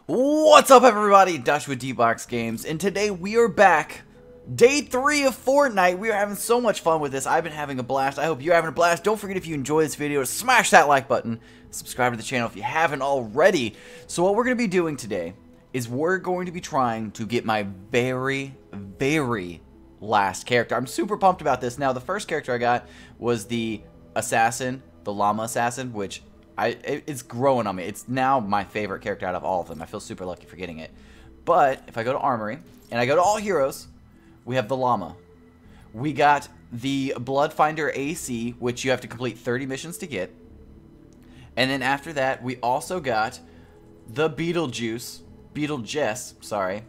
What's up, everybody? Dutch with D-Box Games, and today we are back. Day 3 of Fortnite. We are having so much fun with this. I've been having a blast. I hope you're having a blast. Don't forget, if you enjoy this video, to smash that like button. Subscribe to the channel if you haven't already. So what we're going to be doing today is we're going to be trying to get my very last character. I'm super pumped about this. Now, the first character I got was the assassin, the llama assassin, which it's growing on me. It's now my favorite character out of all of them. I feel super lucky for getting it. But if I go to Armory and I go to All Heroes, we have the llama. We got the Bloodfinder AC, which you have to complete 30 missions to get. And then after that, we also got the Beetlejuice, sorry.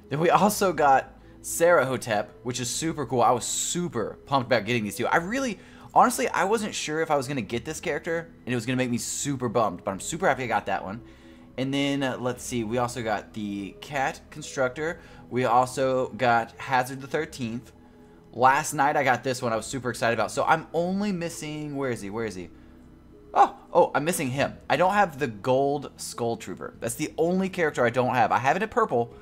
Then we also got Sarah Hotep, which is super cool. I was super pumped about getting these two. Honestly, I wasn't sure if I was going to get this character, and it was going to make me super bummed, but I'm super happy I got that one. And then, let's see, we also got the Cat Constructor. We also got Hazard the 13th. Last night, I got this one I was super excited about. So I'm only missing, where is he? Oh, I'm missing him. I don't have the Gold Skull Trooper. That's the only character I don't have. I have it in purple,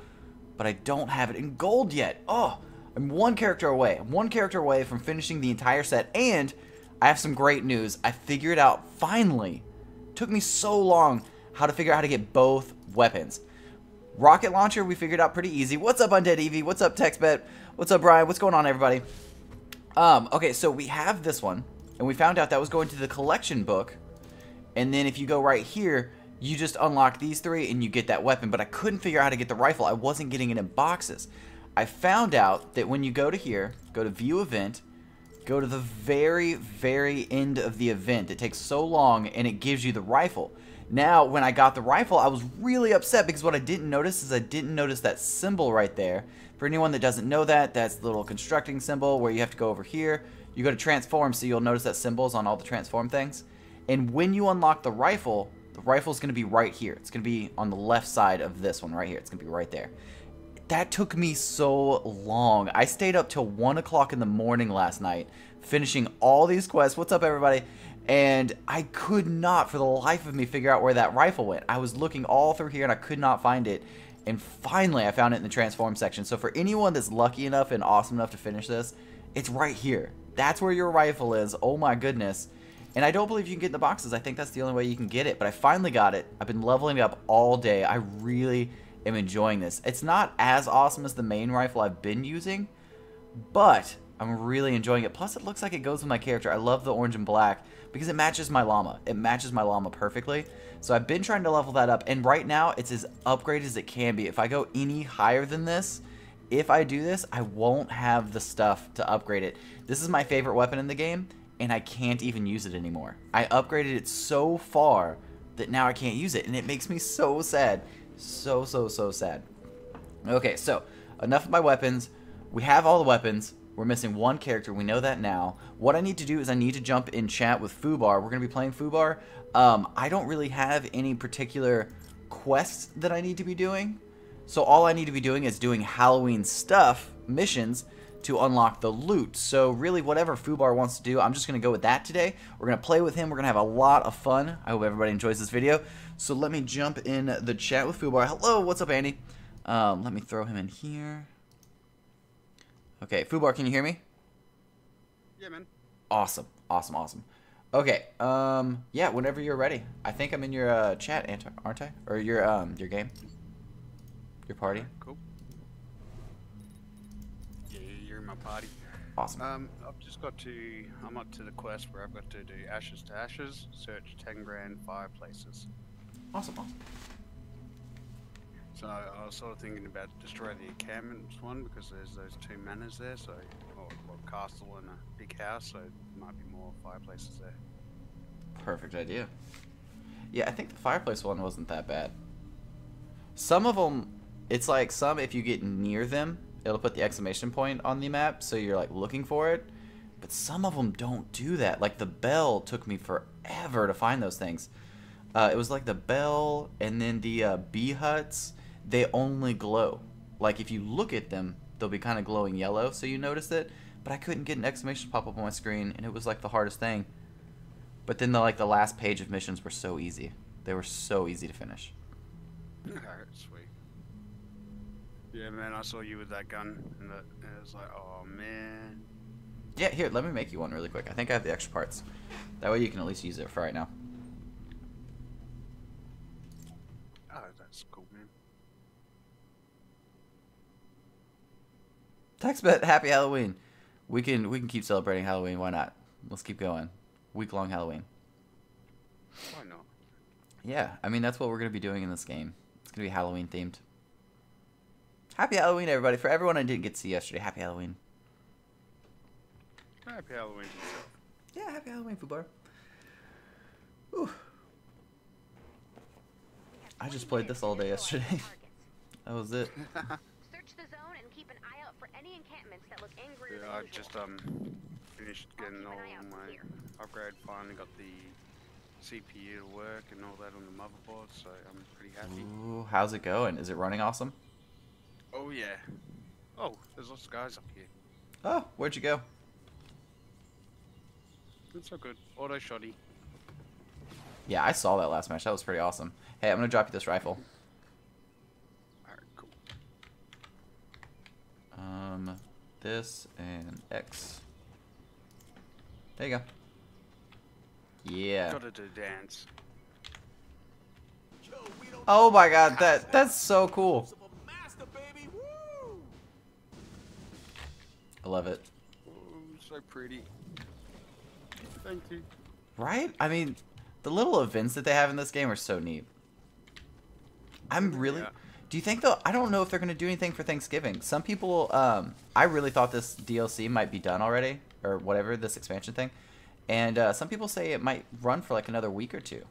but I don't have it in gold yet. Oh, I'm one character away. I'm one character away from finishing the entire set, and I have some great news. I figured out, finally, it took me so long, how to figure out how to get both weapons. Rocket launcher, we figured out pretty easy. What's up, Undead Evie? What's up, TextBet? What's up, Brian? What's going on, everybody? Okay, so we have this one, and we found out that was going to the collection book, and then if you go right here, you just unlock these three, and you get that weapon, but I couldn't figure out how to get the rifle. I wasn't getting it in boxes. I found out that when you go to here, go to View Event, go to the very end of the event. It takes so long, and it gives you the rifle. Now, when I got the rifle, I was really upset because what I didn't notice is I didn't notice that symbol right there. For anyone that doesn't know that, that's the little constructing symbol where you have to go over here. You go to Transform, so you'll notice that symbol's on all the Transform things. And when you unlock the rifle's going to be right here. It's going to be on the left side of this one right here. It's going to be right there. That took me so long. I stayed up till 1 o'clock in the morning last night, finishing all these quests. What's up, everybody? And I could not, for the life of me, figure out where that rifle went. I was looking all through here, and I could not find it. And finally, I found it in the Transform section. So for anyone that's lucky enough and awesome enough to finish this, it's right here. That's where your rifle is. Oh, my goodness. And I don't believe you can get in the boxes. I think that's the only way you can get it. But I finally got it. I've been leveling up all day. I really am enjoying this. It's not as awesome as the main rifle I've been using, but I'm really enjoying it. Plus, it looks like it goes with my character. I love the orange and black because it matches my llama. It matches my llama perfectly. So I've been trying to level that up, and right now it's as upgraded as it can be. If I go any higher than this, if I do this, I won't have the stuff to upgrade it. This is my favorite weapon in the game, and I can't even use it anymore. I upgraded it so far that now I can't use it, and it makes me so sad. So sad. Okay, so enough of my weapons. We have all the weapons. We're missing one character. We know that now. What I need to do is I need to jump in chat with Fubar. We're going to be playing Fubar. I don't really have any particular quests that I need to be doing. So all I need to be doing is doing Halloween stuff, missions, to unlock the loot. So really, whatever Fubar wants to do, I'm just going to go with that today. We're going to play with him. We're going to have a lot of fun. I hope everybody enjoys this video. So let me jump in the chat with Fubar. Hello, what's up, Andy? Let me throw him in here. Okay, Fubar, can you hear me? Yeah, man. Awesome. Okay, yeah, whenever you're ready. I think I'm in your chat, aren't I? Or your game? Your party? Cool. Yeah, you're in my party. Awesome. I'm up to the quest where I've got to do Ashes to Ashes, search 10 grand fireplaces. Awesome. So I was sort of thinking about destroy the encampments one because there's those 2 manors there, so a castle and a big house, so there might be more fireplaces there. Perfect idea. Yeah, I think the fireplace one wasn't that bad. Some of them, it's like if you get near them, it'll put the exclamation point on the map, so you're like looking for it. But some of them don't do that. Like the bell took me forever to find those things. It was like the bell and then the bee huts. They only glow. Like if you look at them, they'll be kind of glowing yellow, so you notice it. But I couldn't get an exclamation pop up on my screen, and it was like the hardest thing. But then the last page of missions were so easy. They were so easy to finish. Alright, sweet. Yeah, man, I saw you with that gun, and I was like, oh man. Yeah, here, let me make you one really quick. I think I have the extra parts. That way you can at least use it for right now. Oh, that's cool, man. TextBet, happy Halloween. We can keep celebrating Halloween. Why not? Let's keep going. Week-long Halloween. Why not? Yeah, I mean, that's what we're going to be doing in this game. It's going to be Halloween themed. Happy Halloween, everybody. For everyone I didn't get to see yesterday, happy Halloween. Happy Halloween to yourself. Yeah, happy Halloween, Fubar. Ooh. I just played this all day yesterday. That was it. Search the zone and keep an eye out for any encampments that look angrier Yeah, I than usual. just finished getting all my upgrade. Finally got the CPU to work and all that on the motherboard, so I'm pretty happy. Ooh, how's it going? Is it running awesome? Oh yeah. Oh, there's lots of guys up here. Oh, where'd you go? It's so good. Auto shoddy. Yeah, I saw that last match. That was pretty awesome. Hey, I'm going to drop you this rifle. Alright, cool. This and X. There you go. Yeah. Gotta do dance. Oh my god, that's so cool. I love it. Oh, so pretty. Thank you. Right? I mean, the little events that they have in this game are so neat. I'm really... Yeah. Do you think, though... I don't know if they're going to do anything for Thanksgiving. Some people... I really thought this DLC might be done already. Or whatever, this expansion thing. And some people say it might run for like another week or two.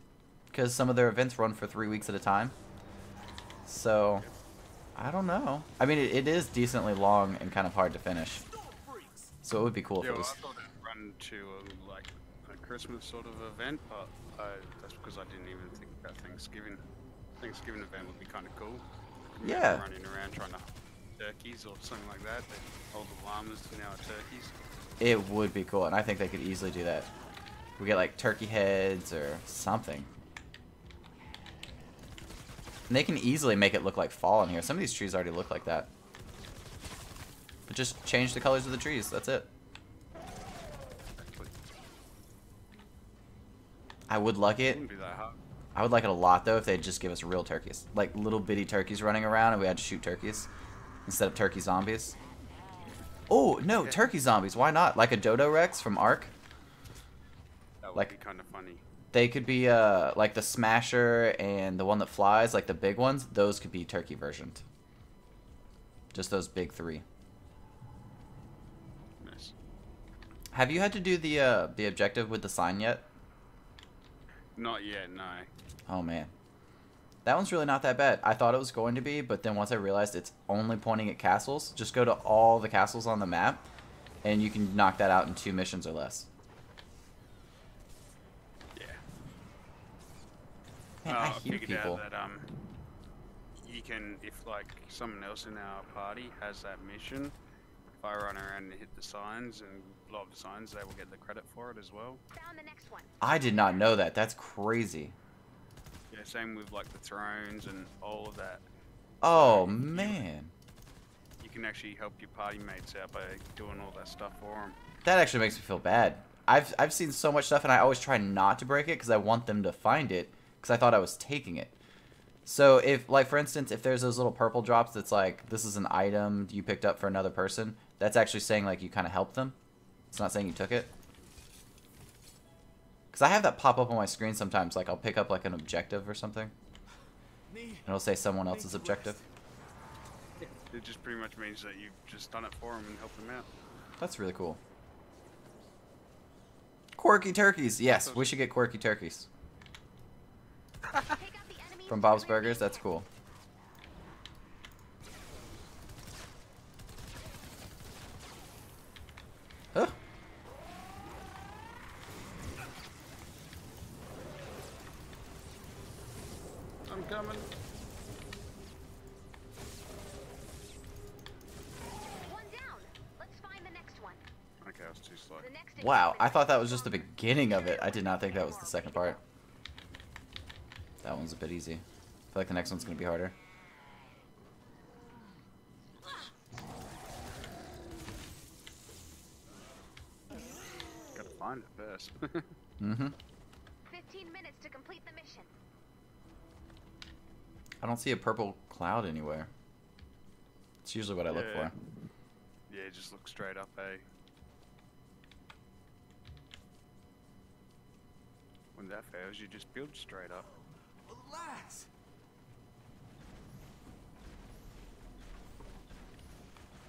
Because some of their events run for 3 weeks at a time. So... I don't know. I mean, it is decently long and kind of hard to finish. So it would be cool if Yeah, it well, was... I thought it'd run to like a Christmas sort of event, but that's because I didn't even think about Thanksgiving. Thanksgiving event would be kind of cool. Yeah. Running around trying to hunt turkeys or something like that. All the llamas now are turkeys. It would be cool, and I think they could easily do that. We get like turkey heads or something. And they can easily make it look like fall in here. Some of these trees already look like that. But just change the colors of the trees. That's it. I would like it. Wouldn't be that hard. I would like it a lot, though, if they'd just give us real turkeys. Like little bitty turkeys running around and we had to shoot turkeys instead of turkey zombies. Oh, no, turkey zombies. Why not? Like a Dodo Rex from Ark. That would Like- be kind of funny. They could be like the Smasher and the one that flies, like the big ones. Those could be turkey versioned. Just those big three. Nice. Have you had to do the objective with the sign yet? Not yet, no. Oh man, that one's really not that bad. I thought it was going to be, but then once I realized it's only pointing at castles, just go to all the castles on the map, and you can knock that out in 2 missions or less. Yeah. Man, I hear figured people. out that you can, if like someone else in our party has that mission, if I run around and hit the signs and blow up the signs, they will get the credit for it as well. Found the next one. I did not know that. That's crazy. Yeah, same with like the thrones and all of that. Oh man, You can actually help your party mates out by doing all that stuff for them. that actually makes me feel bad. I've seen so much stuff, and I always try not to break it because I want them to find it because I thought I was taking it. So if, like, for instance, if there's those little purple drops that's like, this is an item you picked up for another person, that's actually saying, like, you kind of helped them. It's not saying you took it. Because I have that pop up on my screen sometimes. Like, I'll pick up, like, an objective or something. And it'll say someone else's objective. It just pretty much means that you've just done it for them and helped them out. That's really cool. Quirky turkeys. Yes, we should get quirky turkeys. Take out the enemies From to Bob's the rear Burgers. That's cool. Huh. I'm coming. One down. Let's find the next one. Okay, I was too slow. The next Wow, I encampment thought that is was just the stronger. beginning of it. I did not think that was the second part. That one's a bit easy. feel like the next one's gonna be harder. Gotta find it first. Mm-hmm. 15 minutes to complete the mission. I don't see a purple cloud anywhere. It's usually what I look for. Yeah, just look straight up, eh? When that fails, you just build straight up. Relax.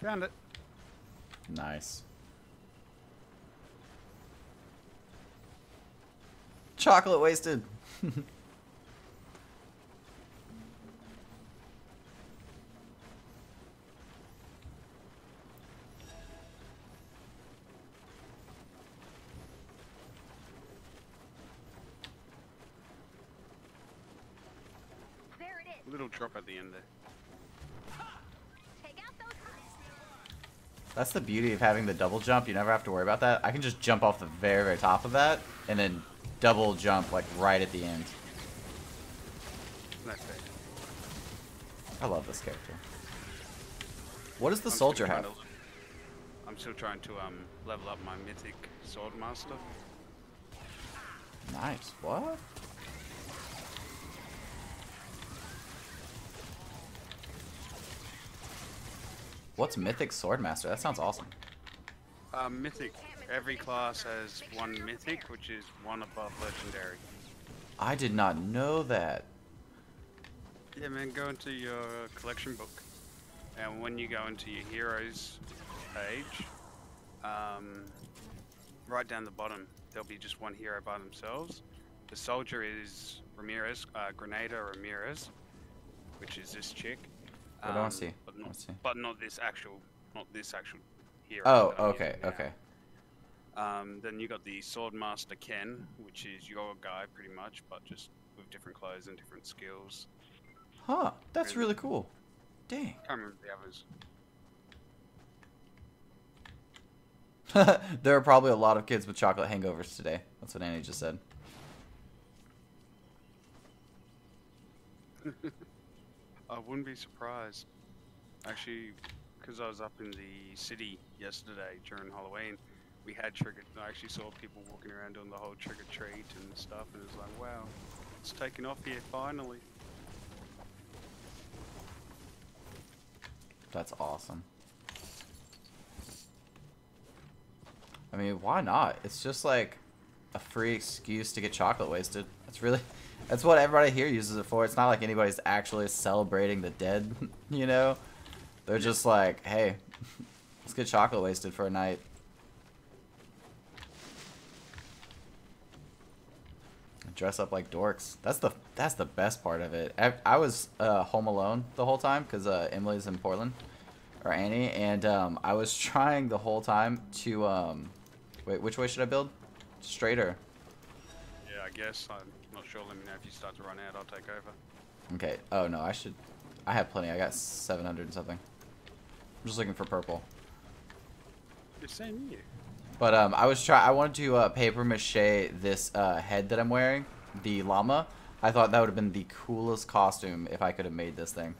Found it. Nice. Chocolate wasted. There it is. Little drop at the end there. Take out those. That's the beauty of having the double jump. You never have to worry about that. I can just jump off the very, very top of that and then double jump like right at the end. That's it. I love this character. What does the soldier have? I'm still trying to level up my mythic sword master. Nice. What? What's Mythic Swordmaster? That sounds awesome. Mythic. Every class has one mythic, which is one above legendary. I did not know that. Yeah, man, go into your collection book. And when you go into your heroes page, right down the bottom, there'll be just one hero by themselves. The soldier is Ramirez, Grenada Ramirez, which is this chick. I don't see. But not this actual hero. Oh, that I'm okay, using now. okay. Then you got the Swordmaster Ken, which is your guy pretty much, but just with different clothes and different skills. Huh, that's really cool. Dang. Can't remember the others. There are probably a lot of kids with chocolate hangovers today. That's what Annie just said. I wouldn't be surprised. Actually, because I was up in the city yesterday during Halloween, we had I actually saw people walking around doing the whole trick or treat and stuff, and it was like, wow, it's taking off here finally. That's awesome. I mean, why not? It's just like a free excuse to get chocolate wasted. That's what everybody here uses it for. It's not like anybody's actually celebrating the dead, you know? They're just like, hey, let's get chocolate wasted for a night. Dress up like dorks. That's the best part of it. I was home alone the whole time because Emily's in Portland, or Annie, and I was trying the whole time to wait. Which way should I build? Straight or? Yeah, I guess. I'm not sure. Let me know if you start to run out. I'll take over. Okay. Oh no, I have plenty. I got 700 and something. I'm just looking for purple. You're saying you. But I wanted to paper mache this head that I'm wearing, the llama. I thought that would have been the coolest costume if I could have made this thing.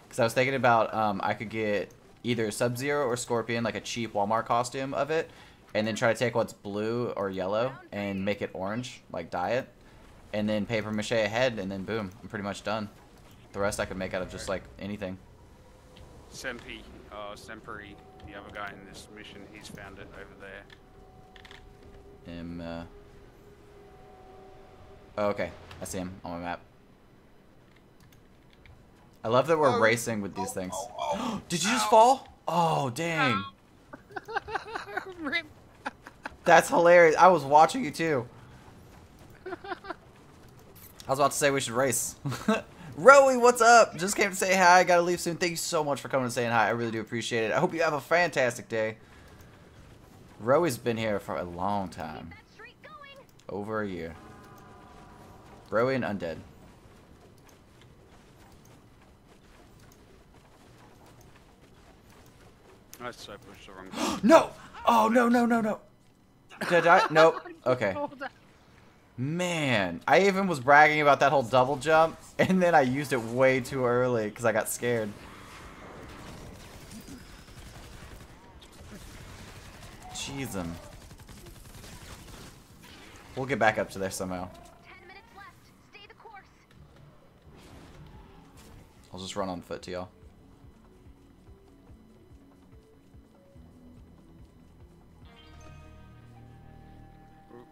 Because I was thinking about I could get either Sub-Zero or Scorpion, like a cheap Walmart costume of it, and then try to take what's blue or yellow and make it orange, like dye it, and then paper mache a head, and then boom, I'm pretty much done. The rest I could make out of just like anything. Semperi, the other guy in this mission, he's found it over there. Oh, okay. I see him on my map. I love that we're racing with these things. Did you just fall? Oh, dang. Rip. That's hilarious. I was watching you too. I was about to say we should race. Rowie, what's up? Just came to say hi. Gotta leave soon. Thank you so much for coming and saying hi. I really do appreciate it. I hope you have a fantastic day. Rowie's been here for a long time. Over a year. Rowie and Undead. I so pushed the wrong button. No! Oh, no, no, no, no. Did I? Nope. Okay. Man, I even was bragging about that whole double jump, and then I used it way too early because I got scared. Jeez, we'll get back up to there somehow. 10 minutes left. Stay the course. I'll just run on foot to y'all.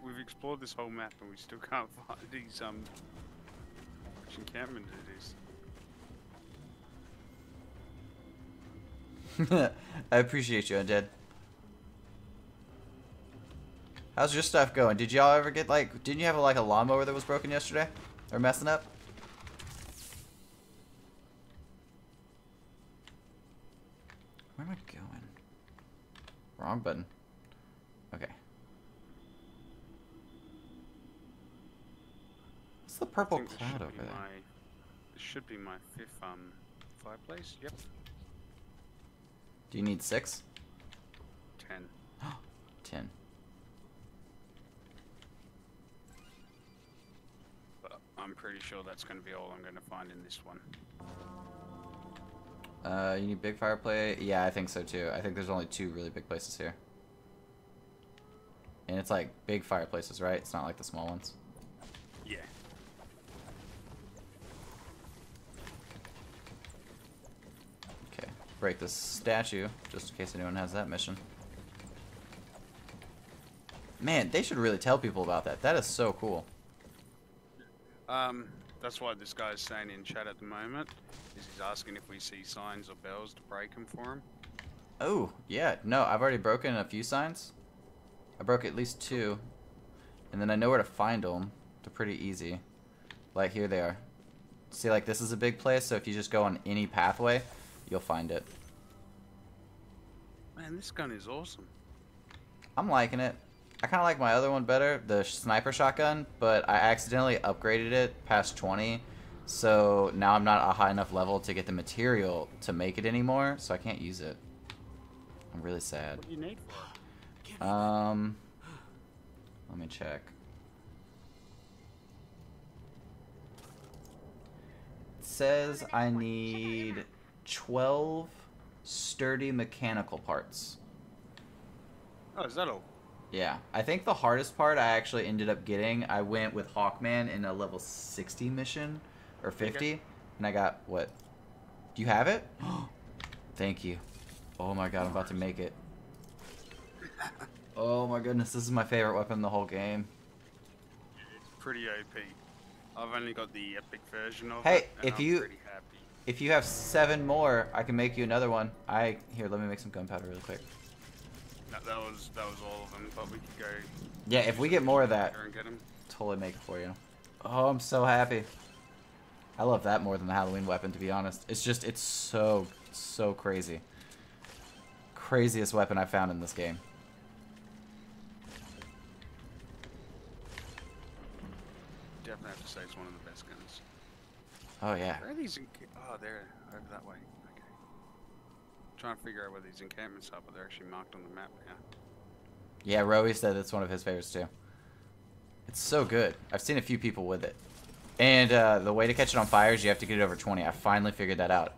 We've explored this whole map and we still can't find these which encampment it is. I appreciate you, Undead. How's your stuff going? Did y'all ever get like? Didn't you have like a lawnmower that was broken yesterday, or messing up? Where am I going? Wrong button. Okay. What's the purple I think cloud over there? This should be my 5th fireplace. Yep. Do you need 6? 10. 10. But I'm pretty sure that's going to be all I'm going to find in this one. You need big fireplace? Yeah, I think so too. I think there's only 2 really big places here. And it's like big fireplaces, right? It's not like the small ones. Yeah. Okay, break this statue, just in case anyone has that mission. Man, they should really tell people about that. That is so cool. That's why this guy's saying in chat at the moment, is he's asking if we see signs or bells to break them for him. Oh, yeah. No, I've already broken a few signs. I broke at least 2. And then I know where to find them. They're pretty easy. Like, here they are. See, like, this is a big place, so if you just go on any pathway, you'll find it. Man, this gun is awesome. I'm liking it. I kind of like my other one better, the sniper shotgun, but I accidentally upgraded it past 20, so now I'm not a high enough level to get the material to make it anymore, so I can't use it. I'm really sad. What do you need for it? Let me check. It says I need 12 sturdy mechanical parts. Oh, is that all? Yeah, I think the hardest part I actually ended up getting, I went with Hawkman in a level 60 mission, or 50, Okay. and I got, what? Do you have it? Thank you. Oh my god, I'm about to make it. Oh my goodness, this is my favorite weapon in the whole game. It's pretty OP. I've only got the epic version of Hey, it, and if I'm you- pretty happy. If you have 7 more, I can make you another one. Here, let me make some gunpowder really quick. That was all of them, but we could go. Yeah, if we get more of that, And get 'em. totally make it for you. Oh, I'm so happy. I love that more than the Halloween weapon, to be honest. It's just, it's so crazy. Craziest weapon I found in this game. Definitely have to say it's one of the best guns. Oh yeah. Where are these? Oh, they're over that way. Okay. Trying to figure out where these encampments are, but they're actually marked on the map now. Yeah, Rowie said it's one of his favorites too. It's so good. I've seen a few people with it. And the way to catch it on fire is you have to get it over 20. I finally figured that out.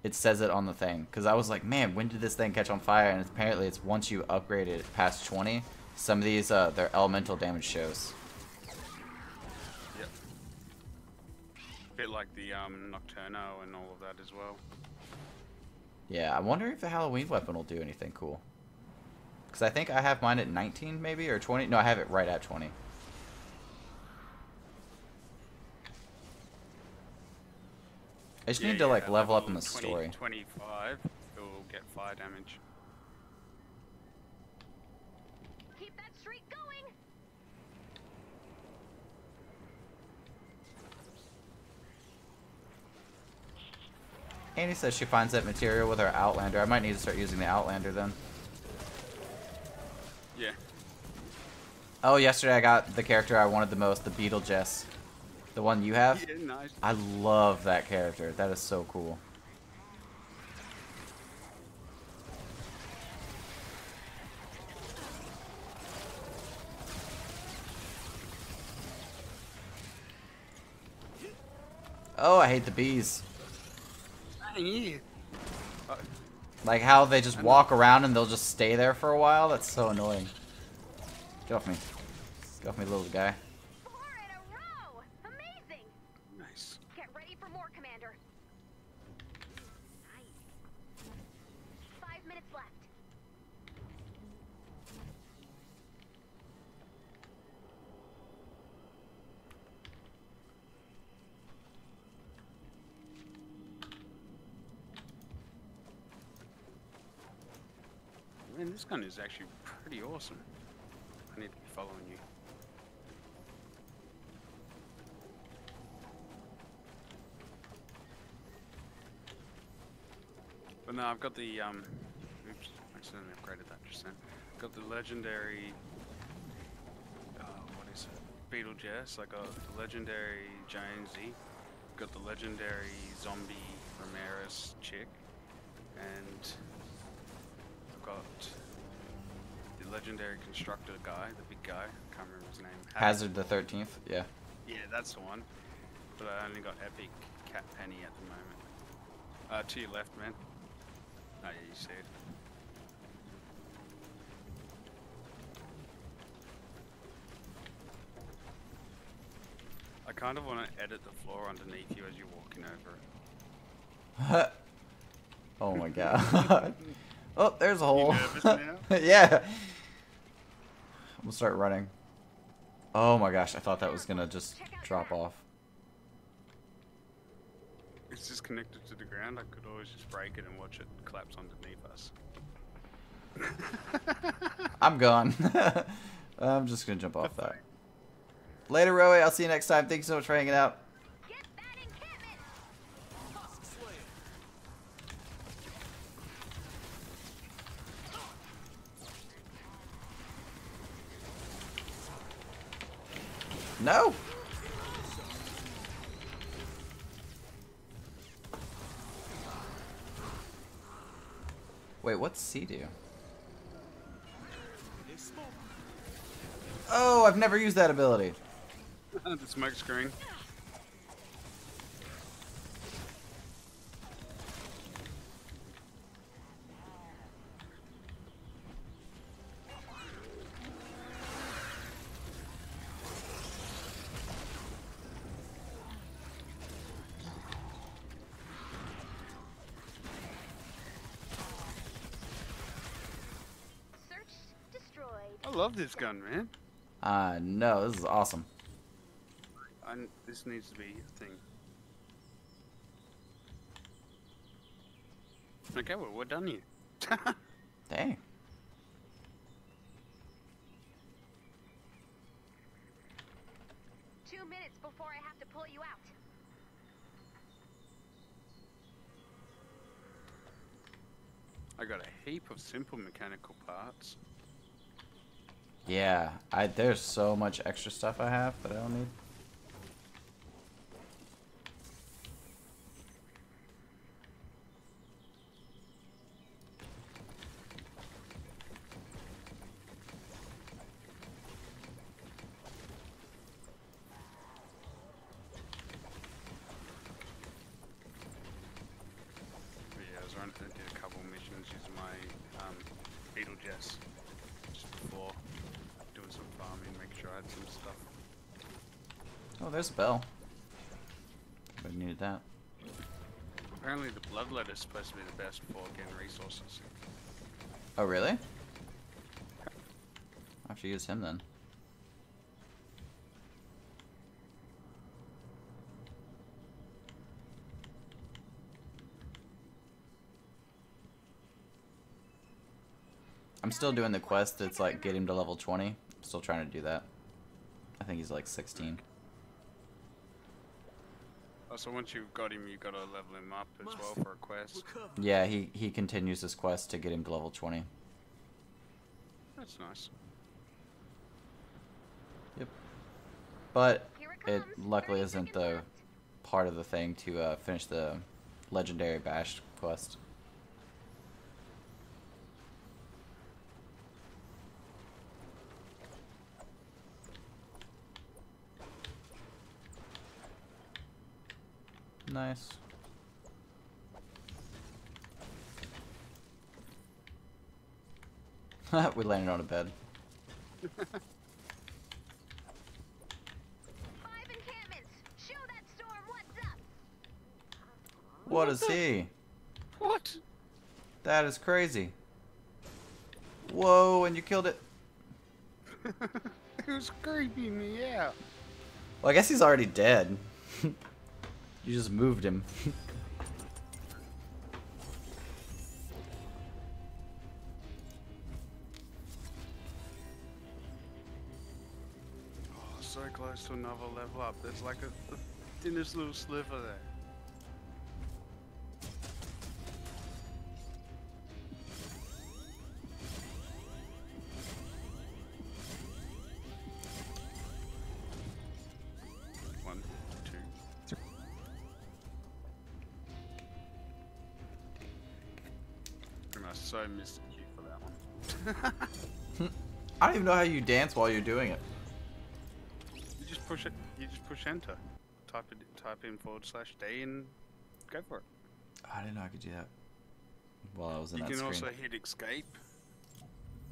It says it on the thing. Because I was like, man, when did this thing catch on fire? And apparently it's once you upgrade it past 20. Some of these, their elemental damage shows. Yep. Bit like the Nocturno and all of that as well. Yeah, I wonder if the Halloween weapon will do anything cool. Because I think I have mine at 19 maybe, or 20. No, I have it right at 20. I just need to like level up in the 20, story. 25, it will get fire damage. Keep that streak going. Annie says she finds that material with her Outlander. I might need to start using the Outlander then. Yeah. Oh, yesterday I got the character I wanted the most, the Beetle Jess. The one you have? Yeah, nice. I love that character. That is so cool. Oh, I hate the bees. Dang you. Like how they just I walk around and they'll just stay there for a while. That's so annoying. Get off me. Get off me, little guy. 4 in a row! Amazing! Nice. Get ready for more, Commander. Nice. 5 minutes left. Man, this gun is actually pretty awesome. I need to be following you. But no, I've got the oops, I accidentally upgraded that just then. Got the legendary what is it? Beetlejuice. I got the legendary Jonesy. Got the legendary zombie Ramirez chick. And I've got the legendary constructor guy, the big guy. Can't remember his name. Hazard the 13th. Yeah. Yeah, that's the one. But I only got Epic Cat Penny at the moment. To your left, man. Oh, yeah, you see it. I kind of want to edit the floor underneath you as you're walking over it. Oh my god. Oh, there's a hole. You nervous now? Yeah. I'm gonna start running. Oh my gosh, I thought that was gonna just drop off. It's just connected to the ground. I could always just break it and watch it collapse underneath us. I'm gone. I'm just gonna jump off that. Later, Roey. I'll see you next time. Thank you so much for hanging out. Get that encampment! No. Wait, what's C do? Oh, I've never used that ability. The smoke screen. Search destroyed. I love this gun, man. No, this is awesome. This needs to be a thing. Okay, well, we're done here. Dang. Two minutes before I have to pull you out. I got a heap of simple mechanical parts. Yeah, there's so much extra stuff I have that I don't need. But yeah, I did a couple missions using my Beetlejuice just before doing some farming, making sure I had some stuff. Oh, there's a bell. I needed that. Apparently the Bloodletter's supposed to be the best for getting resources. Oh, really? I'll have to use him then. I'm still doing the quest that's like get him to level 20. I'm still trying to do that. I think he's like 16. Oh, so once you've got him, you've got to level him up as well for a quest. Yeah, he continues this quest to get him to level 20. That's nice. Yep. But Here it comes. luckily 30 isn't seconds the left. part of the thing to finish the legendary bash quest. Nice. We landed on a bed. 5 encampments. Show that storm what's up. What is he? What? That is crazy. Whoa, and you killed it. It was creeping me out. Well, I guess he's already dead. You just moved him. Oh, so close to another level up. There's like the thinnest little sliver there. One, two. And I so missed you for that one. I don't even know how you dance while you're doing it. You just push it. You just push enter. Type in /D and go for it. I didn't know I could do that while I was in You that can screen. also hit escape,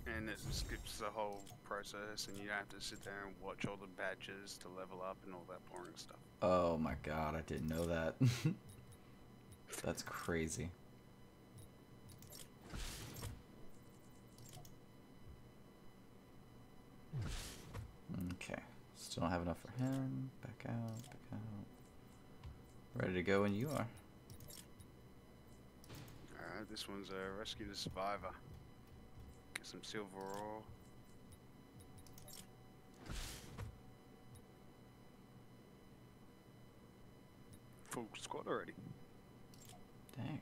and it skips the whole process, and you don't have to sit there and watch all the badges to level up and all that boring stuff. Oh my god, I didn't know that. That's crazy. Okay, still don't have enough for him. Back out, back out. Ready to go when you are. Alright, this one's a rescue the survivor. Get some silver ore. Full squad already. Dang.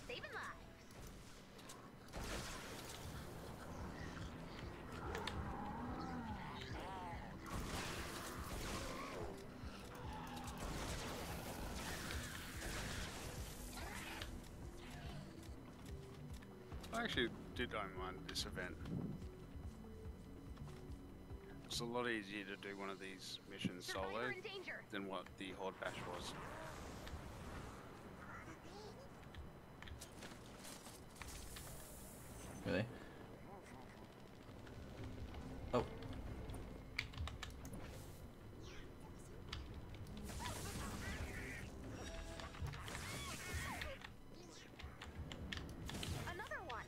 Saving lives. I actually don't mind this event. It's a lot easier to do one of these missions solo Survivor in danger. than what the Horde Bash was. Really? Oh. Another one.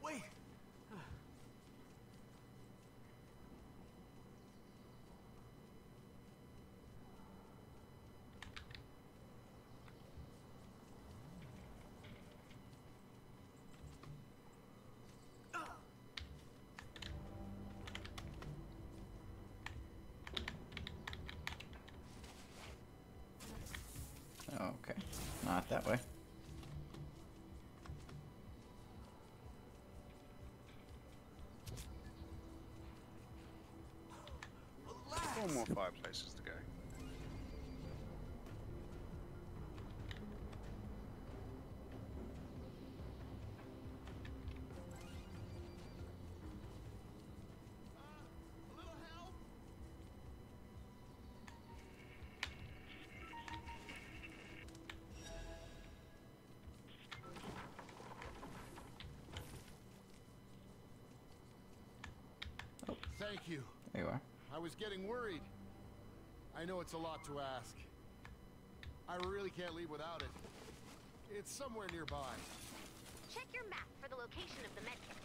Wait! Okay. Not that way. Four more fireplaces to go. Thank you. There you are. I was getting worried. I know it's a lot to ask. I really can't leave without it. It's somewhere nearby. Check your map for the location of the medkit.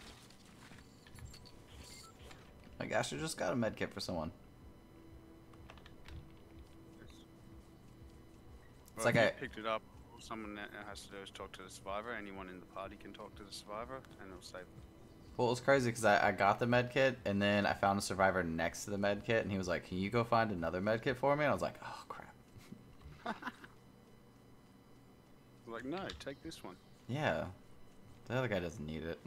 My gosh, I just got a med kit for someone. It's Well, like if I you picked it up. All someone that has to do is talk to the survivor. Anyone in the party can talk to the survivor, and it'll save them. Well, it was crazy because I got the med kit, and then I found a survivor next to the med kit, and he was like, "Can you go find another med kit for me?" And I was like, "Oh crap." Like, no, take this one. Yeah, the other guy doesn't need it.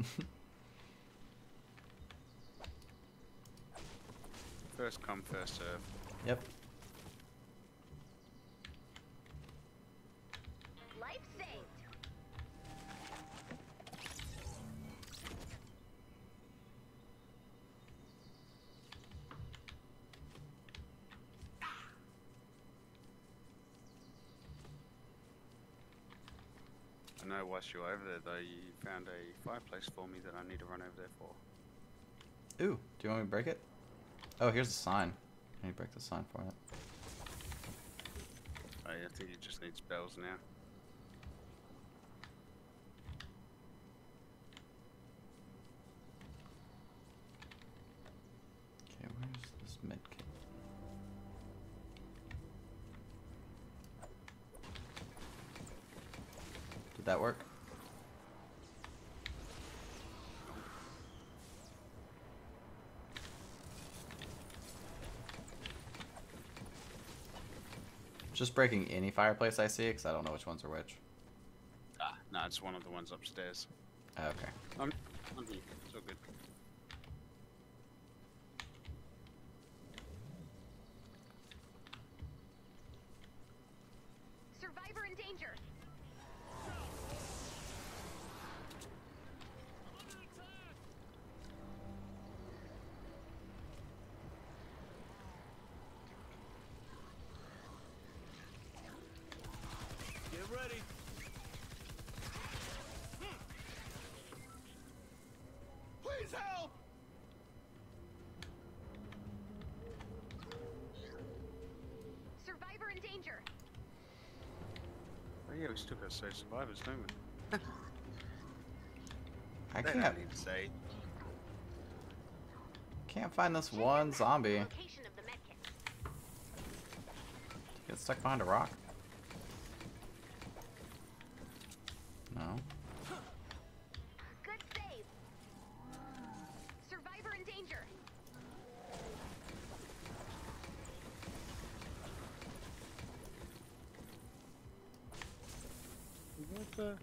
First come, first serve. Yep. Life saved. I know whilst you're over there, though, you found a fireplace for me that I need to run over there for. Ooh, do you want me to break it? Oh, here's a sign. I need to break the sign for it. Oh, yeah, I think it just needs bells now. Okay, where's this med kit? Did that work? Just breaking any fireplace I see, because I don't know which ones are which. Ah, no, it's one of the ones upstairs. Okay. I'm here. It's all good. Survivor in danger. Get ready. Please help! Survivor in danger. Oh, yeah, we still got to save survivors, don't we? I They can't don't need to say. find this Check your one map for the zombie. location of the medkit. Get stuck behind a rock. No. Good save. Survivor in danger. What the?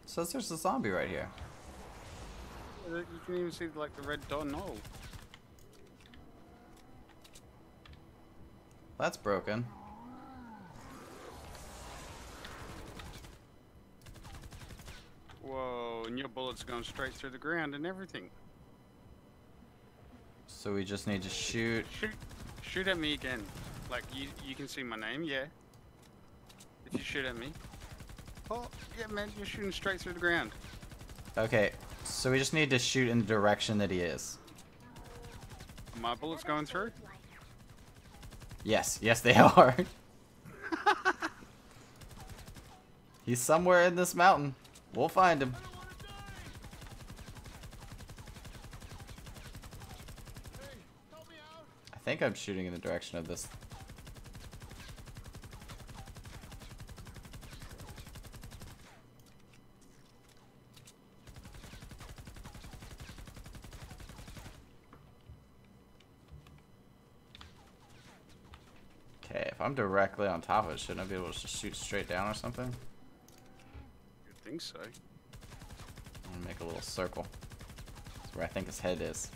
Says there's a zombie right here. You can even see, like, the red dot and all. That's broken. Whoa, and your bullet's going straight through the ground and everything. So we just need to shoot. Shoot at me again. Like, you can see my name, yeah. If you shoot at me. Oh, yeah, man, you're shooting straight through the ground. Okay, so we just need to shoot in the direction that he is. My bullet's going through? Yes, yes they are. He's somewhere in this mountain. We'll find him. Hey, help me out. I think I'm shooting in the direction of this. Okay, if I'm directly on top of it, shouldn't I be able to just shoot straight down or something? You'd think so. I'm gonna make a little circle. That's where I think his head is.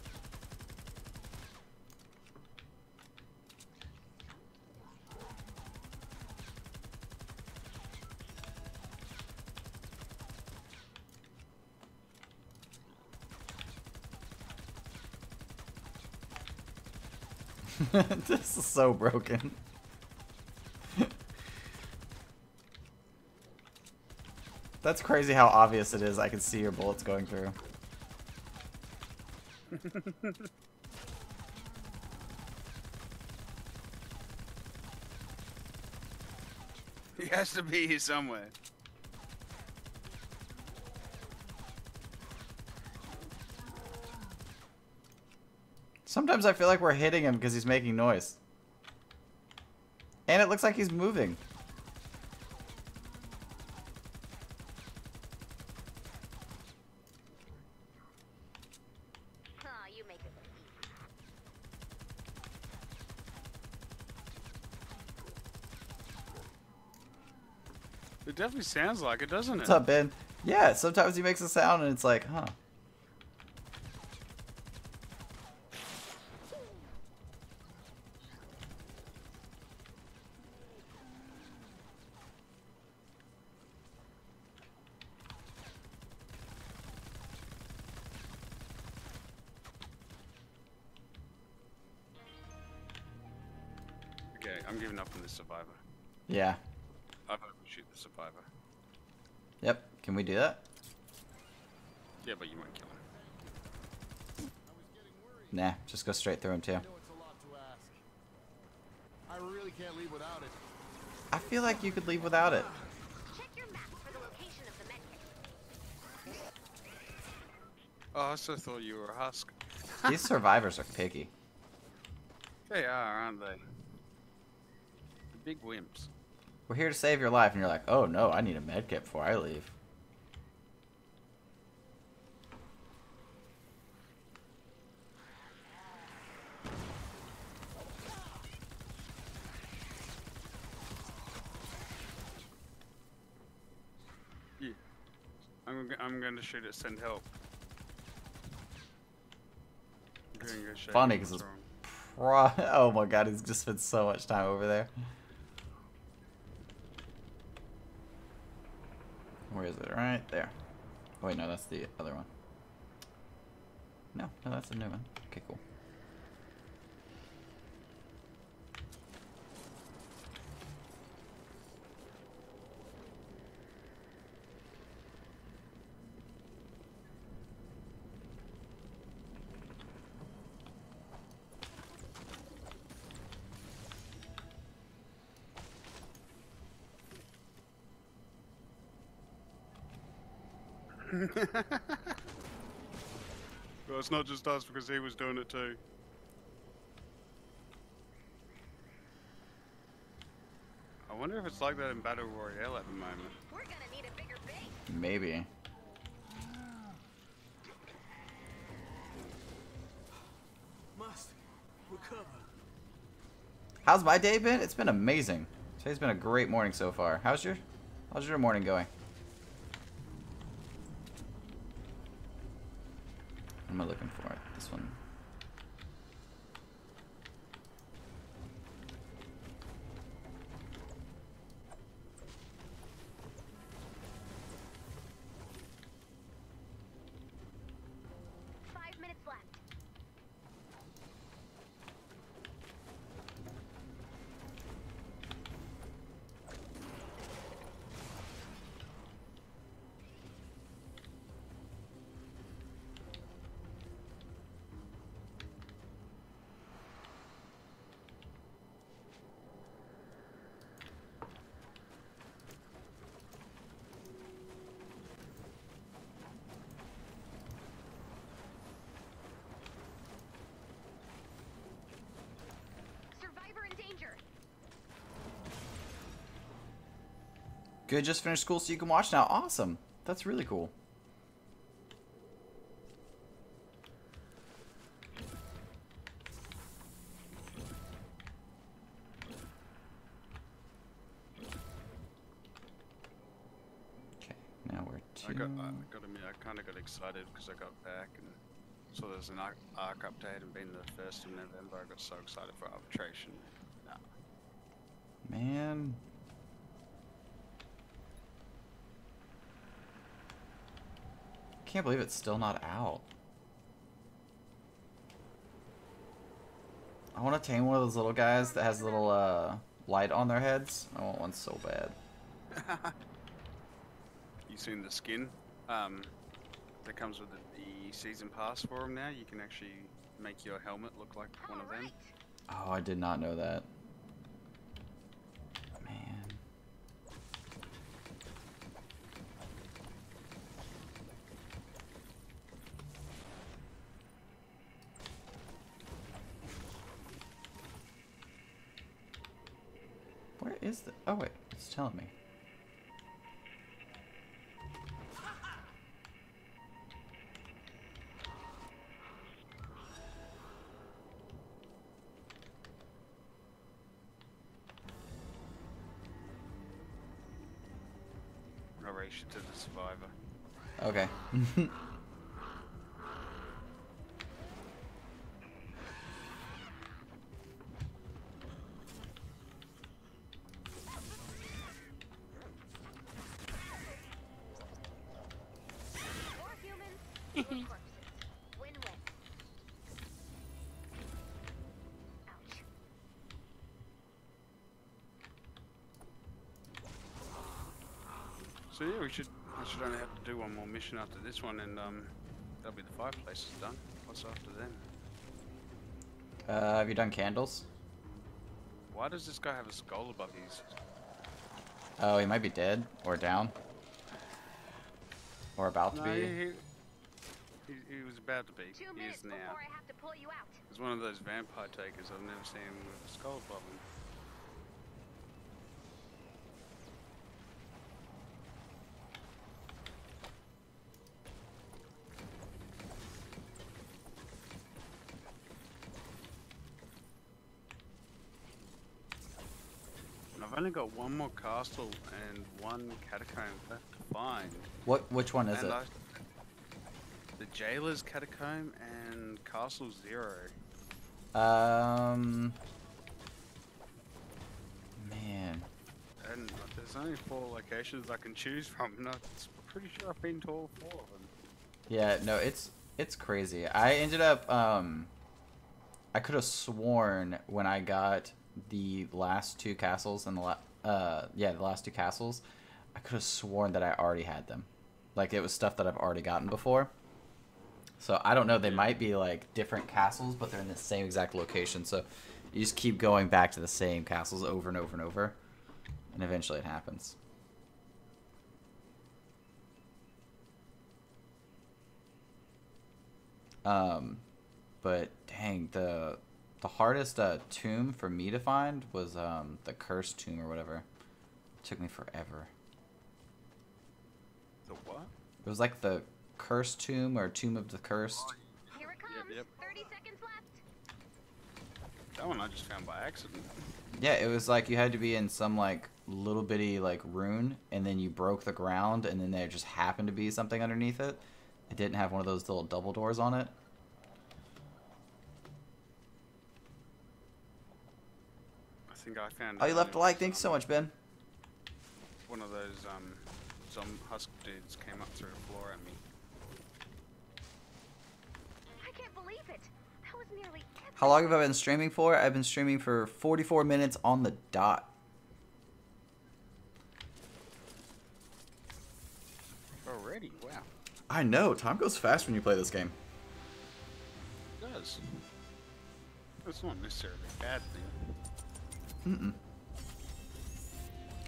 This is so broken. That's crazy how obvious it is. I can see your bullets going through. He has to be here somewhere. Sometimes I feel like we're hitting him because he's making noise. And it looks like he's moving. Huh, you make it look easy. It definitely sounds like it, doesn't it? What's up, Ben? Yeah, sometimes he makes a sound and it's like, huh. Okay, I'm giving up on this survivor. Yeah. I hope we shoot the survivor. Yep. Can we do that? Yeah, but you might kill him. Nah, just go straight through him too. I know it's a lot to ask. I really can't leave without it. I feel like you could leave without it. Check your map for the location of the medkit. Oh, I also thought you were a husk. These survivors are picky. They are, aren't they? The big wimps. We're here to save your life, and you're like, oh no, I need a med kit before I leave. Yeah. I'm going to shoot it, send help. I'm gonna go shoot Funny it, because it's wrong. oh my god, he's just spent so much time over there. Where is it? Right there. Oh, wait, no, that's the other one. No, that's a new one. Okay, cool. Well, it's not just us because he was doing it too. I wonder if it's like that in Battle Royale at the moment. We're gonna need a bigger base. Maybe. Must recover. How's my day been? It's been amazing. Today's been a great morning so far. How's your morning going? What am I looking for? This one. Left. Survivor in danger. Good, just finished school so you can watch now. Awesome. That's really cool. Okay, now we're to... I gotta admit, I kind of got excited because I got back and saw there's an arc update and being the 1st of November, I got so excited for arbitration. Nah. Man. Can't believe it's still not out. I want to tame one of those little guys that has a little light on their heads. I want one so bad. You seen the skin? That comes with the the season pass for them now. You can actually make your helmet look like one of them. Oh, I did not know that. Man. Where is the... Oh, wait. It's telling me. I'll race you to the survivor. Okay. More humans, more corpses. Win-win. Ouch. So yeah, I should only have to do one more mission after this one, and that'll be the fireplaces done. What's after then? Have you done candles? Why does this guy have a skull above his? Oh, he might be dead or down. Or about to No, be. he was about to be. 2 He minutes is now. before I have to pull you out. He's one of those vampire takers. I've never seen him with a skull above him. And I've only got one more castle and one catacomb left to find. Which one is And it? The Jailer's Catacomb and Castle Zero. Man. And there's only 4 locations I can choose from, and I'm pretty sure I've been to all 4 of them. Yeah, no, it's crazy. I ended up I could have sworn when I got the last 2 castles and the last 2 castles, I could have sworn that I already had them. Like it was stuff that I've already gotten before. So I don't know, they might be like different castles, but they're in the same exact location. So you just keep going back to the same castles over and over and over, and eventually it happens. But dang, the hardest tomb for me to find was the cursed tomb or whatever. It took me forever. The what? It was like the cursed tomb or tomb of the cursed. Here it comes. Yep. 30 seconds left. That one I just found by accident. Yeah, it was like you had to be in some like little bitty like rune, and then you broke the ground, and then there just happened to be something underneath it. It didn't have one of those little double doors on it. I think I found. Oh, you left a like. Thanks so much, Ben. One of those some husk dudes came up through the floor at me. I can't believe it. That was nearly every... How long have I been streaming for? I've been streaming for 44 minutes on the dot. Already? Wow. I know. Time goes fast when you play this game. It does. It's not necessarily a bad thing. Mm-mm.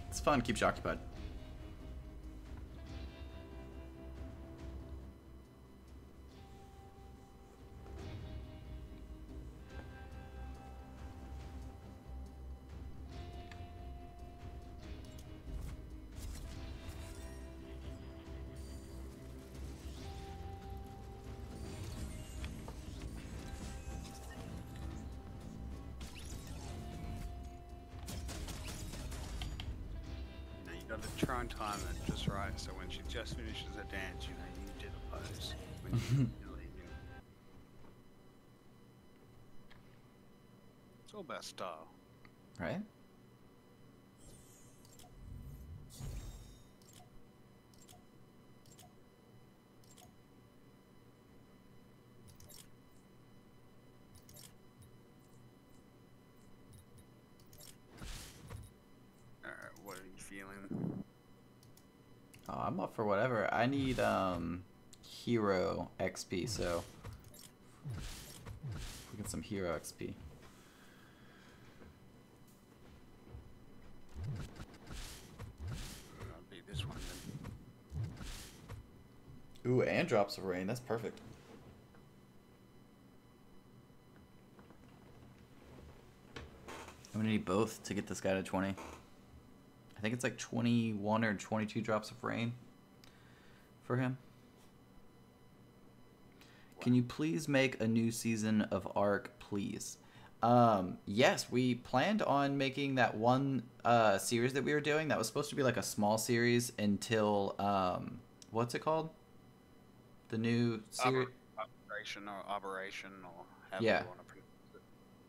It's fun. Keeps you occupied. You gotta try and time it just right, so when she just finishes her dance, you know you do the pose when you're leaving. It's all about style. Right? What are you feeling? Oh, I'm up for whatever. I need hero XP, so we get some hero XP. That'll be this one then. Ooh, and drops of rain. That's perfect. I'm gonna need both to get this guy to 20. I think it's like 21 or 22 drops of rain for him. Can you please make a new season of Ark, please? Yes, we planned on making that one series that we were doing. That was supposed to be like a small series until what's it called? The new series. Operation, or however Yeah. you want to pronounce it.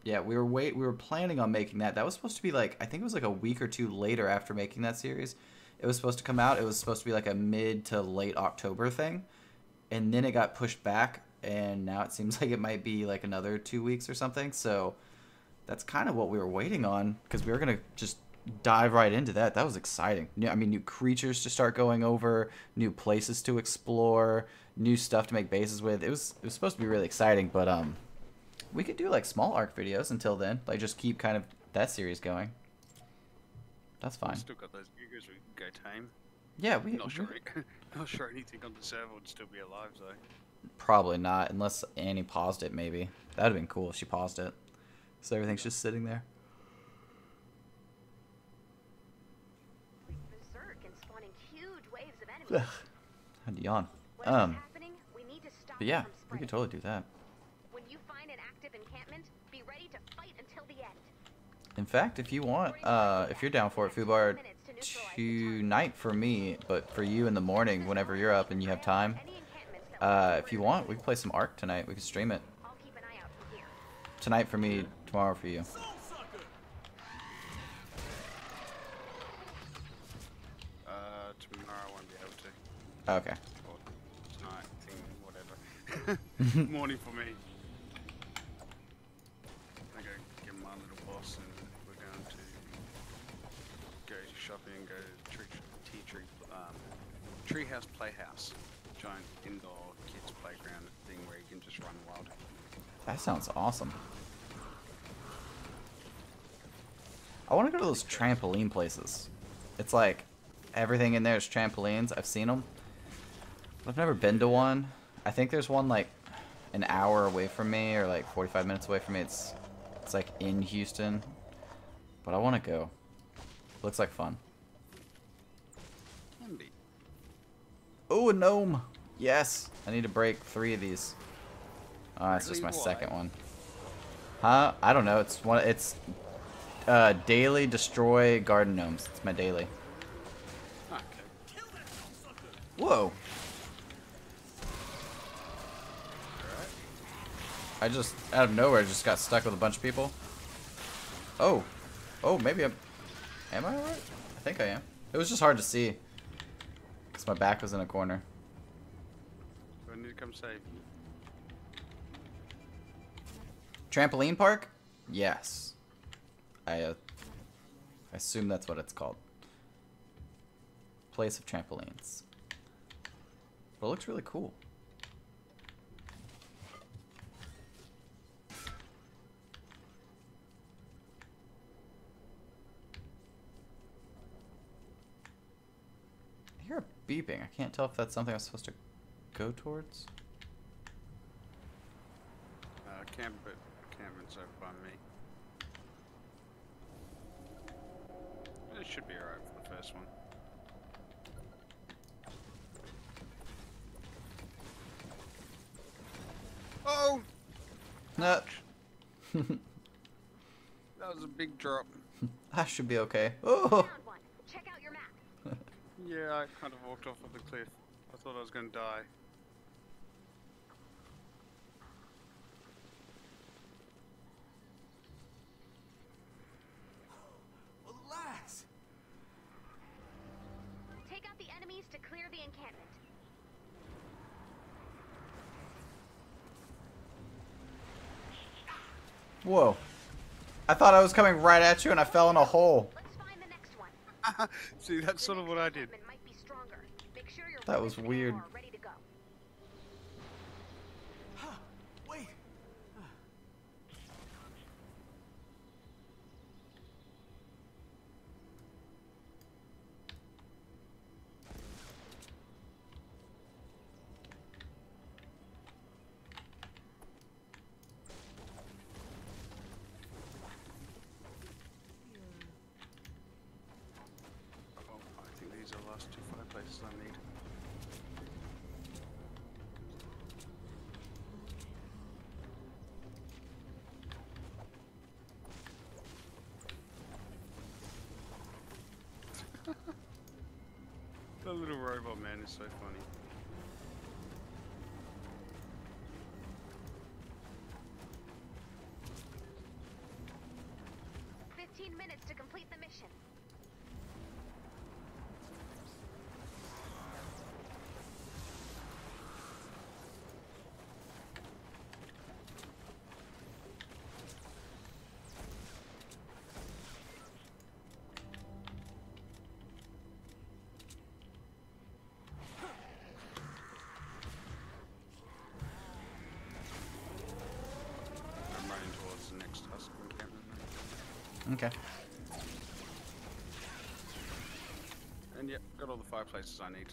Yeah, we were planning on making that. That was supposed to be like, I think it was like a week or two later after making that series. It was supposed to come out. It was supposed to be like a mid to late October thing. And then it got pushed back, and now it seems like it might be like another 2 weeks or something. So that's kind of what we were waiting on, because we were going to just dive right into that. That was exciting. I mean, new creatures to start going over, new places to explore, new stuff to make bases with. It was supposed to be really exciting, but we could do like small Ark videos until then. Like just keep kind of that series going. That's fine. We've still got those gigas we can go tame. Yeah, we Not sure, not sure anything on the server would still be alive though. probably not, unless Annie paused it. Maybe that'd have been cool if she paused it. So everything's just sitting there. Berserk and spawning huge waves of enemies. I'd yawn. Whatever's happening, we need to stop But it yeah, from we could spreading. totally do that. When you find an active encampment, be ready to fight until the end. In fact, if you want, if you're down for it, Fubar, tonight for me, but for you in the morning, whenever you're up and you have time, Any encampments that if you want, we can play some Ark tonight. We can stream it. I'll keep an eye out from here. Tonight for me, tomorrow for you. Soul sucker! Tomorrow I won't be able to. Okay. Or tonight, thing, whatever. Morning for me. I go get my little boss and we're going to go shopping and go to Treehouse Playhouse. Giant indoor kids playground thing where you can just run wild. That sounds awesome. I want to go to those trampoline places. It's like everything in there is trampolines. I've seen them. I've never been to one. I think there's one like an hour away from me or like 45 minutes away from me. It's like in Houston. But I want to go. Looks like fun. Can be. Oh, a gnome. Yes. I need to break 3 of these. Oh, that's just my Really? second one. Huh? I don't know. It's one. It's daily destroy garden gnomes. It's my daily. Okay. Kill that soul sucker! Whoa. Alright. I just, out of nowhere, just got stuck with a bunch of people. Oh. Oh, maybe I'm... Am I alright? I think I am. It was just hard to see. Because my back was in a corner. Do I need to come save you? Trampoline park? Yes. I assume that's what it's called. Place of trampolines. But it looks really cool. I hear a beeping. I can't tell if that's something I'm supposed to go towards. Cameron's over by me. It should be alright for the first one. Oh! No. That was a big drop. I should be okay. Oh! Found one. Check out your map. Yeah, I kind of walked off of the cliff. I thought I was going to die. Relax! Take out the enemies to clear the encampment. Whoa. I thought I was coming right at you and I fell in a hole. Let's find the next one. See, that's sort of what I did. Might be stronger. Make sure your That was weapons and weird. ammo are ready to go. The little robot man is so funny. Minutes to complete the mission. I'm running towards the next husk encampment now. Okay. And yep, got all the fireplaces I need.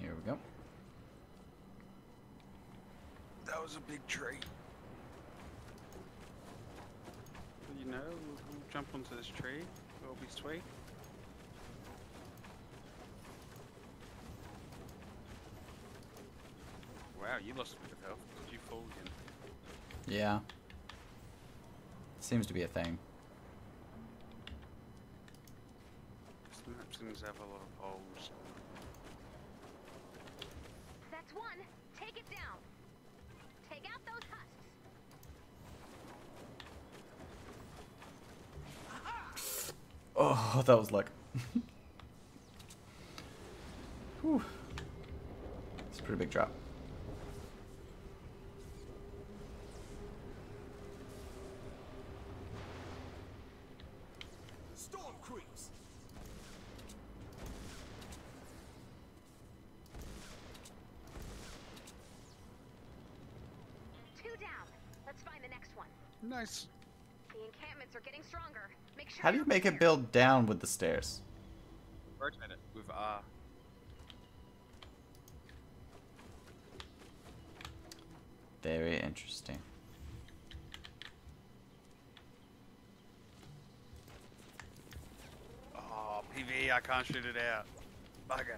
Here we go. That was a big tree. You know, we'll jump onto this tree. It'll be sweet. Wow, you lost a bit of health. Did you fall again? Yeah. Seems to be a thing. This map seems to have a lot of holes. That's one. Take it down. Take out those husks. Oh, that was luck. Whew. It's a pretty big drop. Storm creeps. Two down. Let's find the next one. Nice. The encampments are getting stronger. Make sure How do you you're make it prepared. build down with the stairs? Rotate it with R. Very interesting. Oh, PV, I can't shoot it out. Bugger.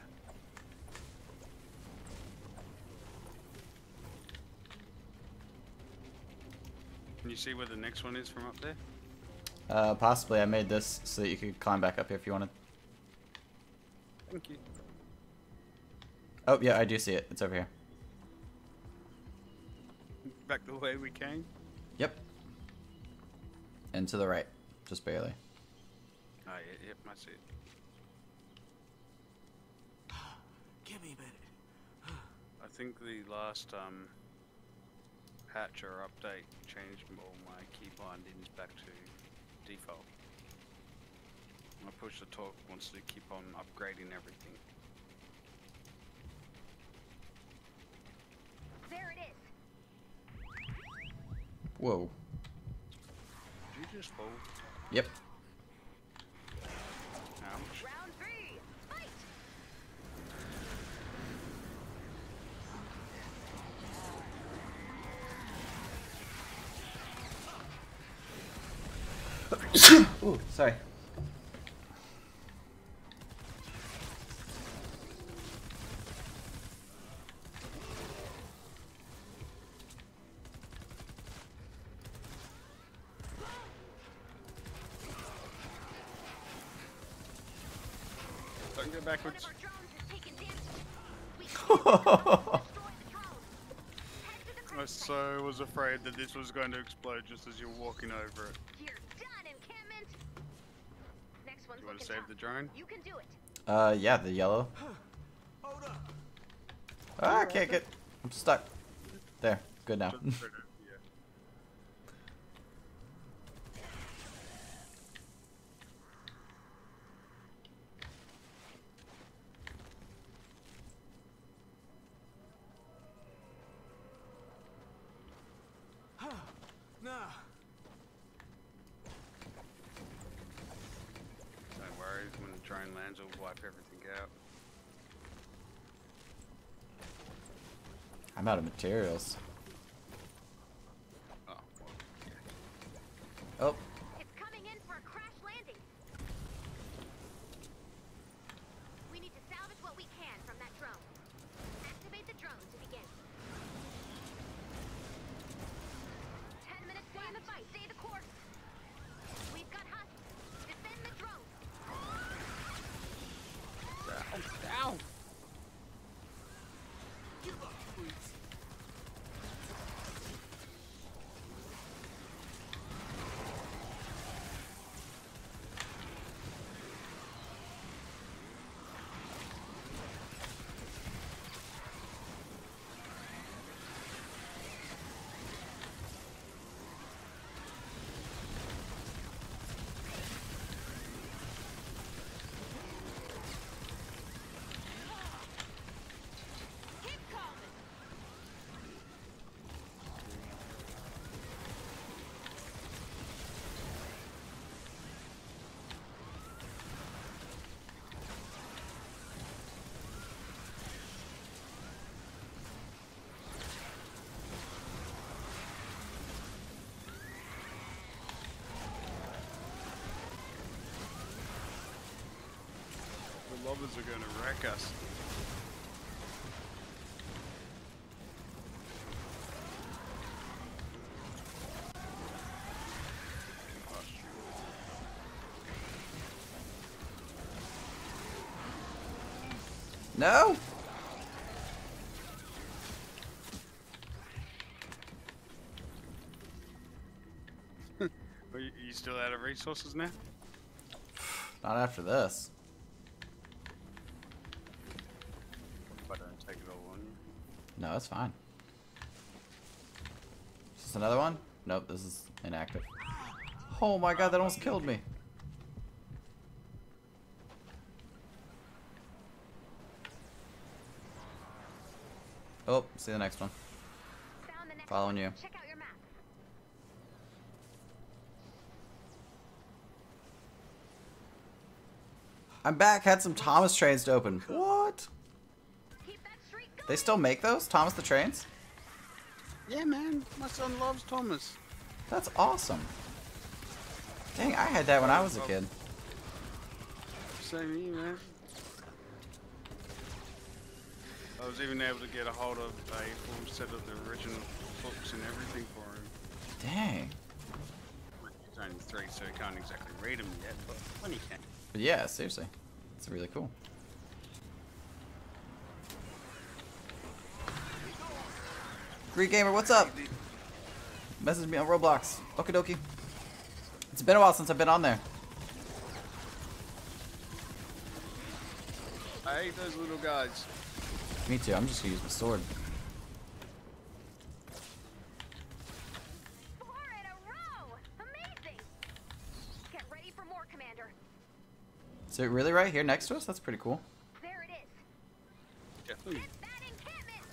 Can you see where the next one is from up there? Possibly I made this so that you could climb back up here if you wanted. Thank you. Oh, yeah, I do see it. It's over here. Back the way we came. Yep. And to the right. Just barely. Oh, yeah, yep, I see it. Give me a minute. I think the last patch or update changed all my key bindings back to default. My push to talk wants to keep on upgrading everything. There it is. Whoa. Did you just fall? Yep. Ouch. Round three. Fight. Ooh, sorry. Don't go One backwards. of our drones has taken damage. We can't destroy the drone. Head to the I crash so was afraid that this was going to explode just as you're walking over it. site. You're done, encampment. Next one's You want to looking save tough. the drone? You can do it. Yeah, the yellow. Hold up. Ah, I can't get... I'm stuck. There. Good now. Just trigger, yeah. Nah. Don't worry, when the drone lands, it'll wipe everything out. I'm out of materials. Oh, well, yeah. Oh, It's coming in for a crash landing. We need to salvage what we can from that drone. Activate the drone to begin. 10 minutes. Stay in the fight. Stay the course. We've got hostages. Defend the drone. Ow! Give up, creeps. Keep calling. The lovers are going to wreck us. Oh, shoot. no! Are you still out of resources now? Not after this. If I don't take it all on you. No, it's fine. Is this another one? Nope, this is inactive. Oh my god, that almost killed me. Oh, see the next one. Found the next Following one. you. Check out your map. I'm back. Had some Thomas trains to open. What? Keep that streak going. They still make those? Thomas the trains? Yeah, man. My son loves Thomas. That's awesome. Dang, I had that when I was a kid. Same here, man. I was even able to get a hold of a full set of the original books and everything for him. Dang. He's only 3, so he can't exactly read them yet, but when he can. But yeah, seriously. It's really cool. Greek Gamer, what's up? Message me on Roblox. Okie dokie. It's been a while since I've been on there. I hate those little guys. Me too. I'm just gonna use my sword. 4 in a row. Amazing. Get ready for more, Commander. Is it really right here next to us? That's pretty cool. There it is. Definitely. Hit that encampment.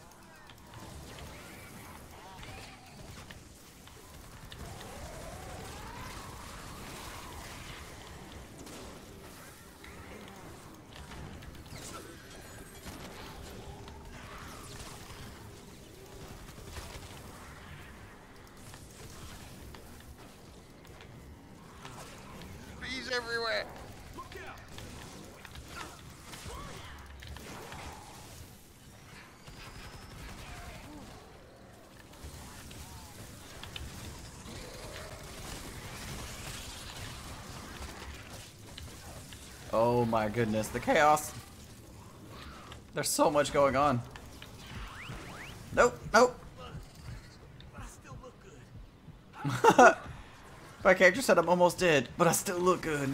Bees everywhere. Look out! Oh my goodness, the chaos. There's so much going on. Nope, nope. But I still look good. My character said I'm almost dead, but I still look good.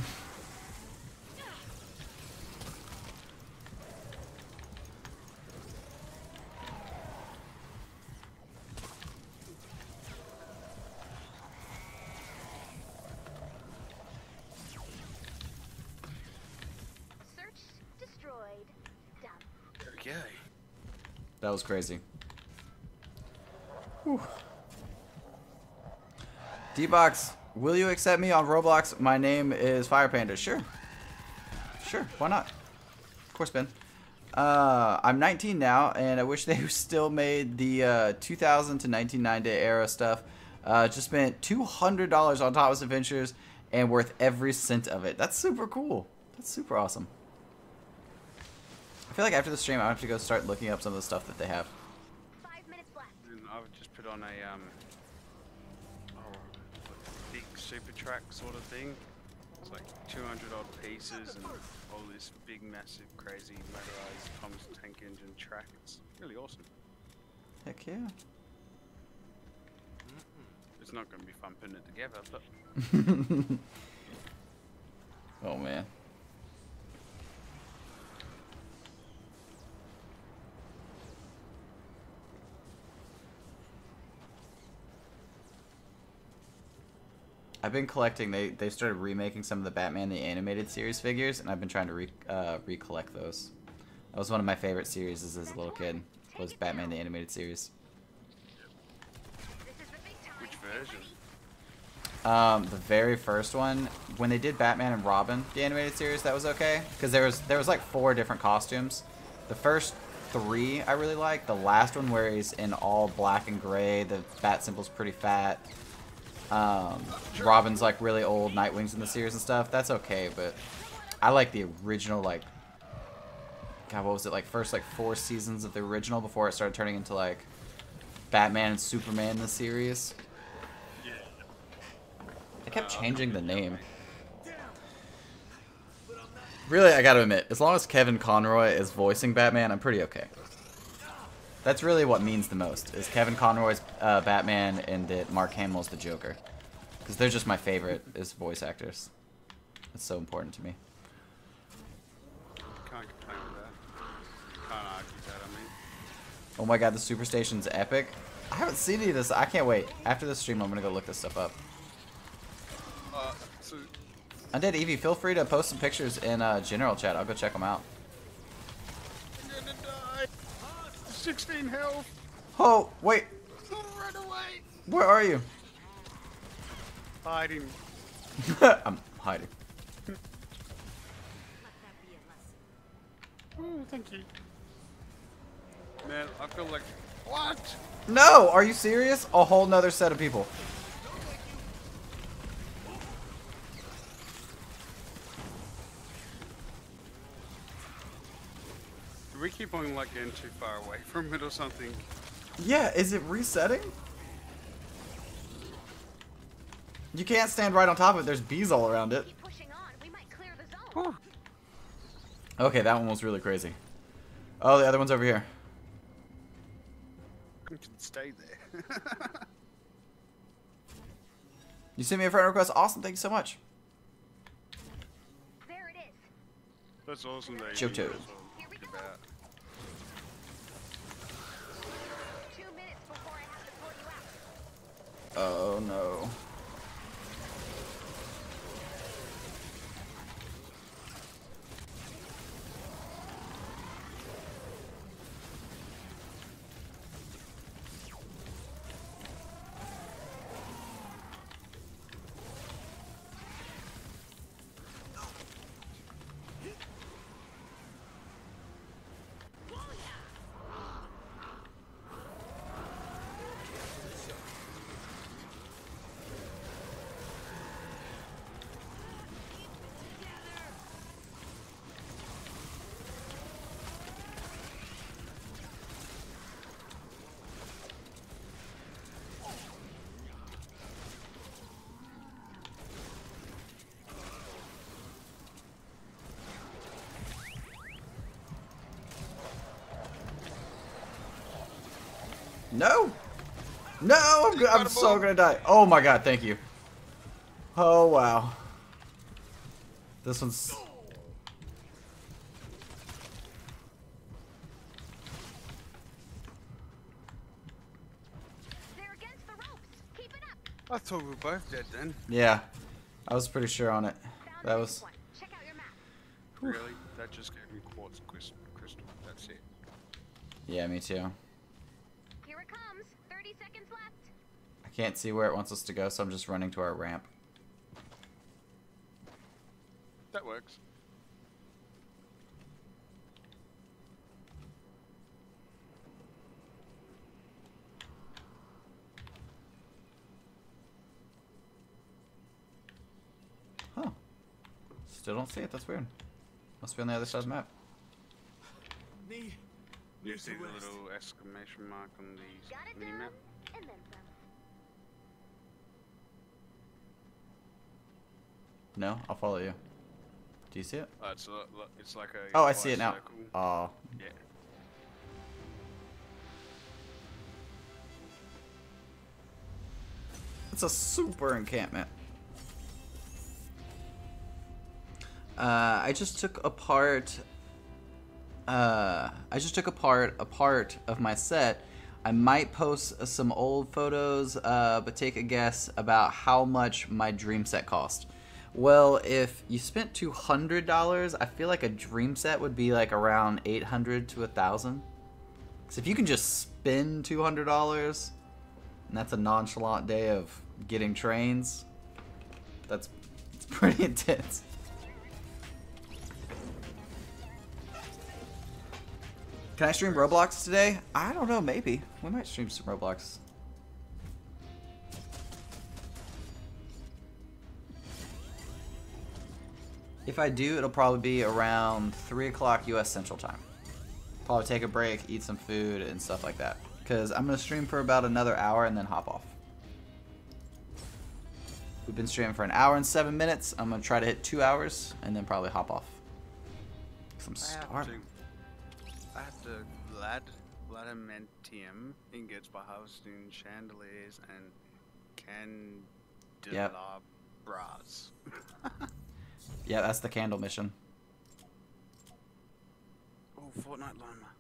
Search destroyed. Done. Okay. That was crazy. Whew. D-Box, will you accept me on Roblox? My name is Fire Panda. Sure. Sure, why not? Of course, Ben. I'm 19 now, and I wish they still made the 2000 to 1990 era stuff. Just spent $200 on Thomas Adventures and worth every cent of it. That's super cool. That's super awesome. I feel like after the stream, I have to go start looking up some of the stuff that they have. 5 minutes left. And I would just put on a big super track sort of thing. It's like 200 odd pieces and all this big, massive, crazy motorized Thomas Tank Engine track. It's really awesome. Heck yeah. It's not going to be fun putting it together, but Oh man. I've been collecting. They started remaking some of the Batman the Animated Series figures, and I've been trying to recollect those. That was one of my favorite series as a little kid. Was Batman the Animated Series. This is the big time. which version? The very first one, when they did Batman and Robin, the animated series, that was okay because there was like 4 different costumes. The first 3 I really liked. The last one where he's in all black and gray, the bat symbol's pretty fat. Robin's like really old, Nightwing's in the series and stuff. That's okay, but I like the original, like, God, what was it, like first like 4 seasons of the original before it started turning into like Batman and Superman in the series. They kept changing the name. Really, I gotta admit, as long as Kevin Conroy is voicing Batman, I'm pretty okay. That's really what means the most, is Kevin Conroy's Batman and that Mark Hamill's the Joker. Because they're just my favorite as voice actors. It's so important to me. Can't complain with that. Can't argue that, I mean. Oh my god, the Superstation's epic. I haven't seen any of this. I can't wait. After this stream, I'm gonna go look this stuff up. So Undead Evie, feel free to post some pictures in general chat. I'll go check them out. I'm gonna die. 16 health. Oh, wait. Run away. Where are you? Hiding. I'm hiding. Let that be a lesson. Oh, thank you. Man, I feel like what? No, are you serious? A whole nother set of people. Do we keep on like getting too far away from it or something? Yeah, is it resetting? You can't stand right on top of it. There's bees all around it. Keep pushing on. We might clear the zone. Okay, that one was really crazy. Oh, the other one's over here. We can stay there. You sent me a friend request. Awesome, thank you so much. There it is. That's awesome that Chocho. you guys Here we are go. about. 2 minutes before I have to pull you out. Oh no. No! No! I'm so gonna die. Oh my god, thank you. Oh wow. This one's... They're against the ropes. Keep it up. I thought we were both dead then. Yeah. I was pretty sure on it. Found That a was... big one. Check out your map. Really? That just gave me quartz crystal. That's it. Yeah, me too. Here it comes. 30 seconds left. I can't see where it wants us to go, so I'm just running to our ramp. That works. Still don't see it. That's weird. Must be on the other side of the map. Need You need see to the rest. little exclamation mark on the Got it mini done, map? and then some. No, I'll follow you. Do you see it? It's like a. Oh, I see it now. circle. Oh, Yeah. it's a super encampment. I just took apart. A part of my set. I might post some old photos, but take a guess about how much my dream set cost. Well, if you spent $200, I feel like a dream set would be like around $800 to $1,000. So if you can just spend $200, and that's a nonchalant day of getting trains, it's pretty intense. Can I stream Roblox today? I don't know, maybe. We might stream some Roblox. If I do, it'll probably be around 3 o'clock US Central Time. Probably take a break, eat some food, and stuff like that. Because I'm going to stream for about another hour and then hop off. We've been streaming for 1 hour and 7 minutes. I'm going to try to hit 2 hours and then probably hop off. 'Cause I'm starving. I have to Adamantium ingots by harvesting chandeliers and candelabras. Yeah, that's the candle mission. Oh, Fortnite Lima.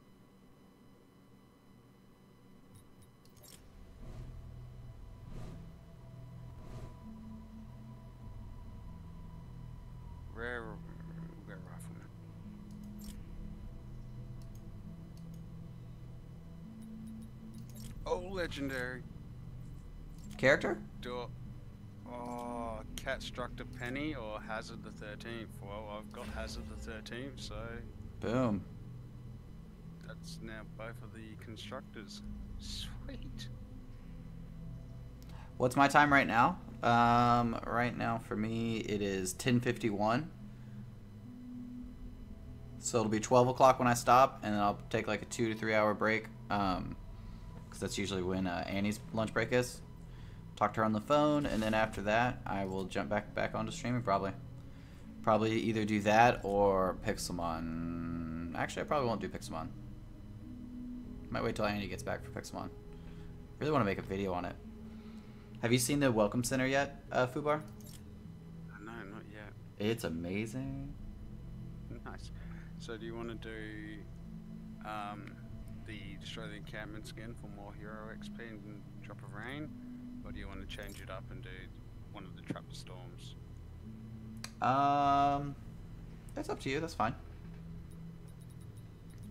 Rare rifleman. Oh, legendary. Character? Catstructor Penny or Hazard the 13th. Well, I've got Hazard the 13th, so Boom. that's now both of the constructors. Sweet. What's my time right now? Right now for me it is 10:51. So it'll be 12 o'clock when I stop, and then I'll take like a 2 to 3 hour break. Because that's usually when Annie's lunch break is. Talk to her on the phone, and then after that, I will jump back onto streaming probably. Probably either do that or Pixelmon. Actually, I probably won't do Pixelmon. Might wait till Annie gets back for Pixelmon. Really want to make a video on it. Have you seen the Welcome Center yet, Fubar? No, not yet. It's amazing. Nice. So do you want to do the Destroy the Encampment skin for more hero XP and Drop of Rain? Or do you want to change it up and do one of the Trapper Storms? It's up to you. That's fine.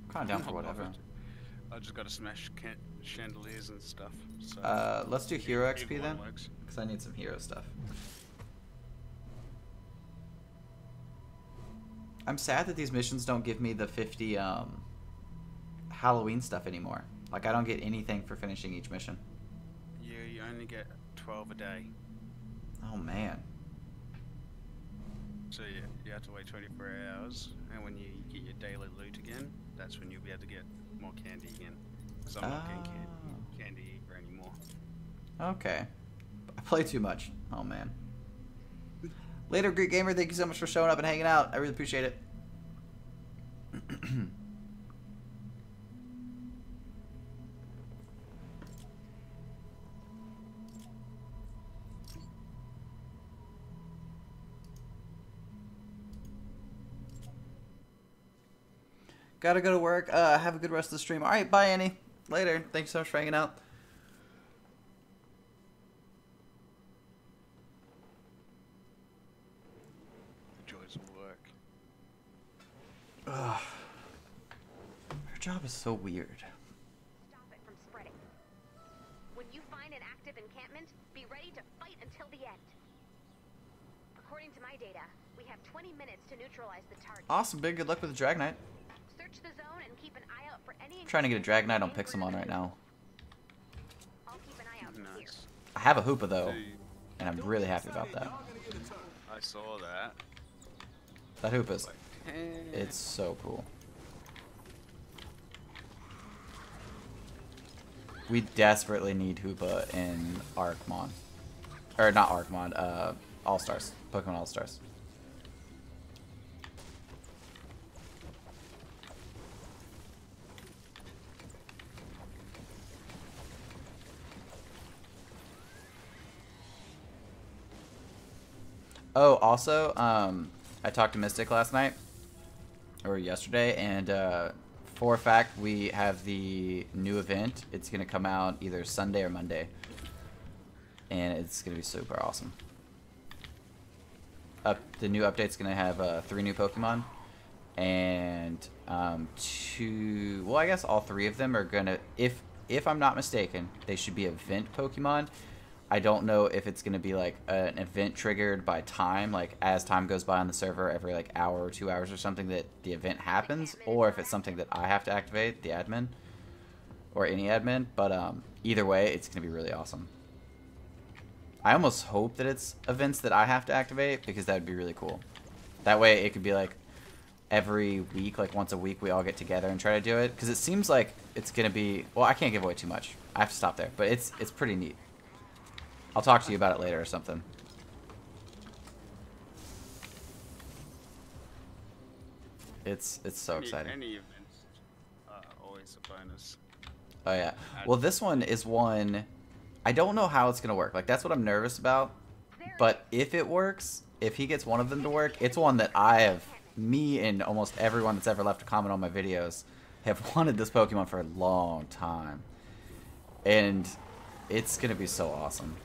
Kind of down for whatever. I just got to smash chandeliers and stuff. So Let's do hero either XP one then, works. because I need some hero stuff. I'm sad that these missions don't give me the 50 Halloween stuff anymore. Like, I don't get anything for finishing each mission. Yeah, you only get 12 a day. Oh man. So yeah, you have to wait 24 hours, and when you get your daily loot again, that's when you'll be able to get more candy again. Because I'm not getting candy either anymore. Okay. I play too much. Oh man. Later, Greek Gamer. Thank you so much for showing up and hanging out. I really appreciate it. Gotta go to work. Have a good rest of the stream. All right, bye, Annie. Later. Thanks so much for hanging out. The joys of work. Ugh. Her job is so weird. Stop it from spreading. When you find an active encampment, be ready to fight until the end. According to my data, we have 20 minutes to neutralize the target. Awesome, big. Good luck with the Drag Knight. Search the zone and keep an eye out for any. I'm trying to get a Drag Knight on Pixelmon right now. I'll keep an eye out here. Nice. I have a Hoopa though, Dude, and I'm really happy about that. I saw that. That hoop is, Like, it's so cool. We desperately need Hoopa in Arcmon. Or not Arcmon, All-Stars. Pokemon All-Stars. Oh, also, I talked to Mystic last night, or yesterday, and for a fact, we have the new event. It's going to come out either Sunday or Monday, and it's going to be super awesome. The new update's going to have 3 new Pokemon, and 2, well, I guess all 3 of them are going to, if I'm not mistaken, they should be event Pokemon. I don't know if it's going to be like an event triggered by time, like as time goes by on the server every like hour or 2 hours or something that the event happens, or if it's something that I have to activate, the admin, or any admin, but either way, it's going to be really awesome. I almost hope that it's events that I have to activate, because that would be really cool. That way it could be like every week, like once a week, we all get together and try to do it, because it seems like it's going to be, well, I can't give away too much. I have to stop there, but it's pretty neat. I'll talk to you about it later or something. It's so exciting. Any events always a bonus. Oh yeah. Well, this one is one I don't know how it's gonna work. Like that's what I'm nervous about. But if it works, if he gets one of them to work, it's one that me and almost everyone that's ever left a comment on my videos have wanted this Pokemon for a long time. And it's gonna be so awesome.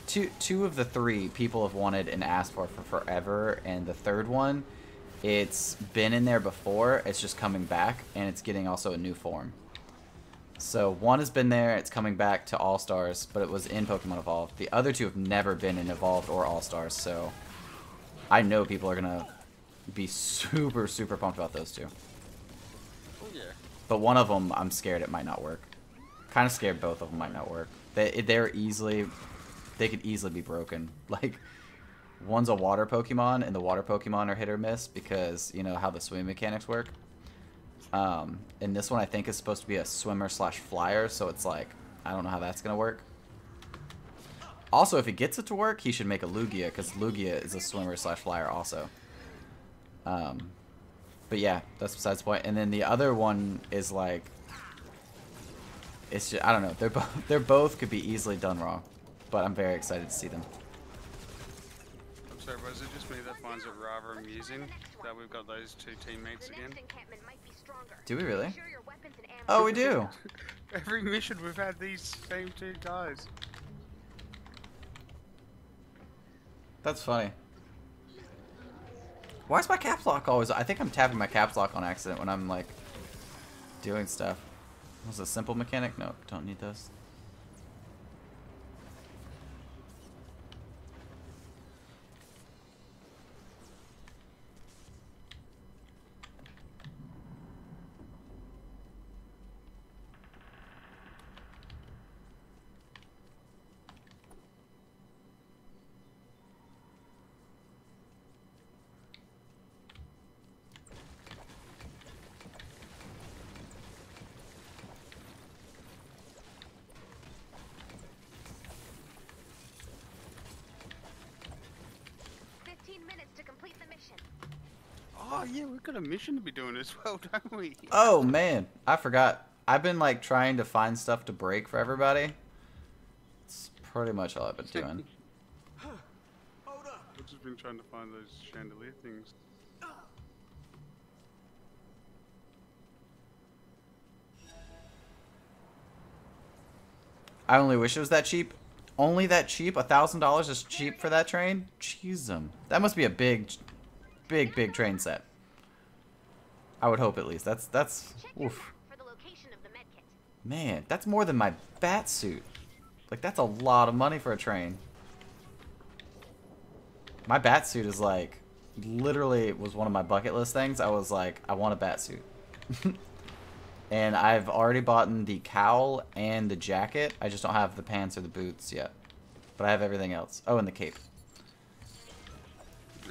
Two of the 3 people have wanted and asked for forever, and the third one, it's been in there before, it's just coming back, and it's getting also a new form. So one has been there, it's coming back to All-Stars, but it was in Pokemon Evolved. The other 2 have never been in Evolved or All-Stars, so I know people are gonna be super, super pumped about those 2. Oh yeah. But one of them, I'm scared it might not work. Kind of scared both of them might not work. They could easily be broken. Like, one's a water Pokemon, and the water Pokemon are hit or miss because, you know, how the swimming mechanics work. And this one, I think, is supposed to be a swimmer/flyer, so it's like, I don't know how that's going to work. Also, if he gets it to work, he should make a Lugia, because Lugia is a swimmer/flyer also. But yeah, that's besides the point. And then the other one is like, it's just, I don't know. They're both could be easily done wrong. But I'm very excited to see them. I'm sorry, but is it just me that finds it rather amusing that we've got those 2 teammates again? Do we really? Oh, we do. Every mission we've had these same 2 guys. That's funny. Why is my caps lock always? I think I'm tapping my caps lock on accident when I'm like doing stuff. Was it a simple mechanic? No, don't need those. Oh yeah, we've got a mission to be doing as well, don't we? Oh man, I forgot. I've been like trying to find stuff to break for everybody. It's pretty much all I've been doing. I've just been trying to find those chandelier things. I only wish it was that cheap. Only that cheap? $1,000 is cheap for that train? Jeez, that must be a big train set. I would hope at least. That's oof. Man, that's more than my bat suit. Like that's a lot of money for a train. My bat suit is like literally was one of my bucket list things. I was like, I want a bat suit. And I've already bought the cowl and the jacket. I just don't have the pants or the boots yet. But I have everything else. Oh, and the cape.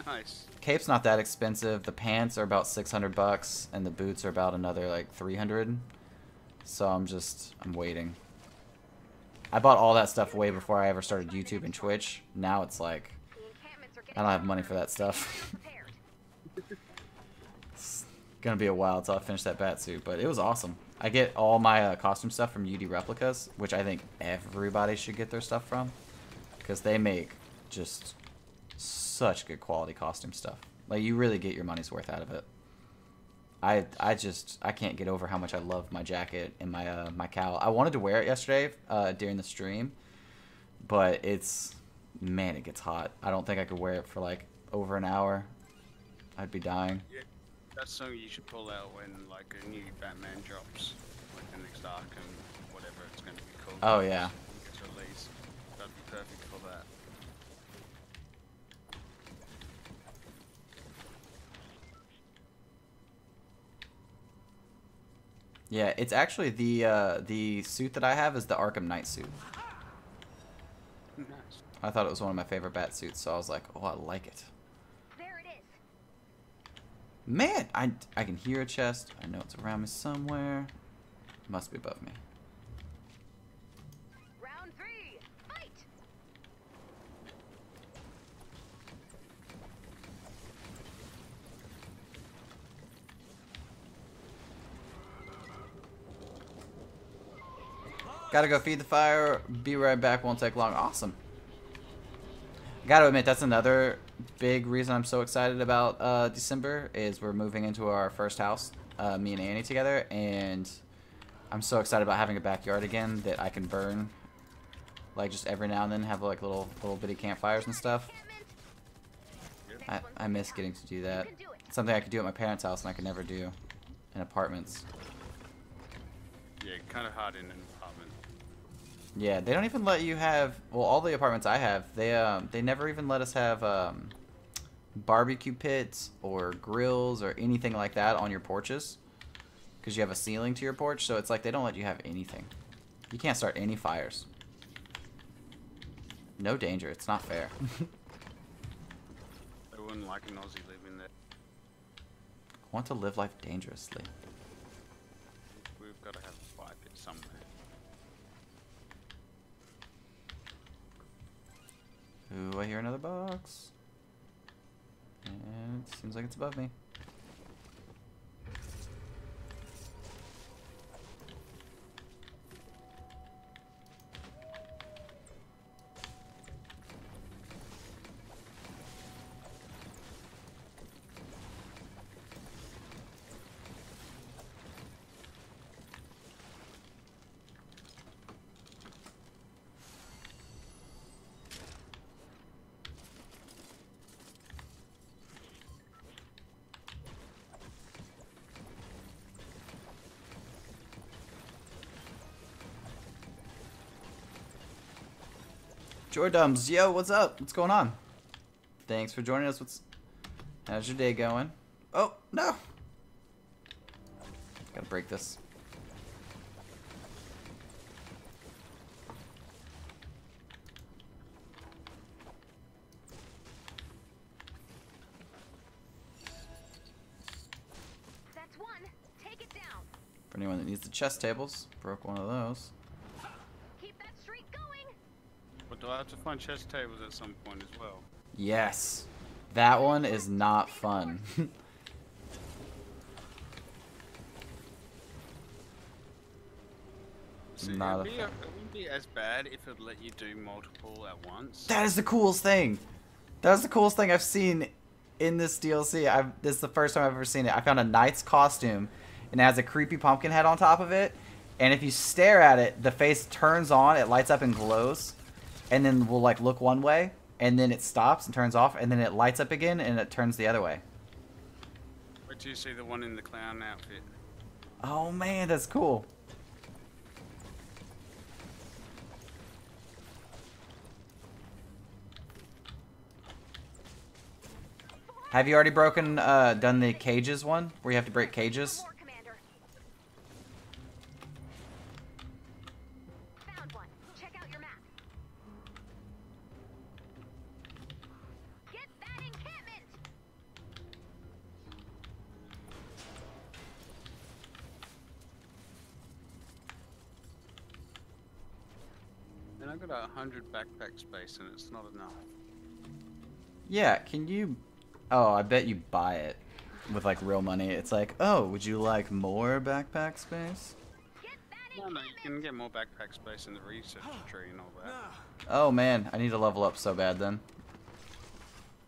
Nice. Cape's not that expensive. The pants are about 600 bucks, and the boots are about another like 300. So I'm waiting. I bought all that stuff way before I ever started YouTube and Twitch. Now it's like, The encampments are I getting don't have money stronger. for that stuff. Be prepared. It's gonna be a while until I finish that bat suit, but it was awesome. I get all my costume stuff from UD Replicas, which I think everybody should get their stuff from, because they make just such good quality costume stuff. Like, you really get your money's worth out of it. I can't get over how much I love my jacket and my my cowl. I wanted to wear it yesterday during the stream, but man, it gets hot. I don't think I could wear it for like over an hour. I'd be dying. Yeah, that's something you should pull out when like a new Batman drops, like the next arc and whatever it's going to be called. Oh yeah. It's released. That'd be perfect for that. Yeah, it's actually the suit that I have is the Arkham Knight suit. Nice. I thought it was one of my favorite bat suits, so I was like, oh, I like it. There it is. Man, I can hear a chest. I know it's around me somewhere. It must be above me. Round 3. Fight. Gotta go feed the fire. Be right back. Won't take long. Awesome. Gotta admit, that's another big reason I'm so excited about December is we're moving into our first house, me and Annie together, and I'm so excited about having a backyard again that I can burn, like, just every now and then, have like little bitty campfires and stuff. Encampment. I miss getting to do that. You can do it. It's something I could do at my parents' house and I could never do in apartments. Yeah, kind of hard in an apartment. Yeah, they don't even let you have. Well, all the apartments I have, they never even let us have barbecue pits or grills or anything like that on your porches, because you have a ceiling to your porch. So it's like they don't let you have anything. You can't start any fires. No danger. It's not fair. They wouldn't like an Aussie living there. Want to live life dangerously. We've got to have a fire pit somewhere. Ooh, I hear another box. And it seems like it's above me. Jordums, yo, what's up? What's going on? Thanks for joining us. How's your day going? Oh, no! Gotta break this. That's one. Take it down. For anyone that needs the chest tables, broke one of those. Keep that streak going. But do I have to find chest tables at some point as well? Yes. That one is not fun. See, Not a it wouldn't be as bad if it let you do multiple at once. That is the coolest thing. That was the coolest thing I've seen in this DLC. This is the first time I've ever seen it. I found a knight's costume, and it has a creepy pumpkin head on top of it. And if you stare at it, the face turns on, it lights up and glows, and then will like look one way, and then it stops and turns off, and then it lights up again, and it turns the other way. Wait till you see the one in the clown outfit. Oh man, that's cool. Have you already done the cages one, where you have to break cages? More, Commander. Found one. Check out your map. Get that encampment. I've got 100 backpack space and it's not enough. Yeah, can you... Oh, I bet you buy it with, like, real money. It's like, oh, would you like more backpack space? No, no, you can get more backpack space in the research tree and all that. Oh, man, I need to level up so bad then.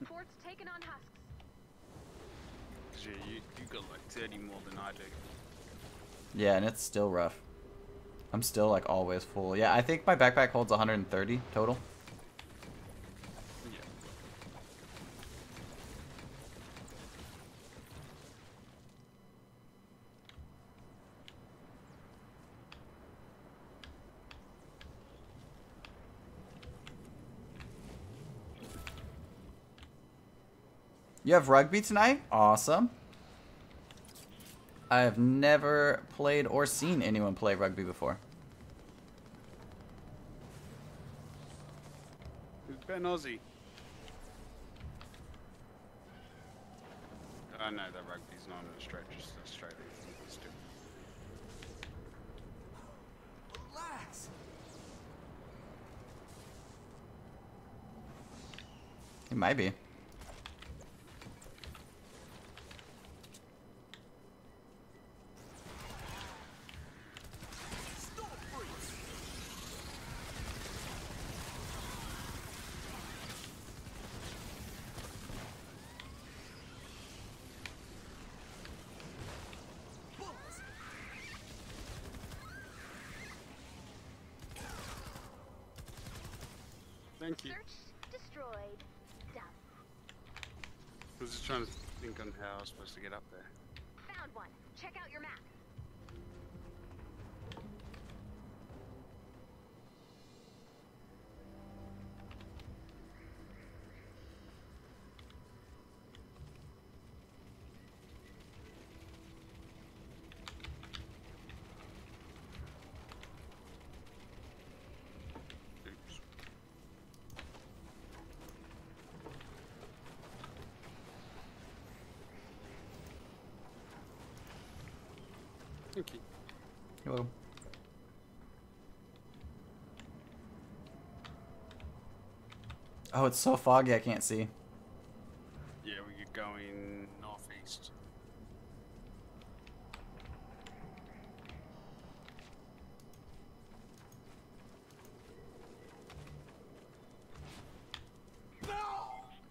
Fort's taken on husks. 'Cause, yeah, you got like 30 more than I do. Yeah, and it's still rough. I'm still, like, always full. Yeah, I think my backpack holds 130 total. Yeah. You have rugby tonight? Awesome. I have never played or seen anyone play rugby before. Who's Ben Aussie? Oh no, that rugby's not in Australia, just Australia. It's different. Relax. It might be. Thank you. Search destroyed. Done. I was just trying to think on how I was supposed to get up there. Found one. Check out your map. Oops. Thank you. You're welcome. Oh, it's so foggy I can't see. Yeah, we're going northeast.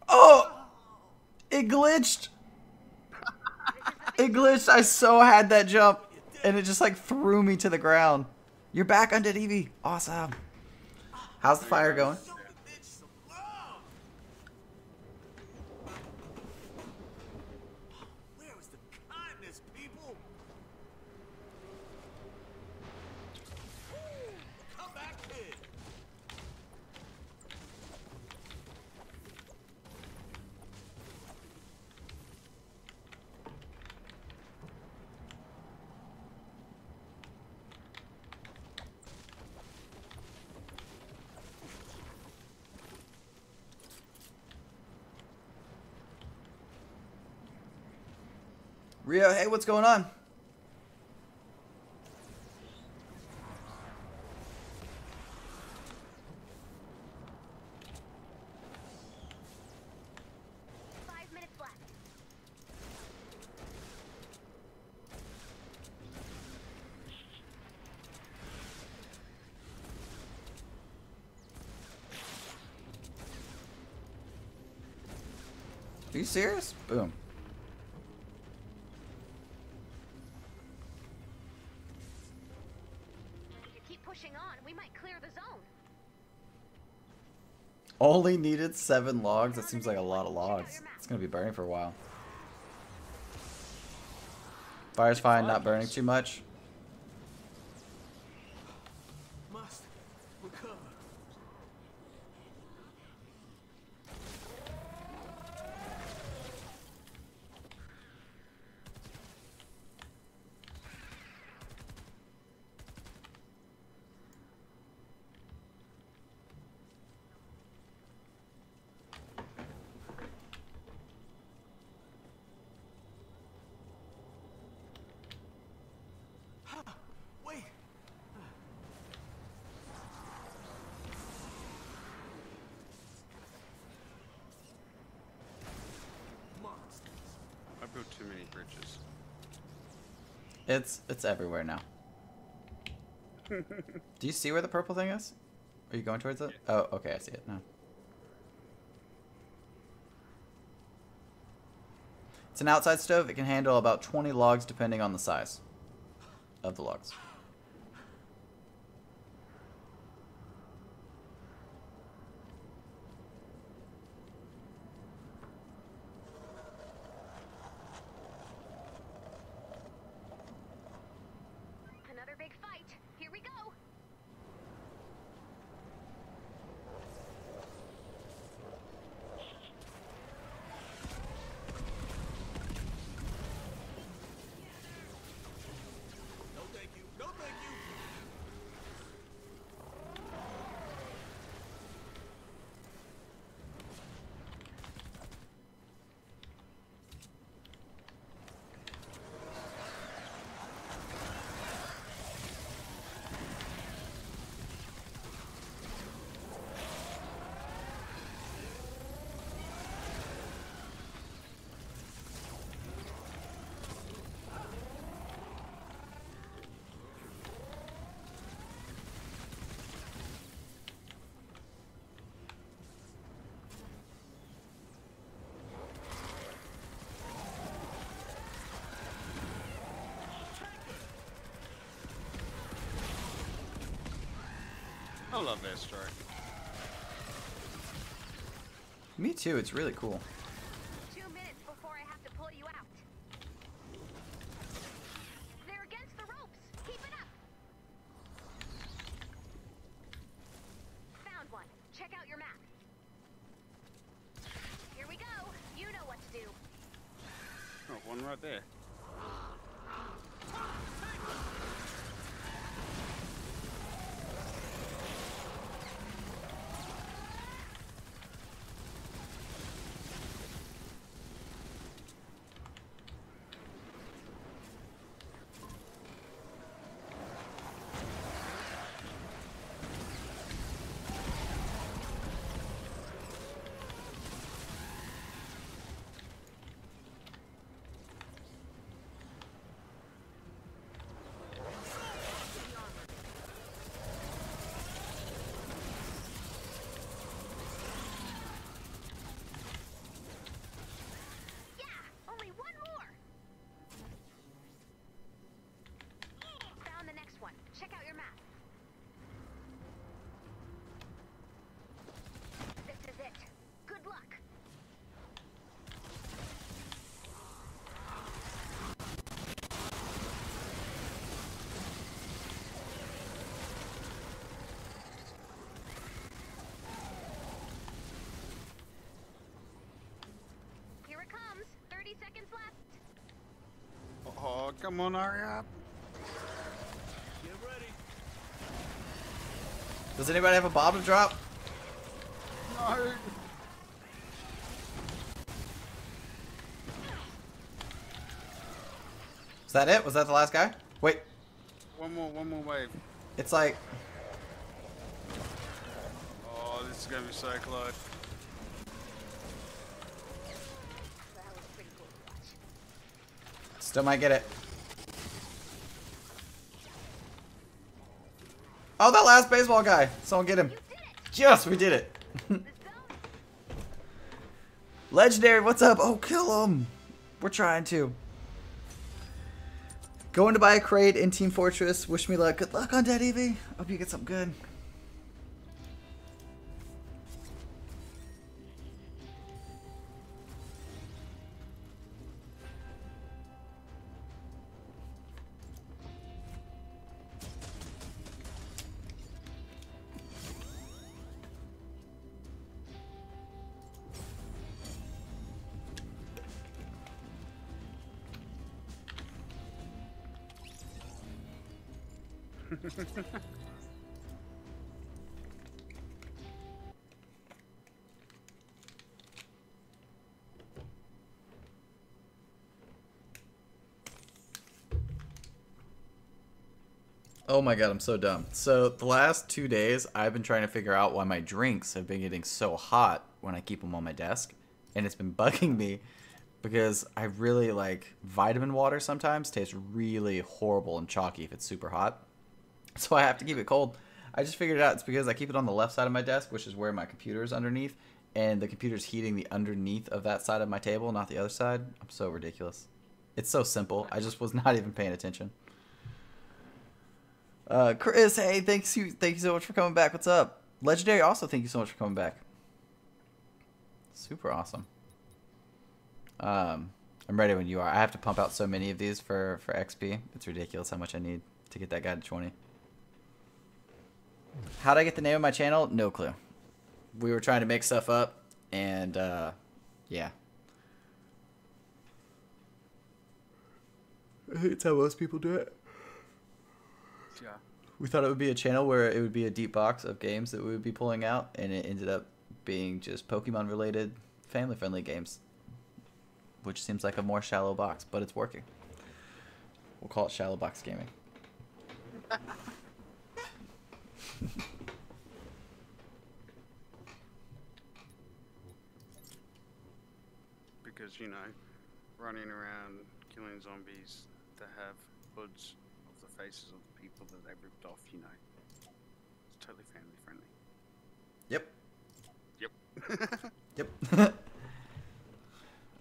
Oh! It glitched! It glitched. I so had that jump. And it just like threw me to the ground. You're back undead Evie. Awesome. How's the fire going? Show the bitch some love. Where is the kindness, people? Come back here. Rio, hey, what's going on? Minutes left. Are you serious? Boom. If you keep pushing on, we might clear the zone. Only needed 7 logs? That seems like a lot of logs. It's gonna be burning for a while. Fire's fine, not burning too much. Must recover. bridges. It's everywhere now. Do you see where the purple thing is? Are you going towards it? Yeah. Oh, okay, I see it now. It's an outside stove. It can handle about 20 logs depending on the size of the logs. Another big fight. Here we go. No thank you. No thank you. I love airstrike. Me too. It's really cool. 2 minutes before I have to pull you out. They're against the ropes. Keep it up. Found one. Check out your map. Here we go. You know what to do. Oh, one right there. Yeah, only one more. Found the next one. Check out your map. This is it. Good luck. Here it comes. 30 seconds left. Oh, come on, hurry up. Get ready. Does anybody have a bomb to drop? No. Is that it? Was that the last guy? Wait, One more wave. it's like... Oh, this is gonna be so close. That was pretty cool to watch. Still might get it. Oh, that last baseball guy. Someone get him. You did it. Yes, we did it. The zone. Legendary, what's up? Oh, kill him. We're trying to. Going to buy a crate in Team Fortress. Wish me luck. Good luck on Dead Evie. Hope you get something good. Oh my god, I'm so dumb. So the last 2 days, I've been trying to figure out why my drinks have been getting so hot when I keep them on my desk. And it's been bugging me because I really like vitamin water sometimes tastes really horrible and chalky if it's super hot. So I have to keep it cold. I just figured it out. It's because I keep it on the left side of my desk, which is where my computer is underneath, and the computer's heating the underneath of that side of my table, not the other side. I'm so ridiculous. It's so simple. I just was not even paying attention. Chris, hey, thank you so much for coming back. What's up? Legendary, also thank you so much for coming back. Super awesome. I'm ready when you are. I have to pump out so many of these for XP. It's ridiculous how much I need to get that guy to 20. How'd I get the name of my channel? No clue. We were trying to make stuff up, and yeah. It's how most people do it. Yeah. We thought it would be a channel where it would be a deep box of games that we would be pulling out, and it ended up being just Pokemon-related, family-friendly games, which seems like a more shallow box, but it's working. We'll call it shallow box gaming. Because, you know, running around killing zombies that have hoods of the faces of the people that they ripped off, you know, it's totally family friendly. Yep. Yep. Yep.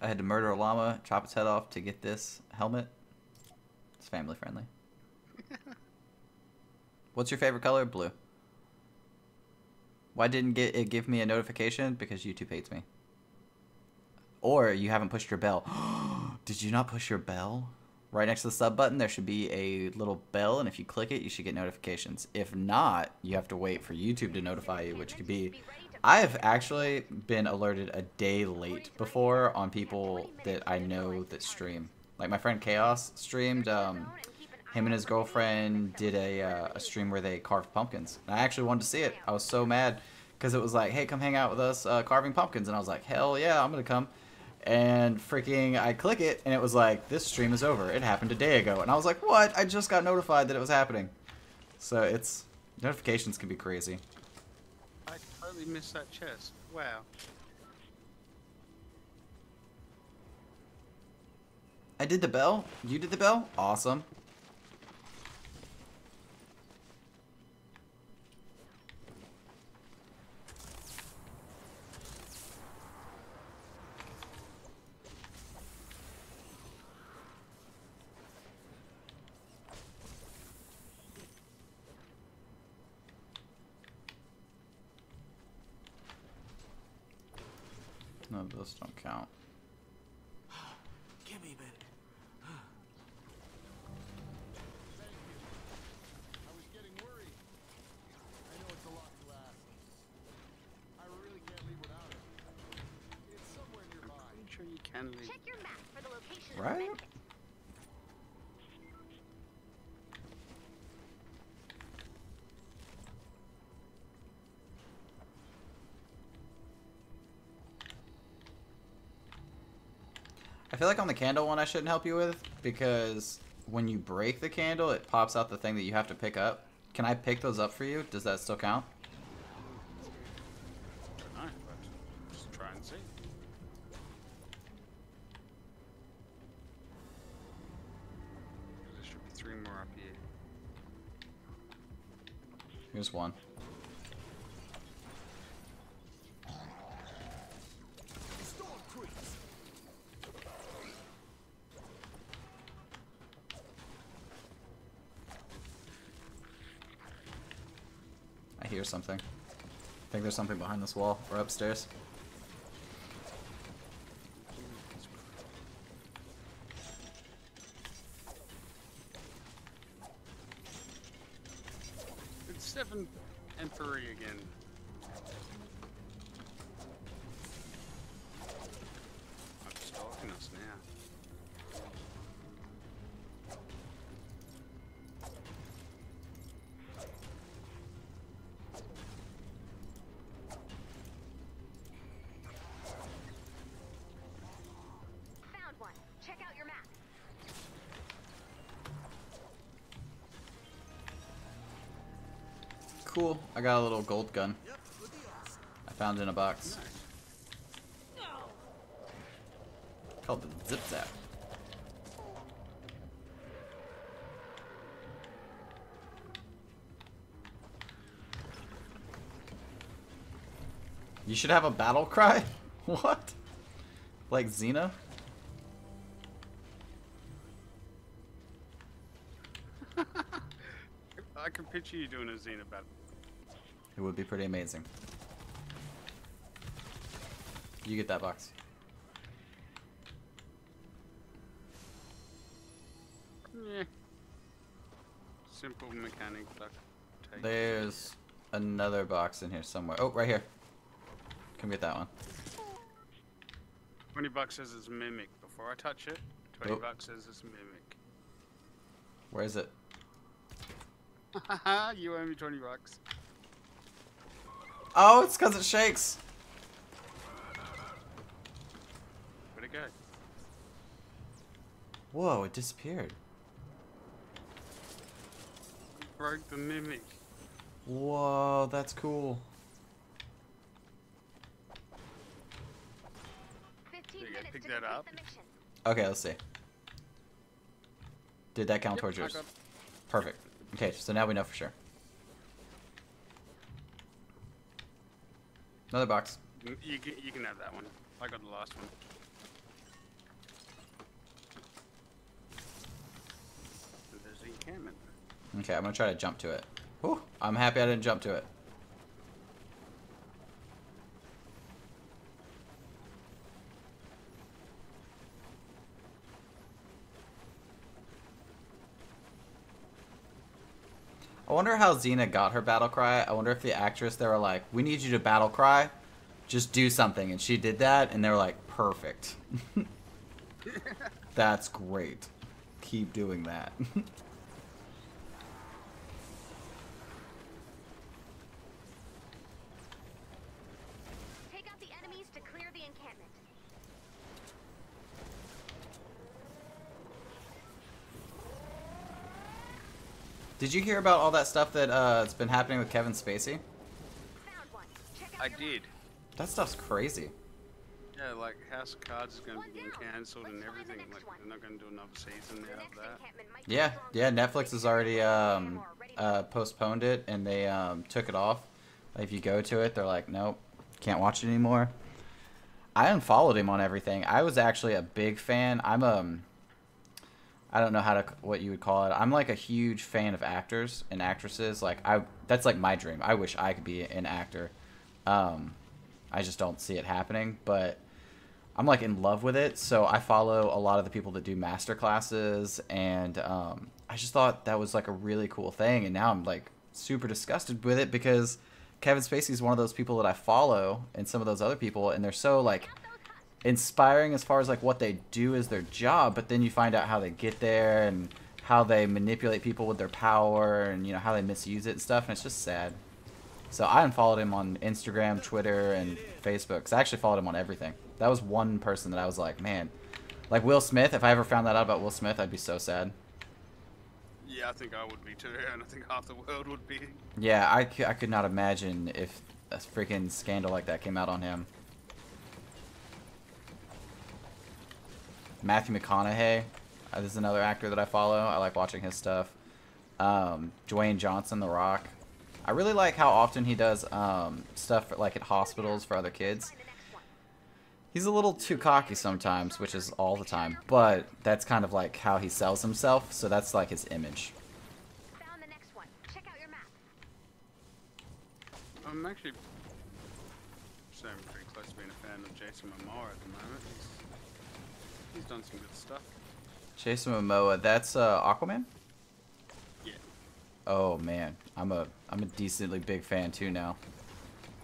I had to murder a llama, chop its head off to get this helmet. It's family friendly. What's your favorite color? Blue. Why didn't it give me a notification? Because YouTube hates me. Or you haven't pushed your bell. Did you not push your bell? Right next to the sub button, there should be a little bell, and if you click it, you should get notifications. If not, you have to wait for YouTube to notify you, which could be... I have actually been alerted a day late before on people that I know that stream. Like my friend Chaos streamed... him and his girlfriend did a stream where they carved pumpkins. And I actually wanted to see it. I was so mad because it was like, hey, come hang out with us carving pumpkins. And I was like, hell yeah, I'm going to come. And freaking, I click it, and it was like, this stream is over. It happened a day ago. And I was like, what? I just got notified that it was happening. So it's, notifications can be crazy. I totally missed that chest. Wow. I did the bell. You did the bell? Awesome. No, those don't count. Give me a minute. Thank you. I was getting worried. I know it's a lot to ask. I really can't leave without it. It's somewhere nearby. I'm sure you can leave. Check your map for the location Right? of the medkit. I feel like on the candle one I shouldn't help you with, because when you break the candle, it pops out the thing that you have to pick up. Can I pick those up for you? Does that still count? Don't know, but just try and see. There should be 3 more up here. Here's one. Storm creeps. I hear something. I think there's something behind this wall or upstairs. It's 7 and 3 again. I'm stalking us now. Found one. Check out your map. Cool. I got a little gold gun. Yep, would be awesome. I found it in a box. Nice. Called the Zip Zap. You should have a battle cry? What? Like Xena? I can picture you doing a Xena battle. It would be pretty amazing. You get that box. Yeah. Simple mechanic duct tape. There's another box in here somewhere. Oh, right here. Come get that one. $20 says it's mimic. Before I touch it, $20 Oh. says it's mimic. Where is it? You owe me $20. Oh, it's because it shakes. Where'd it go? Whoa, it disappeared. Broke the mimic. Whoa, that's cool. 15 There you go, minutes pick to that complete up. the mission. Okay, let's see. Did that count Yep, towards I yours? got- Perfect. Okay, so now we know for sure. Another box. You can have that one. I got the last one. And there's the encampment. Okay, I'm gonna try to jump to it. Whew, I'm happy I didn't jump to it. I wonder how Xena got her battle cry. I wonder if the actress, they were like, we need you to battle cry. Just do something. And she did that, and they were like, perfect. That's great. Keep doing that. Take out the enemies to clear the encampment. Did you hear about all that stuff that it's been happening with Kevin Spacey? Found one. Check out I your did. That stuff's crazy. Yeah, like House of Cards is going to One be getting down. cancelled and Let's find the everything. next Like, one. they're not going to do another season The now next of that. encampment might be Yeah, stronger. yeah. Netflix has already More ready to postponed it, and they took it off. If you go to it, they're like, nope, can't watch it anymore. I unfollowed him on everything. I was actually a big fan. I don't know what you would call it. I'm like a huge fan of actors and actresses. Like that's like my dream. I wish I could be an actor. I just don't see it happening, but I'm like in love with it. So I follow a lot of the people that do master classes, and I just thought that was like a really cool thing. And now I'm like super disgusted with it because Kevin Spacey is one of those people that I follow, and some of those other people, and they're so like inspiring as far as like what they do as their job, but then you find out how they get there and how they manipulate people with their power, and you know how they misuse it and stuff, and it's just sad. So I unfollowed him on Instagram, Twitter, and Facebook, because I actually followed him on everything. That was one person that I was like, man, like Will Smith. If I ever found that out about Will Smith, I'd be so sad. Yeah, I think I would be too, and I think half the world would be. Yeah, I could not imagine if a freaking scandal like that came out on him. Matthew McConaughey, this is another actor that I follow. I like watching his stuff. Dwayne Johnson, The Rock. I really like how often he does stuff like at hospitals for other kids. Find the next one. He's a little too cocky sometimes, which is all the time, but that's kind of like how he sells himself, so that's like his image. Found the next one. Check out your map. I'm actually staying pretty close to being a fan of Jason Momoa at the moment. He's done some good stuff. Jason Momoa, that's Aquaman? Yeah. Oh man, I'm a decently big fan too now.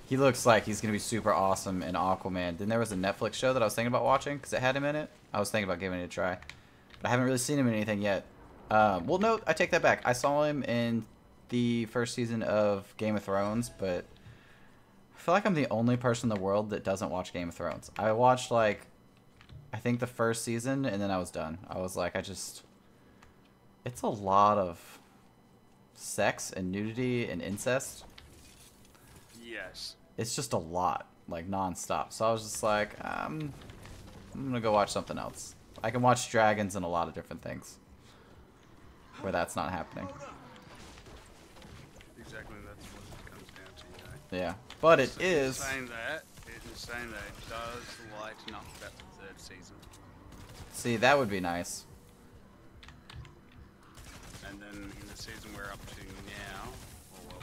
He looks like he's gonna be super awesome in Aquaman. Then there was a Netflix show that I was thinking about watching because it had him in it. I was thinking about giving it a try, but I haven't really seen him in anything yet. Well, no, I take that back. I saw him in the first season of Game of Thrones, but I feel like I'm the only person in the world that doesn't watch Game of Thrones. I watched like, I think the first season, and then I was done. I was like, it's a lot of sex and nudity and incest. Yes. It's just a lot, like nonstop. So I was just like, I'm gonna go watch something else. I can watch dragons and a lot of different things where that's not happening. Exactly, that's what it comes down to, you know. Yeah, but it So is. saying that, it does lighten up that third season. See, that would be nice. And then in the season we're up to now, or well,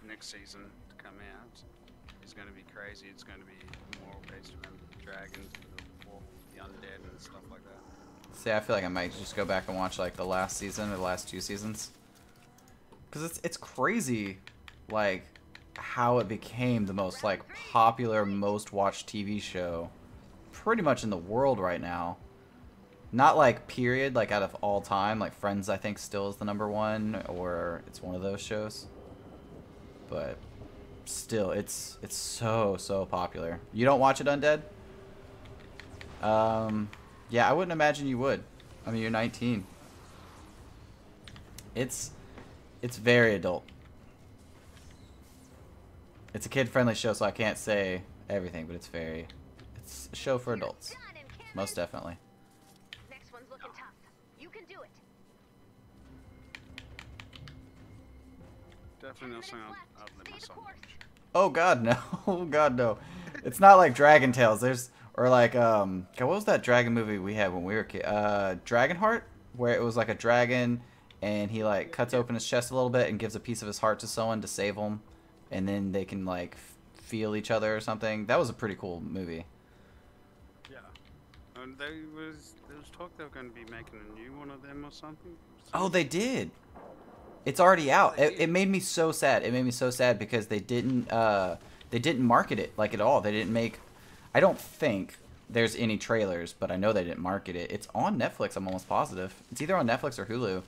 the next season to come out, is going to be crazy. It's going to be more based around the dragons, the undead, and stuff like that. See, I feel like I might just go back and watch like the last season or the last 2 seasons, because it's crazy, like how it became the most like popular, most watched TV show, pretty much in the world right now. Not like period, like out of all time. Like Friends, I think still is the #1, or it's one of those shows. But still, it's so popular. You don't watch it, Undead? Yeah, I wouldn't imagine you would. I mean, you're 19. It's very adult. It's a kid-friendly show, so I can't say everything, but it's a show for adults, most definitely. Next one's looking tough. You can do it. Definitely not something I'll let my son watch. Oh God, no! Oh God, no! It's not like Dragon Tales. Or like God, what was that dragon movie we had when we were kids? Dragonheart, where it was like a dragon, and he like cuts open his chest a little bit and gives a piece of his heart to someone to save him, and then they can like feel each other or something. That was a pretty cool movie. Yeah. And there was talk they were going to be making a new one of them or something. Oh, they did. It's already out. It made me so sad. It made me so sad because they didn't market it like at all. They didn't make. I don't think there's any trailers, but I know they didn't market it. It's on Netflix. I'm almost positive. It's either on Netflix or Hulu.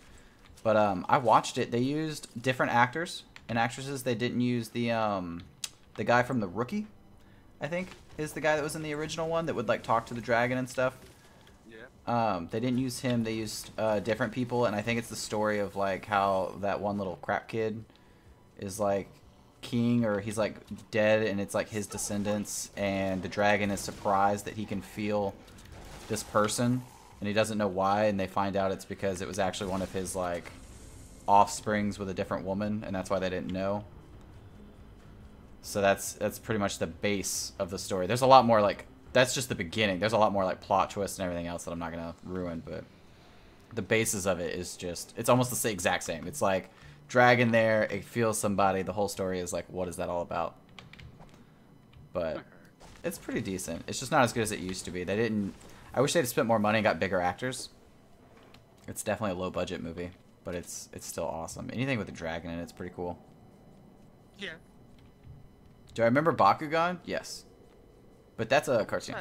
But I watched it. They used different actors and actresses. They didn't use the guy from The Rookie, I think, is the guy that was in the original one that would like talk to the dragon and stuff. They didn't use him. They used different people, and I think it's the story of like how that one little crap kid is like king, or he's like dead, and it's like his descendants, and the dragon is surprised that he can feel this person, and he doesn't know why, and they find out it's because it was actually one of his like offsprings with a different woman, and that's why they didn't know. So that's pretty much the base of the story. There's a lot more like. That's just the beginning. There's a lot more like plot twists and everything else that I'm not gonna ruin, but the basis of it is just, it's almost the same, exact same. It's like dragon there, it feels somebody. The whole story is like, what is that all about? But it's pretty decent. It's just not as good as it used to be. They didn't. I wish they'd spent more money and got bigger actors. It's definitely a low budget movie, but it's still awesome. Anything with a dragon in it's pretty cool. Yeah. Do I remember Bakugan? Yes. But that's a cartoon.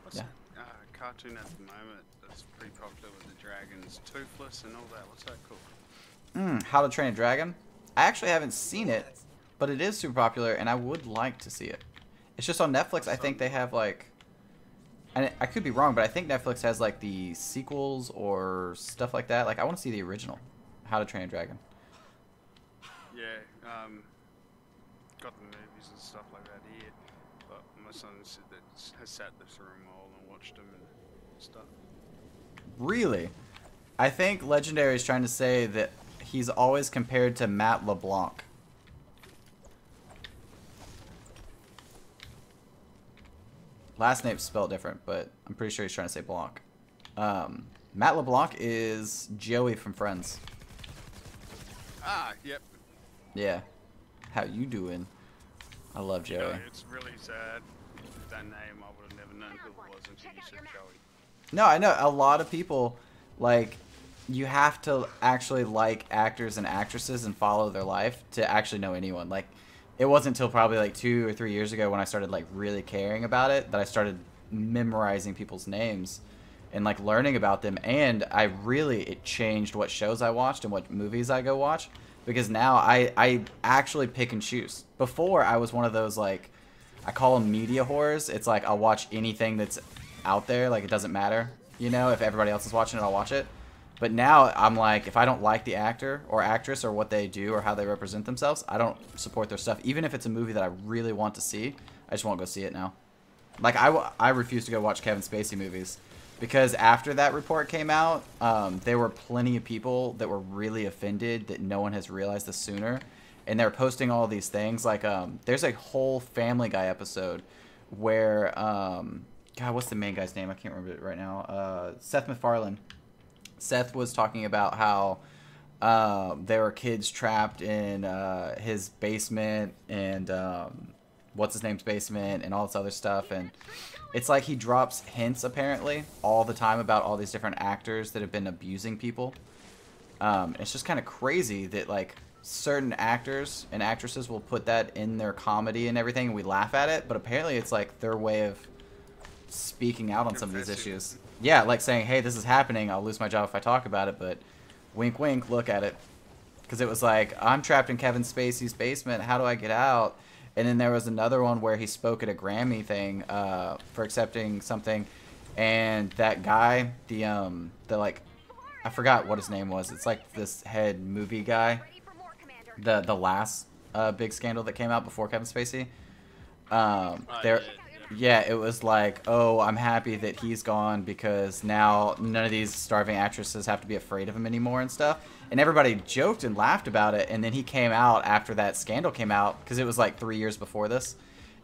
What's Yeah. that cartoon at the moment that's pretty popular with the dragons, Toothless and all that? What's that called? How to Train a Dragon? I actually haven't seen it, but it is super popular, and I would like to see it. It's just on Netflix. I think they have like, and I could be wrong, but I think Netflix has like the sequels or stuff like that. Like I want to see the original, How to Train a Dragon. Yeah, got the movies and stuff like that here, but my son said that has sat through them all and watched them and stuff. Really? I think Legendary is trying to say that he's always compared to Matt LeBlanc. Last name's spelled different, but I'm pretty sure he's trying to say Blanc. Matt LeBlanc is Joey from Friends. Ah, yep. Yeah. How you doing? I love Joey. Yeah, it's really sad. With that name, I would have never known who it was until you said Joey. No, I know. A lot of people, like, you have to actually like actors and actresses and follow their life to actually know anyone. Like, it wasn't until probably like 2 or 3 years ago when I started like really caring about it that I started memorizing people's names and like learning about them. And it changed what shows I watched and what movies I go watch, because now I actually pick and choose. Before, I was one of those, like, I call them media whores. It's like I'll watch anything that's out there. Like, it doesn't matter, you know, if everybody else is watching it, I'll watch it. But now I'm like, if I don't like the actor or actress or what they do or how they represent themselves, I don't support their stuff. Even if it's a movie that I really want to see, I just won't go see it now. Like, I refuse to go watch Kevin Spacey movies. Because after that report came out, there were plenty of people that were really offended that no one has realized this sooner. And they're posting all these things. Like, there's a whole Family Guy episode where, God, what's the main guy's name? I can't remember it right now. Seth MacFarlane. Seth was talking about how there were kids trapped in his basement and what's his name's basement and all this other stuff. And it's like he drops hints, apparently, all the time about all these different actors that have been abusing people. It's just kind of crazy that, like, certain actors and actresses will put that in their comedy and everything, and we laugh at it, but apparently it's, like, their way of speaking out on some of these issues. Yeah, like saying, hey, this is happening, I'll lose my job if I talk about it, but wink, wink, look at it. Because it was like, I'm trapped in Kevin Spacey's basement, how do I get out? And then there was another one where he spoke at a Grammy thing for accepting something, and that guy, the like, I forgot what his name was. It's like this head movie guy, the last big scandal that came out before Kevin Spacey. Yeah, it was like, oh, I'm happy that he's gone because now none of these starving actresses have to be afraid of him anymore and stuff. And everybody joked and laughed about it. And then he came out after that scandal came out, because it was like 3 years before this.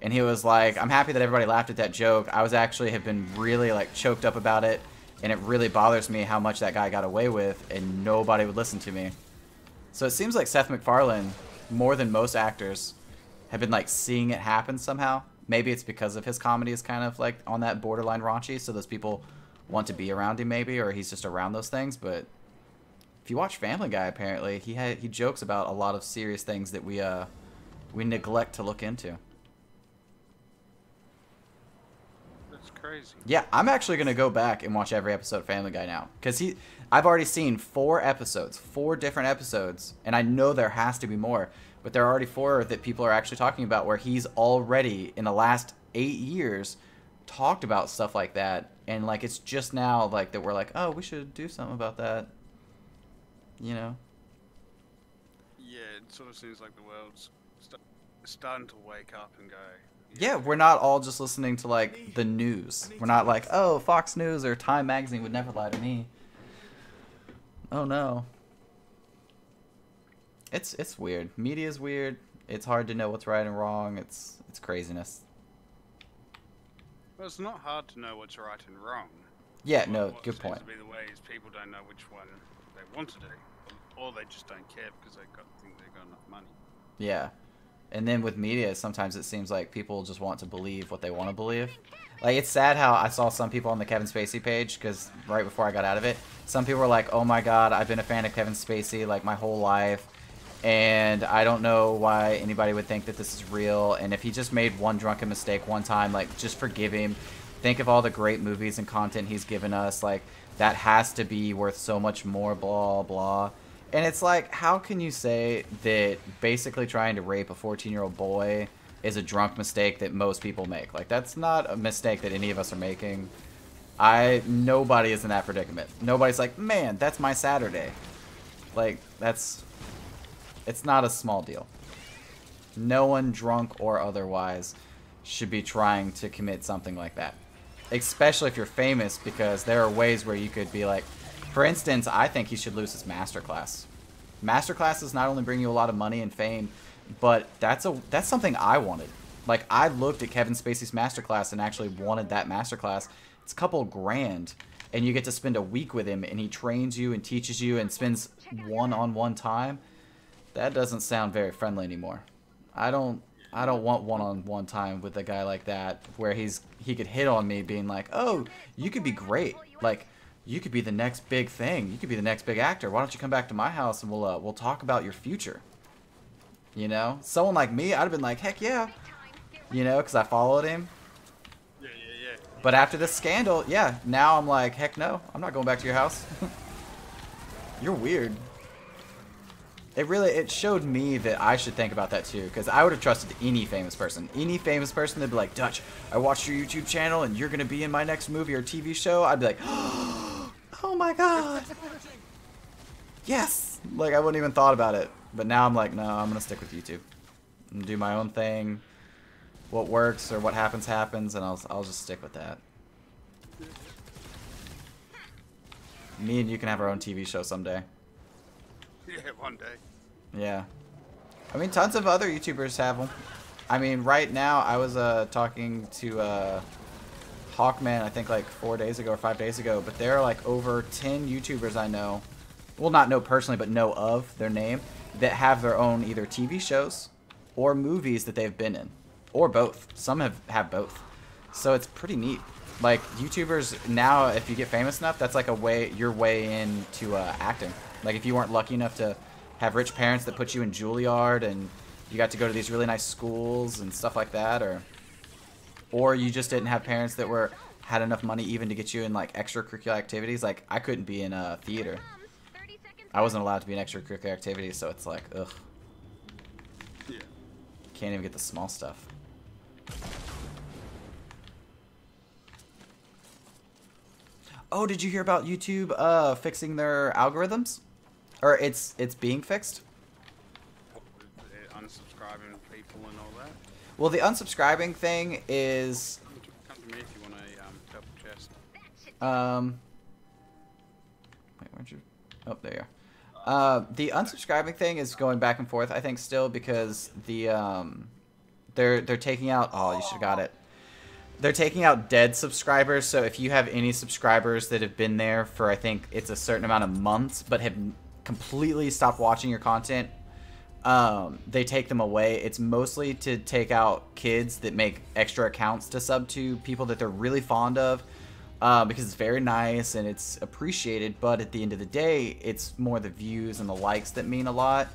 And he was like, I'm happy that everybody laughed at that joke. I was actually have been really like choked up about it. And it really bothers me how much that guy got away with and nobody would listen to me. So it seems like Seth MacFarlane, more than most actors, have been like seeing it happen somehow. Maybe it's because of his comedy is kind of like on that borderline raunchy, so those people want to be around him maybe, or he's just around those things. But if you watch Family Guy, apparently he jokes about a lot of serious things that we neglect to look into. That's crazy. Yeah, I'm actually gonna go back and watch every episode of Family Guy now, because I've already seen 4 different episodes, and I know there has to be more. But there are already 4 that people are actually talking about where he's already, in the last 8 years, talked about stuff like that. And, like, it's just now, like, that we're like, oh, we should do something about that. You know? Yeah, it sort of seems like the world's starting to wake up and go. Yeah, we're not all just listening to, like, the news. We're not like, oh, Fox News or Time Magazine would never lie to me. Oh, no. It's weird. Media's weird. It's hard to know what's right and wrong. It's craziness. Well, it's not hard to know what's right and wrong. Yeah, Well, no, what good seems point. to be the way is people don't know which one they want to do, or they just don't care because think they've got enough money. Yeah. And then with media, sometimes it seems like people just want to believe what they want to believe. Like, it's sad how I saw some people on the Kevin Spacey page, because right before I got out of it, some people were like, oh my god, I've been a fan of Kevin Spacey, like, my whole life. And I don't know why anybody would think that this is real. And if he just made one drunken mistake one time, like, just forgive him. Think of all the great movies and content he's given us. Like, that has to be worth so much more, blah, blah. And it's like, how can you say that basically trying to rape a 14-year-old boy is a drunk mistake that most people make? Like, that's not a mistake that any of us are making. Nobody is in that predicament. Nobody's like, man, that's my Saturday. Like, it's not a small deal. No one, drunk or otherwise, should be trying to commit something like that. Especially if you're famous, because there are ways where you could be like, for instance, I think he should lose his masterclass. Masterclasses not only bring you a lot of money and fame, but that's something I wanted. Like, I looked at Kevin Spacey's masterclass and actually wanted that masterclass. It's a couple grand, and you get to spend a week with him, and he trains you and teaches you and spends one-on-one time. That doesn't sound very friendly anymore. I don't want one-on-one time with a guy like that where he could hit on me being like, oh, you could be great. Like, you could be the next big thing. You could be the next big actor. Why don't you come back to my house and we'll talk about your future? You know? Someone like me, I'd have been like, heck yeah. You know, because I followed him. Yeah. But after this scandal, yeah, now I'm like, heck no. I'm not going back to your house. You're weird. It showed me that I should think about that too, because I would have trusted any famous person. Any famous person that'd be like, Dutch, I watched your YouTube channel and you're going to be in my next movie or TV show. I'd be like, oh my god. Yes. Like, I wouldn't even thought about it. But now I'm like, no, I'm going to stick with YouTube. I'm going to do my own thing. what works or what happens, and I'll just stick with that. Me and you can have our own TV show someday. Yeah, one day. Yeah. I mean, tons of other YouTubers have them. I mean, right now, I was talking to Hawkman, I think like 4 days ago or 5 days ago, but there are like over 10 YouTubers I know, well, not know personally, but know of their name, that have their own either TV shows or movies that they've been in, or both. Some have both. So it's pretty neat. Like, YouTubers now, if you get famous enough, that's like your way into acting. Like, if you weren't lucky enough to have rich parents that put you in Juilliard and you got to go to these really nice schools and stuff like that, or you just didn't have parents that had enough money even to get you in like extracurricular activities. Like, I couldn't be in a theater. I wasn't allowed to be in extracurricular activities, so it's like, ugh. Yeah. Can't even get the small stuff. Oh, did you hear about YouTube fixing their algorithms? Or it's being fixed? What with the unsubscribing people and all that? Well, the unsubscribing thing is Come to me if you want a purple chest. wait, where'd you? Oh, there you are. The unsubscribing thing is going back and forth, I think, still, because the they're taking out. Oh, you should have got it. They're taking out dead subscribers. So if you have any subscribers that have been there for, I think it's a certain amount of months, but have completely stopped watching your content, they take them away. It's mostly to take out kids that make extra accounts to sub to people that they're really fond of, because it's very nice and it's appreciated. But at the end of the day, it's more the views and the likes that mean a lot.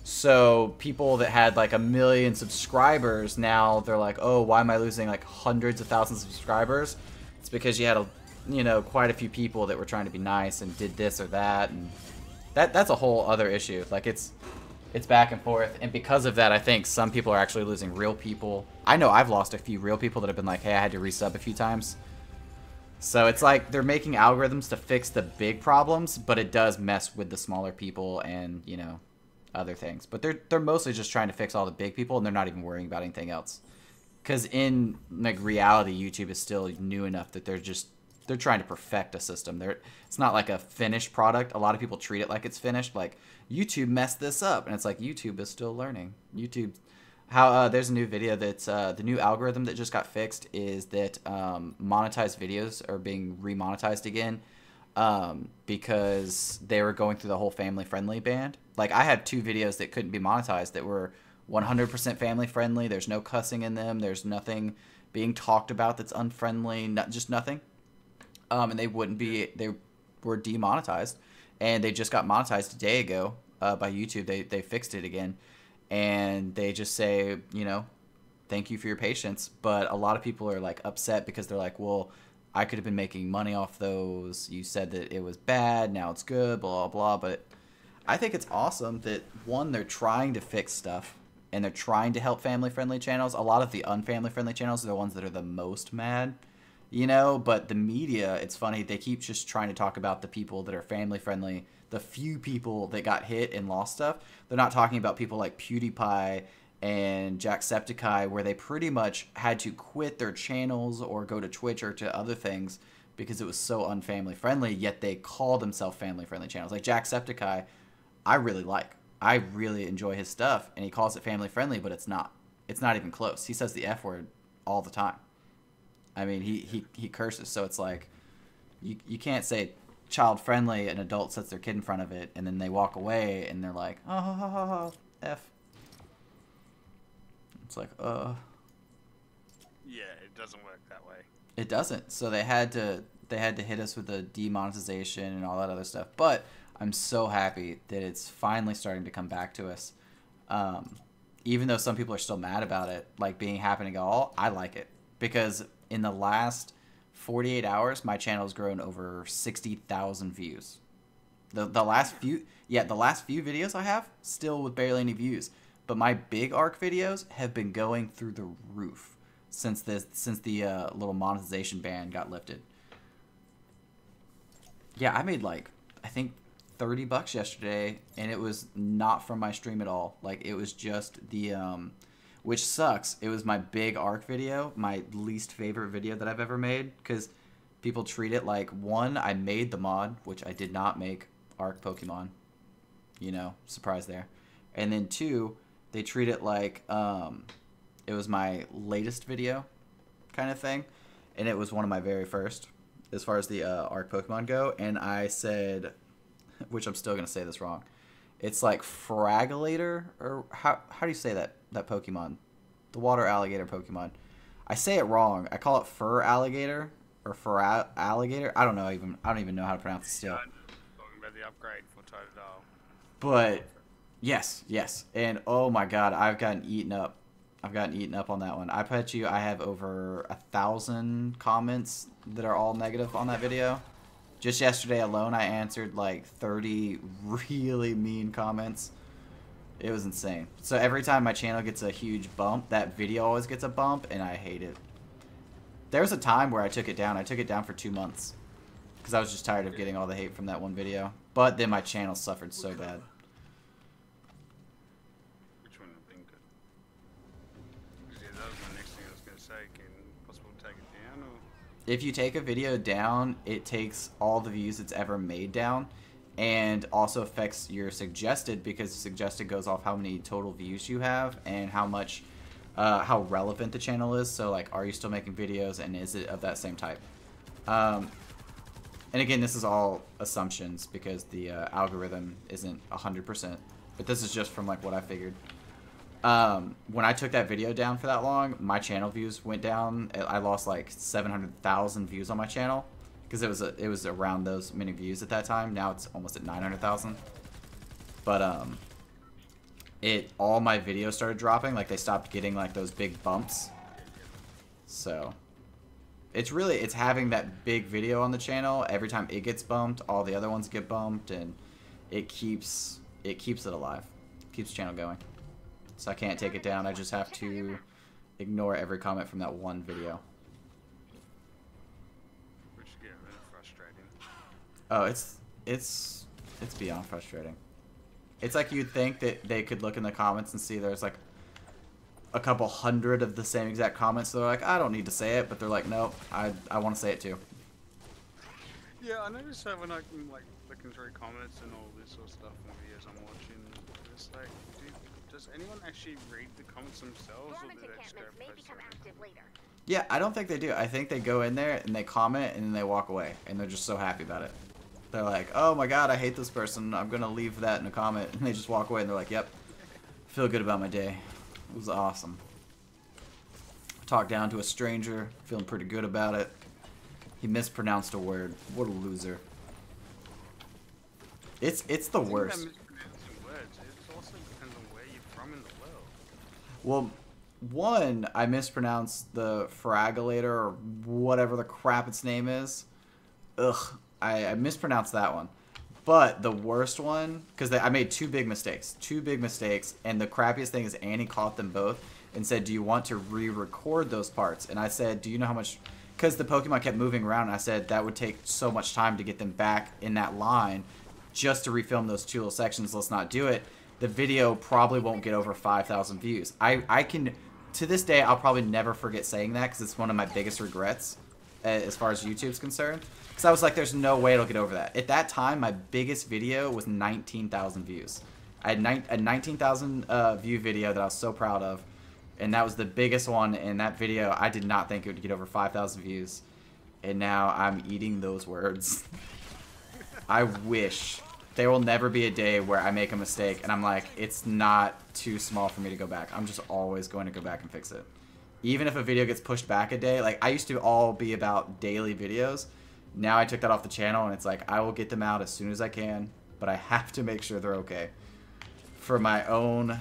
So people that had like 1 million subscribers, now they're like, oh, why am I losing like hundreds of thousands of subscribers? It's because you had quite a few people that were trying to be nice and did this or that, and that's a whole other issue. Like, it's back and forth, and because of that, I think some people are actually losing real people. I know I've lost a few real people that have been like, hey, I had to resub a few times. So it's like they're making algorithms to fix the big problems, but it does mess with the smaller people and, other things. But they're mostly just trying to fix all the big people, and they're not even worrying about anything else. Because in like reality, YouTube is still new enough that they're trying to perfect a system. It's not like a finished product. A lot of people treat it like it's finished. Like, YouTube messed this up, and it's like YouTube is still learning. There's a new video that's the new algorithm that just got fixed is that monetized videos are being remonetized again. Because they were going through the whole family-friendly ban. Like, I had 2 videos that couldn't be monetized that were 100% family-friendly. There's no cussing in them. There's nothing being talked about that's unfriendly. Just nothing. And they were demonetized. And they just got monetized a day ago by YouTube. They fixed it again. And they just say, thank you for your patience. But a lot of people are, like, upset because they're like, well, I could have been making money off those. You said that it was bad. Now it's good, blah, blah, blah. But I think it's awesome that, one, they're trying to fix stuff and they're trying to help family-friendly channels. A lot of the unfamily-friendly channels are the ones that are the most mad, But the media, it's funny, they keep just trying to talk about the people that are family-friendly, the few people that got hit and lost stuff. They're not talking about people like PewDiePie and Jacksepticeye, where they pretty much had to quit their channels or go to Twitch or to other things because it was so unfamily friendly, yet they call themselves family friendly channels. Like Jacksepticeye, I really like. I really enjoy his stuff, and he calls it family friendly, but it's not. It's not even close. He says the F word all the time. I mean, he curses, so it's like you can't say child friendly, an adult sets their kid in front of it, and then they walk away and they're like, oh, F. It's like, Yeah, it doesn't work that way. It doesn't. So they had to hit us with the demonetization and all that other stuff. But I'm so happy that it's finally starting to come back to us. Even though some people are still mad about it, like being happening at all, I like it. Because in the last 48 hours, my channel has grown over 60,000 views. The last few videos I have, still with barely any views. But my big arc videos have been going through the roof since the little monetization ban got lifted. Yeah, I made like, I think $30 yesterday, and it was not from my stream at all. Like, it was just the which sucks. It was my big Arc video, my least favorite video that I've ever made, because people treat it like, one, I made the mod, which I did not make Arc Pokemon. You know, surprise there. And then two, they treat it like it was my latest video kind of thing. And it was one of my very first as far as the Arc Pokemon go. And I said, which I'm still going to say this wrong. It's like Fragalator, or how do you say that Pokemon? The water alligator Pokemon. I say it wrong. I call it Fur Alligator or Fur Alligator. I don't even know how to pronounce it still. I'm talking about the upgrade for Totodile. But yes. And oh my god, I've gotten eaten up. On that one. I bet you I have over 1,000 comments that are all negative on that video. Just yesterday alone, I answered like 30 really mean comments. It was insane. So every time my channel gets a huge bump, that video always gets a bump, and I hate it. There was a time where I took it down. I took it down for 2 months because I was just tired of getting all the hate from that one video. But then my channel suffered so bad. Which one would have been good? Yeah, that was my next thing I was going to say. Can possible take it down, or? If you take a video down, it takes all the views it's ever made down, and also affects your suggested, because suggested goes off how many total views you have and how much, how relevant the channel is. So like, are you still making videos, and is it of that same type? And again, this is all assumptions because the algorithm isn't 100%, but this is just from like what I figured. When I took that video down for that long, my channel views went down. I lost like 700,000 views on my channel because it was around those many views at that time. Now it's almost at 900,000. But all my videos started dropping. Like, they stopped getting like those big bumps. So it's having that big video on the channel. Every time it gets bumped, all the other ones get bumped, and it keeps it alive. Keeps the channel going. So I can't take it down. I just have to ignore every comment from that one video. Which get really frustrating. Oh, it's beyond frustrating. It's like you'd think that they could look in the comments and see there's like a couple hundred of the same exact comments. So they're like, I don't need to say it, but they're like, nope, I want to say it too. Yeah, I noticed that when I'm like looking through comments and all this sort of stuff in videos I'm watching, it's like, does anyone actually read the comments themselves, or do they just go may post become it? active later. Yeah, I don't think they do. I think they go in there and they comment and then they walk away, and they're just so happy about it. They're like, oh my god, I hate this person. I'm going to leave that in a comment. And they just walk away and they're like, yep, feel good about my day. It was awesome. Talked down to a stranger, feeling pretty good about it. He mispronounced a word. What a loser. It's the I think worst. that mispronouncing words, it also depends on where you're from in the world. Well, one, I mispronounced the Fragalator or whatever the crap its name is. Ugh, I mispronounced that one. But the worst one, because I made two big mistakes, and the crappiest thing is Annie caught them both and said, do you want to re-record those parts? And I said, do you know how much, because the Pokemon kept moving around, and I said that would take so much time to get them back in that line just to refilm those two little sections. Let's not do it. The video probably won't get over 5,000 views. I can, to this day, I'll probably never forget saying that because it's one of my biggest regrets as far as YouTube's concerned. Because I was like, there's no way it'll get over that. At that time, my biggest video was 19,000 views. I had a 19,000 view video that I was so proud of. And that was the biggest one. And that video, I did not think it would get over 5,000 views. And now I'm eating those words. I wish. There will never be a day where I make a mistake and I'm like, it's not too small for me to go back. I'm just always going to go back and fix it. Even if a video gets pushed back a day, like I used to all be about daily videos. Now I took that off the channel and it's like, I will get them out as soon as I can, but I have to make sure they're okay. For my own,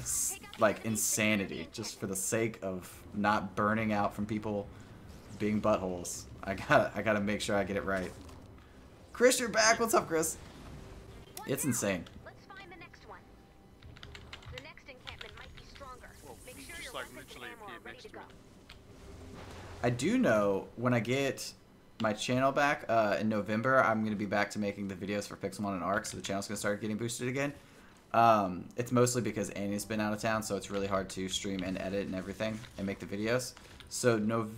like, insanity. Just for the sake of not burning out from people being buttholes. I gotta make sure I get it right. Chris, you're back. What's up, Chris? It's insane. Let's find the next one. The next encampment might be stronger. Well, Make sure just your like weapons and literally ammo are appeared ready next to to go. it. I do know when I get my channel back in November, I'm going to be back to making the videos for Pixelmon and Arc, so the channel's going to start getting boosted again. It's mostly because Annie's been out of town, so it's really hard to stream and edit and everything and make the videos. So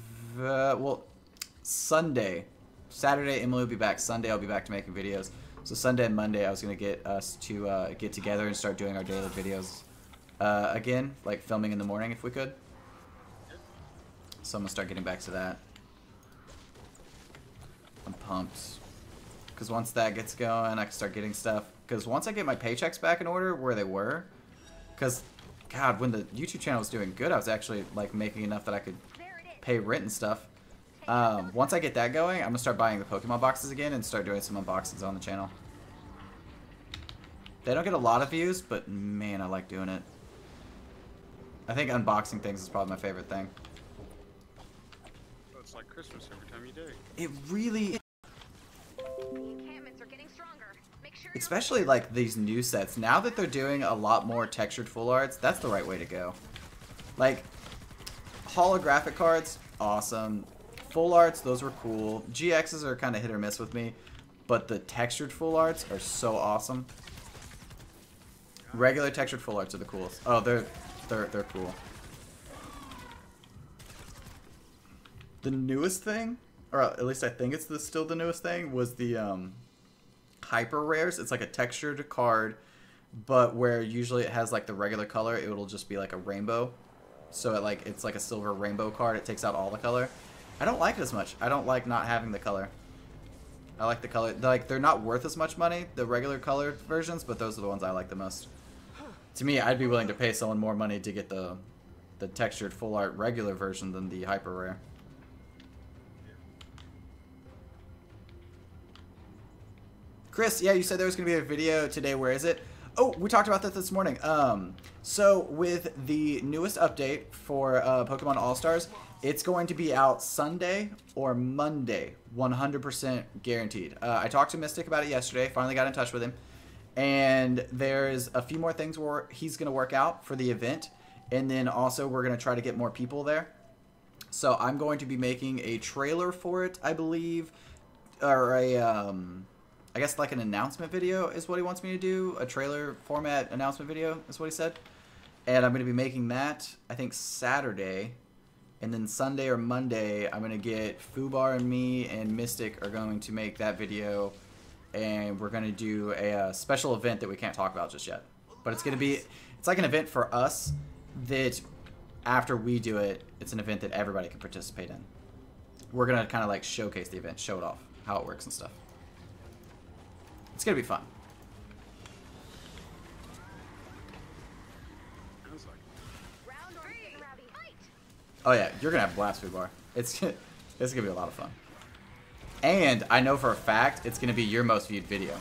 Sunday, Saturday Emily will be back. Sunday I'll be back to making videos. So Sunday and Monday I was gonna get us to get together and start doing our daily videos again, like filming in the morning if we could. So I'm gonna start getting back to that. I'm pumped. Because once that gets going, I can start getting stuff. Because once I get my paychecks back in order where they were, because, God, when the YouTube channel was doing good, I was actually, like, making enough that I could pay rent and stuff. Once I get that going, I'm going to start buying the Pokemon boxes again and start doing some unboxings on the channel. They don't get a lot of views, but, man, I like doing it. I think unboxing things is probably my favorite thing. Well, it's like Christmas every time you do. It really is. The encampments are getting stronger. Make sure you're Especially like these new sets. Now that they're doing a lot more textured full arts, that's the right way to go. Like, holographic cards, awesome. Full arts, those were cool. GXs are kind of hit or miss with me, but the textured full arts are so awesome. Regular textured full arts are the coolest. Oh, they're cool. The newest thing, or at least I think it's still the newest thing, was the hyper rares. It's like a textured card, but where usually it has like the regular color, it'll just be like a rainbow. So it's like a silver rainbow card. It takes out all the color. I don't like it as much. I don't like not having the color. I like the color. Like, they're not worth as much money, the regular colored versions, but those are the ones I like the most. To me, I'd be willing to pay someone more money to get the textured full art regular version than the hyper rare. Chris, yeah, you said there was going to be a video today. Where is it? Oh, we talked about that this morning. So with the newest update for Pokemon All-Stars, it's going to be out Sunday or Monday, 100% guaranteed. I talked to Mystic about it yesterday, finally got in touch with him, and there's a few more things where he's going to work out for the event, and then also we're going to try to get more people there. So I'm going to be making a trailer for it, I believe, or I guess like an announcement video is what he wants me to do. A trailer format announcement video is what he said. And I'm going to be making that, I think, Saturday. And then Sunday or Monday, I'm going to get Fubar and me and Mystic are going to make that video. And we're going to do a special event that we can't talk about just yet. But it's going to be, it's like an event for us that after we do it, it's an event that everybody can participate in. We're going to kind of like showcase the event, show it off, how it works and stuff. It's going to be fun. Sounds like round or getting rowdy. Fight! Oh yeah, you're going to have blast food bar. It's going to be a lot of fun. And I know for a fact it's going to be your most viewed video.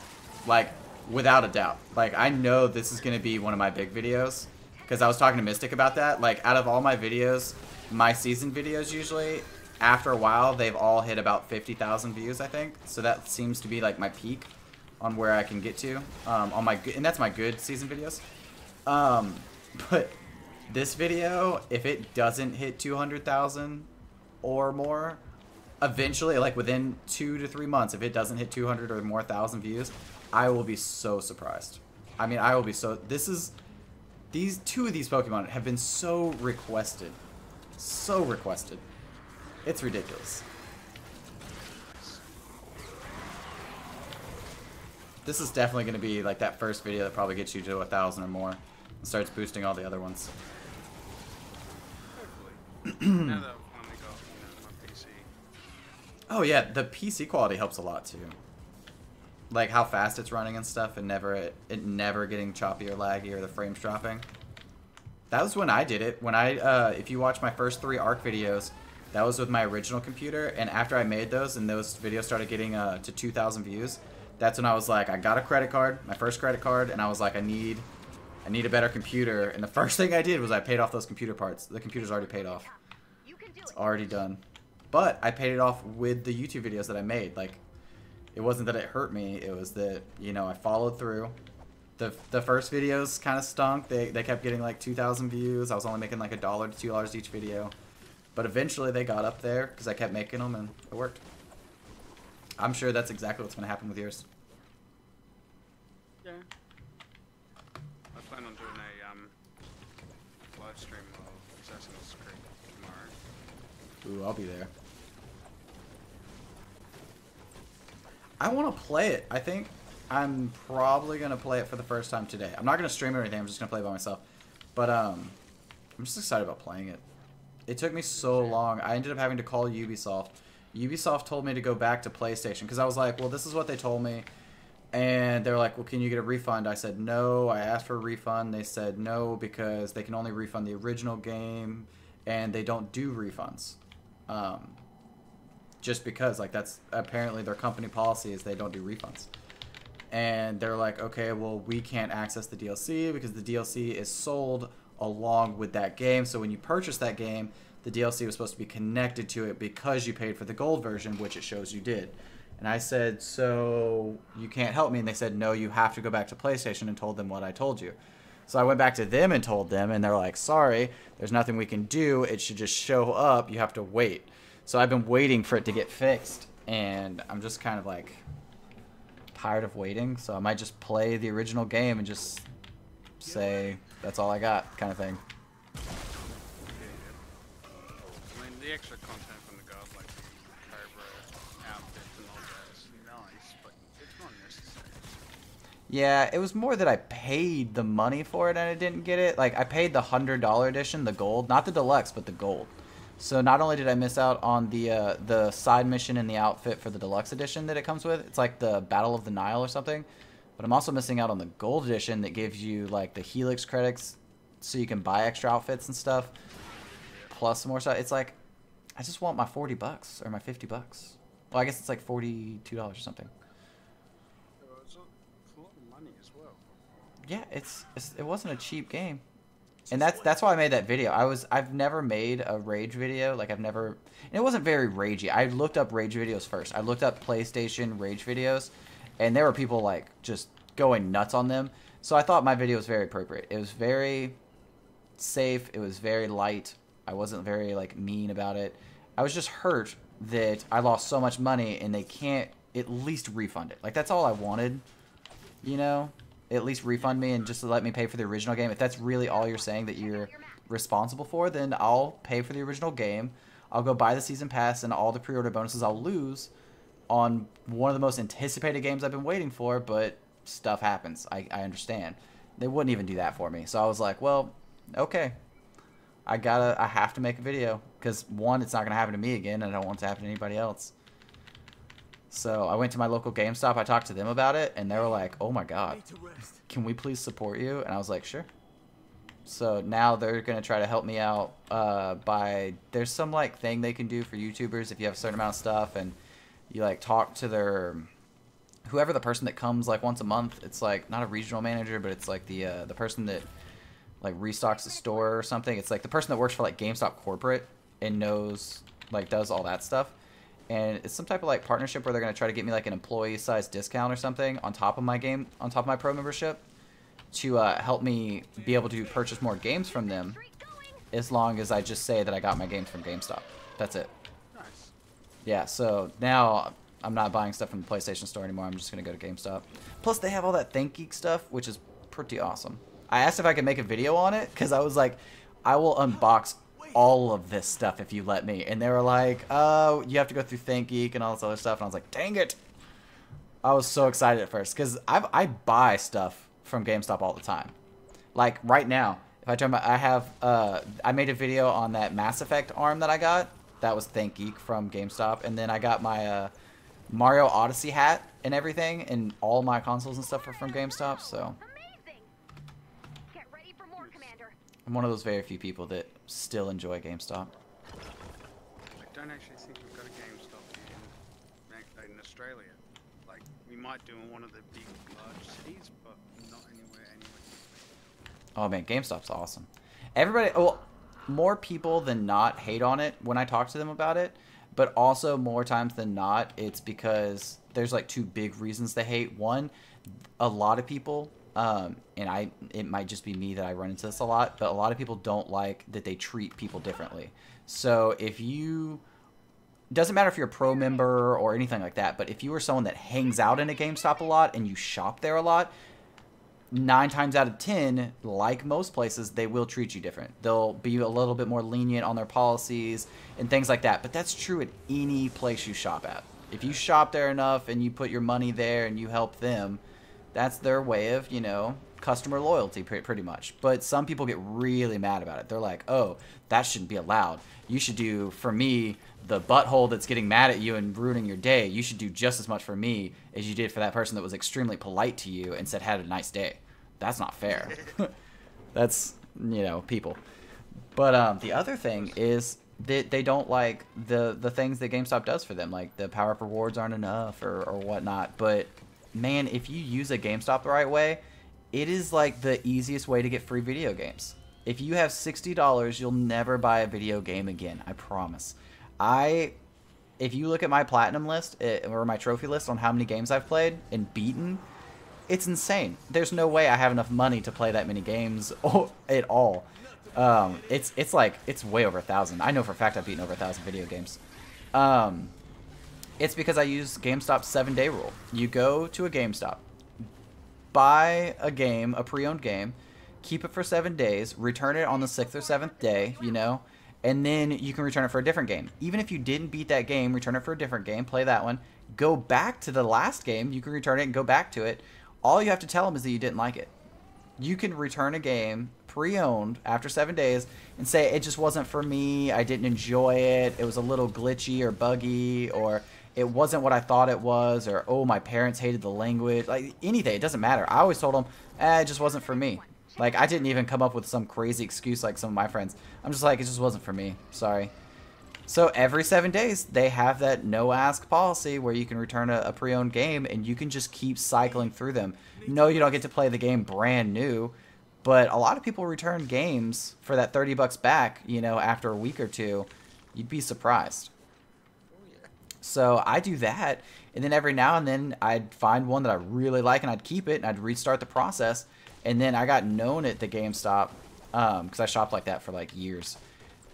Like, without a doubt. Like, I know this is going to be one of my big videos. Because I was talking to Mystic about that. Like, out of all my videos, my season videos usually, after a while, they've all hit about 50,000 views, I think. So that seems to be like my peak on where I can get to. On my and that's my good season videos. But this video, if it doesn't hit 200,000 or more, eventually, like within 2 to 3 months, if it doesn't hit 200 or more thousand views, I will be so surprised. I mean, I will be so... These two of these Pokemon have been so requested. So requested. It's ridiculous. This is definitely going to be like that first video that probably gets you to 1,000 or more. And starts boosting all the other ones. hopefully. Now that I've finally got my PC. Oh yeah, the PC quality helps a lot too. Like how fast it's running and stuff, and it never getting choppy or laggy or the frames dropping. That was when I did it. When if you watch my first 3 ARC videos, that was with my original computer. And after I made those and those videos started getting to 2,000 views, that's when I was like, I got a credit card, my first credit card, and I was like, I need a better computer. And the first thing I did was I paid off those computer parts. The computer's already paid off. You can do It's it. already done. But I paid it off with the YouTube videos that I made. Like, it wasn't that it hurt me, it was that, you know, I followed through. The first videos kind of stunk. They kept getting like 2,000 views. I was only making like $1 to $2 each video. But eventually they got up there because I kept making them and it worked. I'm sure that's exactly what's going to happen with yours. Yeah. Assassin's Creed tomorrow. Ooh, I'll be there. I want to play it. I think I'm probably going to play it for the first time today. I'm not going to stream it or anything. I'm just going to play it by myself. But I'm just excited about playing it. It took me so long. I ended up having to call Ubisoft. Ubisoft told me to go back to PlayStation because I was like, well, this is what they told me. And they're like, well, can you get a refund? I said, no. I asked for a refund. They said no because they can only refund the original game and they don't do refunds. Just because, like, that's apparently their company policy is they don't do refunds. And they're like, okay, well, we can't access the DLC because the DLC is sold along with that game. So when you purchase that game, the DLC was supposed to be connected to it because you paid for the gold version, which it shows you did. And I said, so you can't help me? And they said, no, you have to go back to PlayStation, and told them what I told you. So I went back to them and told them, and they're like, sorry, there's nothing we can do. It should just show up. You have to wait. So I've been waiting for it to get fixed, and I'm just kind of like tired of waiting. So I might just play the original game and just say that's all I got, kind of thing. I mean, the extra content from the god, like the Cobra outfits and all that, is nice, but it's not necessary. Yeah, it was more that I paid the money for it and I didn't get it. Like, I paid the $100 edition, the gold, not the deluxe, but the gold. So not only did I miss out on the side mission and the outfit for the deluxe edition that it comes with, it's like the Battle of the Nile or something, but I'm also missing out on the gold edition that gives you like the Helix credits so you can buy extra outfits and stuff, plus some more stuff. It's like, I just want my $40 or my $50. Well, I guess it's like $42 or something. It's a lot of money as well. Yeah, it wasn't a cheap game. And that's why I made that video. I've never made a rage video. Like, and it wasn't very ragey. I looked up rage videos first. I looked up PlayStation rage videos, and there were people like just going nuts on them. So I thought my video was very appropriate. It was very safe. It was very light. I wasn't very like mean about it. I was just hurt that I lost so much money and they can't at least refund it. Like, that's all I wanted, you know? At least refund me and just let me pay for the original game. If that's really all you're saying that you're responsible for, then I'll pay for the original game. I'll go buy the season pass and all the pre-order bonuses I'll lose on one of the most anticipated games I've been waiting for, but stuff happens. I understand. They wouldn't even do that for me. So I was like, well, okay. I have to make a video because, one, it's not going to happen to me again and I don't want it to happen to anybody else. So I went to my local GameStop. I talked to them about it, and they were like, oh my god, can we please support you? And I was like, sure. So now they're going to try to help me out there's some like thing they can do for YouTubers if you have a certain amount of stuff, and you like talk to whoever the person that comes like once a month. It's like not a regional manager, but it's like the person that like restocks the store or something. It's like the person that works for like GameStop corporate and knows, like, does all that stuff. And it's some type of like partnership where they're going to try to get me like an employee-sized discount or something on top of my pro membership to help me be able to purchase more games from them, as long as I just say that I got my games from GameStop. That's it. Nice. Yeah, so now I'm not buying stuff from the PlayStation Store anymore. I'm just going to go to GameStop. Plus, they have all that ThinkGeek stuff, which is pretty awesome. I asked if I could make a video on it because I was like, I will unbox all of this stuff if you let me. And they were like, oh, you have to go through ThinkGeek and all this other stuff. And I was like, dang it. I was so excited at first because I buy stuff from GameStop all the time. Like right now, if I turn my, I made a video on that Mass Effect arm that I got. That was ThinkGeek from GameStop. And then I got my Mario Odyssey hat and everything, and all my consoles and stuff are from GameStop. So Amazing. Get ready for more, Commander. I'm one of those very few people that still enjoy GameStop. I don't actually think we've got a GameStop in Australia. Like, we might do in one of the big, large cities, but not anywhere. Oh man, GameStop's awesome. Everybody, well, more people than not hate on it when I talk to them about it, but also more times than not, it's because there's like two big reasons they hate. One, a lot of people, it might just be me that I run into this a lot, but a lot of people don't like that they treat people differently. So if you, doesn't matter if you're a pro member or anything like that, but if you are someone that hangs out in a GameStop a lot and you shop there a lot, 9 times out of 10, like most places, they will treat you different. They'll be a little bit more lenient on their policies and things like that. But that's true at any place you shop at. If you shop there enough and you put your money there and you help them, that's their way of, you know, customer loyalty pretty much. But some people get really mad about it. They're like, oh, that shouldn't be allowed. You should do, for me, the butthole that's getting mad at you and ruining your day. You should do just as much for me as you did for that person that was extremely polite to you and said, had a nice day. That's not fair. That's, you know, people. But the other thing is that they don't like the things that GameStop does for them. Like the power-up rewards aren't enough or whatnot. But, man, if you use a GameStop the right way, it is like the easiest way to get free video games. If you have $60, you'll never buy a video game again. I promise. If you look at my platinum list or my trophy list on how many games I've played and beaten, it's insane. There's no way I have enough money to play that many games at all. It's like, it's way over 1,000. I know for a fact I've beaten over 1,000 video games. It's because I use GameStop's 7-day rule. You go to a GameStop, buy a game, a pre-owned game, keep it for 7 days, return it on the 6th or 7th day, you know, and then you can return it for a different game. Even if you didn't beat that game, return it for a different game, play that one, go back to the last game, you can return it and go back to it. All you have to tell them is that you didn't like it. You can return a game pre-owned after 7 days and say, it just wasn't for me, I didn't enjoy it, it was a little glitchy or buggy, or it wasn't what I thought it was, or, oh, my parents hated the language, like, anything, it doesn't matter. I always told them, it just wasn't for me. Like, I didn't even come up with some crazy excuse like some of my friends. I'm just like, it just wasn't for me. Sorry. So every 7 days, they have that no-ask policy where you can return a pre-owned game, and you can just keep cycling through them. No, you don't get to play the game brand new, but a lot of people return games for that $30 back, you know, after a week or two. You'd be surprised. So I do that, and then every now and then, I'd find one that I really like, and I'd keep it, and I'd restart the process. And then I got known at the GameStop because I shopped like that for like years.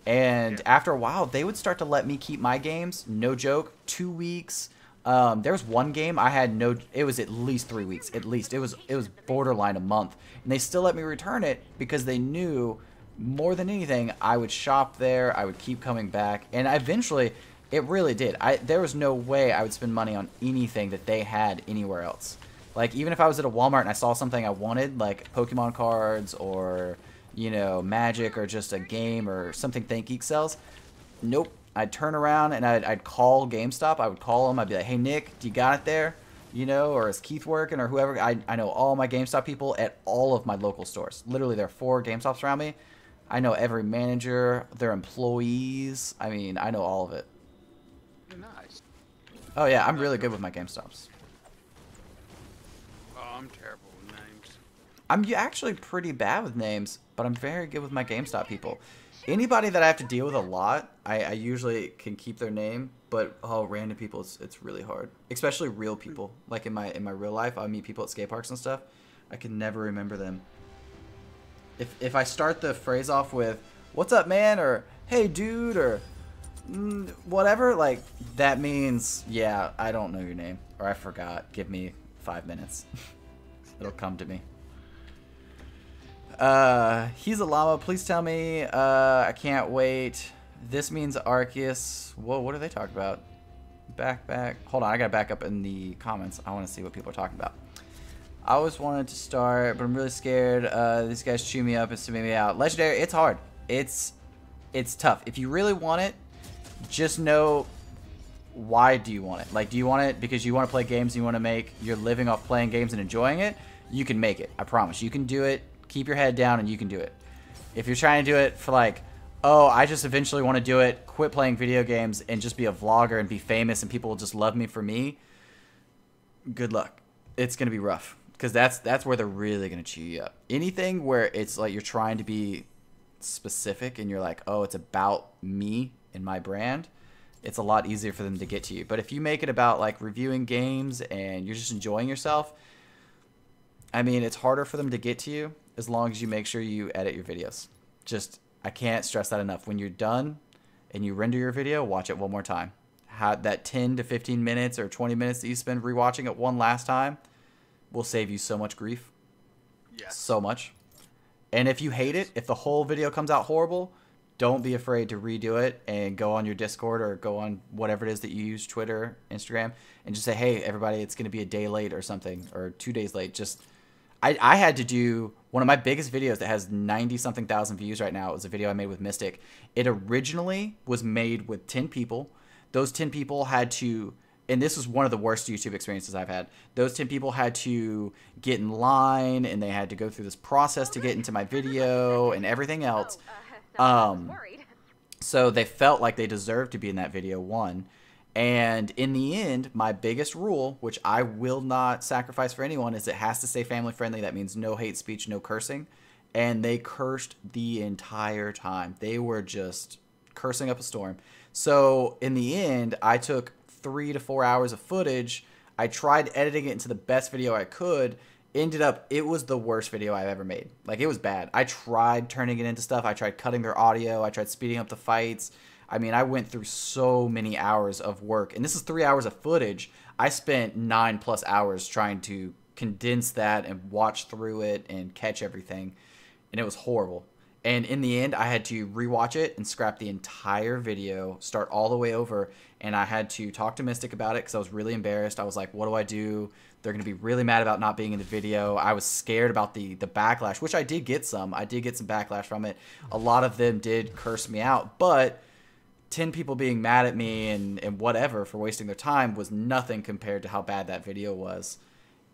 And after a while, they would start to let me keep my games. No joke, 2 weeks. There was one game I had it was at least 3 weeks. At least. It was borderline a month. And they still let me return it because they knew more than anything I would shop there. I would keep coming back. And eventually, it really did. There was no way I would spend money on anything that they had anywhere else. Like, even if I was at a Walmart and I saw something I wanted, like Pokemon cards or, you know, Magic or just a game or something ThinkGeek sells, nope. I'd turn around and I'd call GameStop. I would call them. I'd be like, hey, Nick, do you got it there? You know, or is Keith working or whoever? I know all my GameStop people at all of my local stores. Literally, there are 4 GameStops around me. I know every manager, their employees. I mean, I know all of it. Nice. Oh, yeah, I'm really good with my GameStops. I'm terrible with names. I'm actually pretty bad with names, but I'm very good with my GameStop people. Anybody that I have to deal with a lot, I usually can keep their name, but random people, it's really hard. Especially real people. Like in my real life, I meet people at skate parks and stuff. I can never remember them. If I start the phrase off with, "What's up, man?" or "Hey, dude," or whatever, like that means, yeah, I don't know your name or I forgot. Give me 5 minutes. It'll come to me. He's a llama. Please tell me. I can't wait. This means Arceus. Whoa, what are they talking about? Back. Hold on, I gotta back up in the comments. I want to see what people are talking about. I always wanted to start, but I'm really scared. These guys chew me up and spit me out. Legendary, it's hard. It's tough. If you really want it, just know why do you want it. Like, do you want it because you want to play games, you want to make your living off playing games and enjoying it? You can make it. I promise. You can do it. Keep your head down and you can do it. If you're trying to do it for like, oh, I just eventually want to do it, quit playing video games and just be a vlogger and be famous and people will just love me for me, good luck. It's going to be rough because that's where they're really going to chew you up. Anything where it's like you're trying to be specific and you're like, oh, it's about me and my brand, it's a lot easier for them to get to you. But if you make it about like reviewing games and you're just enjoying yourself, I mean, it's harder for them to get to you as long as you make sure you edit your videos. Just, I can't stress that enough. When you're done and you render your video, watch it one more time. That 10 to 15 minutes or 20 minutes that you spend rewatching it one last time will save you so much grief. Yes. so much. And if you hate it, if the whole video comes out horrible, don't be afraid to redo it and go on your Discord or go on whatever it is that you use, Twitter, Instagram, and just say, hey, everybody, it's going to be a day late or something, or 2 days late. Just, I had to do one of my biggest videos that has 90-something thousand views right now. It was a video I made with Mystic. It originally was made with 10 people. Those 10 people had to, and this was one of the worst YouTube experiences I've had. Those 10 people had to get in line, and they had to go through this process to get into my video and everything else. So they felt like they deserved to be in that video, one. And in the end, my biggest rule, which I will not sacrifice for anyone, is it has to stay family friendly. That means no hate speech, no cursing. And they cursed the entire time. They were just cursing up a storm. So in the end, I took 3 to 4 hours of footage. I tried editing it into the best video I could. Ended up, it was the worst video I've ever made. Like, it was bad. I tried turning it into stuff. I tried cutting their audio. I tried speeding up the fights. I mean, I went through so many hours of work. And this is 3 hours of footage. I spent 9+ hours trying to condense that and watch through it and catch everything. And it was horrible. And in the end, I had to rewatch it and scrap the entire video, start all the way over. And I had to talk to Mystic about it because I was really embarrassed. I was like, what do I do? They're going to be really mad about not being in the video. I was scared about the backlash, which I did get some. I did get some backlash from it. A lot of them did curse me out. But 10 people being mad at me and whatever for wasting their time was nothing compared to how bad that video was.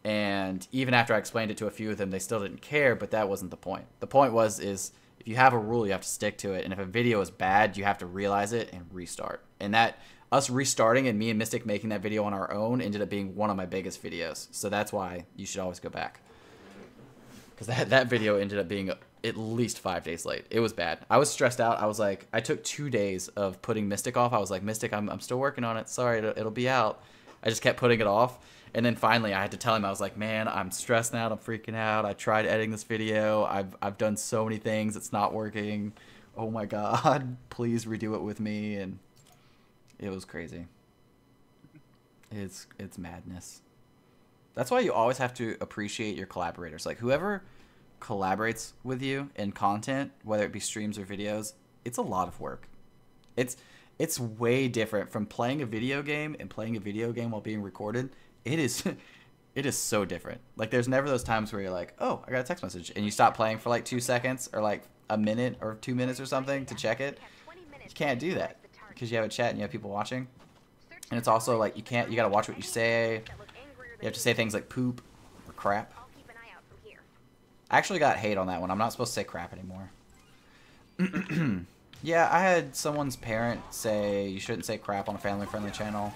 And even after I explained it to a few of them, they still didn't care, but that wasn't the point. The point is if you have a rule, you have to stick to it. And if a video is bad, you have to realize it and restart. And that, us restarting and me and Mystic making that video on our own ended up being one of my biggest videos. So that's why you should always go back. Because that video ended up being at least 5 days late. It was bad. I was stressed out. I was like, I took 2 days of putting Mystic off. I was like, Mystic, I'm still working on it. Sorry, it'll be out. I just kept putting it off. And then finally I had to tell him, I was like, man, I'm stressed out. I'm freaking out. I tried editing this video. I've done so many things. It's not working. Oh my God, please redo it with me. And it was crazy. It's madness. That's why you always have to appreciate your collaborators. Like, whoever collaborates with you in content, whether it be streams or videos, it's a lot of work. It's way different from playing a video game and playing a video game while being recorded. It is so different. Like, there's never those times where you're like, oh, I got a text message, and you stop playing for like 2 seconds or like a minute or 2 minutes or something to check it. You can't do that because you have a chat and you have people watching. And it's also like you gotta watch what you say. You have to say things like poop or crap. I actually got hate on that one. I'm not supposed to say crap anymore. Yeah, I had someone's parent say you shouldn't say crap on a family-friendly channel,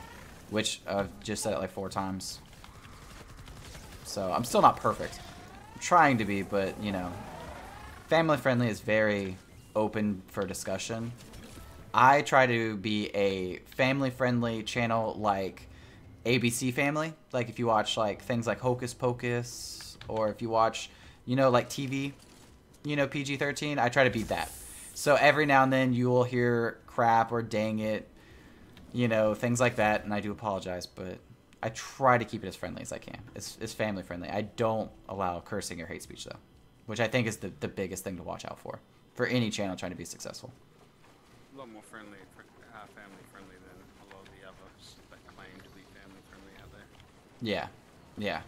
which I've just said it like 4 times. So I'm still not perfect. I'm trying to be, but, you know, family-friendly is very open for discussion. I try to be a family-friendly channel like ABC Family. Like, if you watch like things like Hocus Pocus, or if you watch, you know, like TV, you know, PG-13, I try to be that. So every now and then you will hear crap or dang it, you know, things like that, and I do apologize, but I try to keep it as friendly as I can. It's family friendly. I don't allow cursing or hate speech, though, which I think is the biggest thing to watch out for any channel trying to be successful. A lot more friendly, family friendly than a lot of the others that claim to be family friendly out there. Yeah, yeah.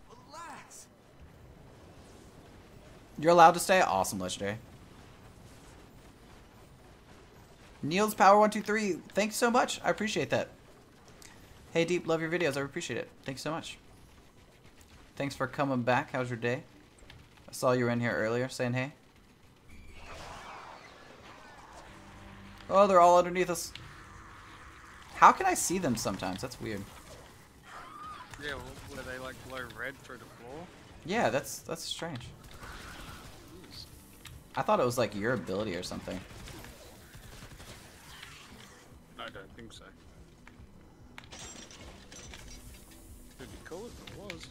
Relax. You're allowed to stay? Awesome, Legendary. Niels Power 123, thank you so much. I appreciate that. Hey Deep, love your videos. I appreciate it. Thanks so much. Thanks for coming back. How's your day? I saw you were in here earlier saying hey. Oh, they're all underneath us. How can I see them sometimes? That's weird. Yeah, were they like glow red through the floor? Yeah, that's strange. Jeez. I thought it was like your ability or something. I don't think so. It'd be cool if it was.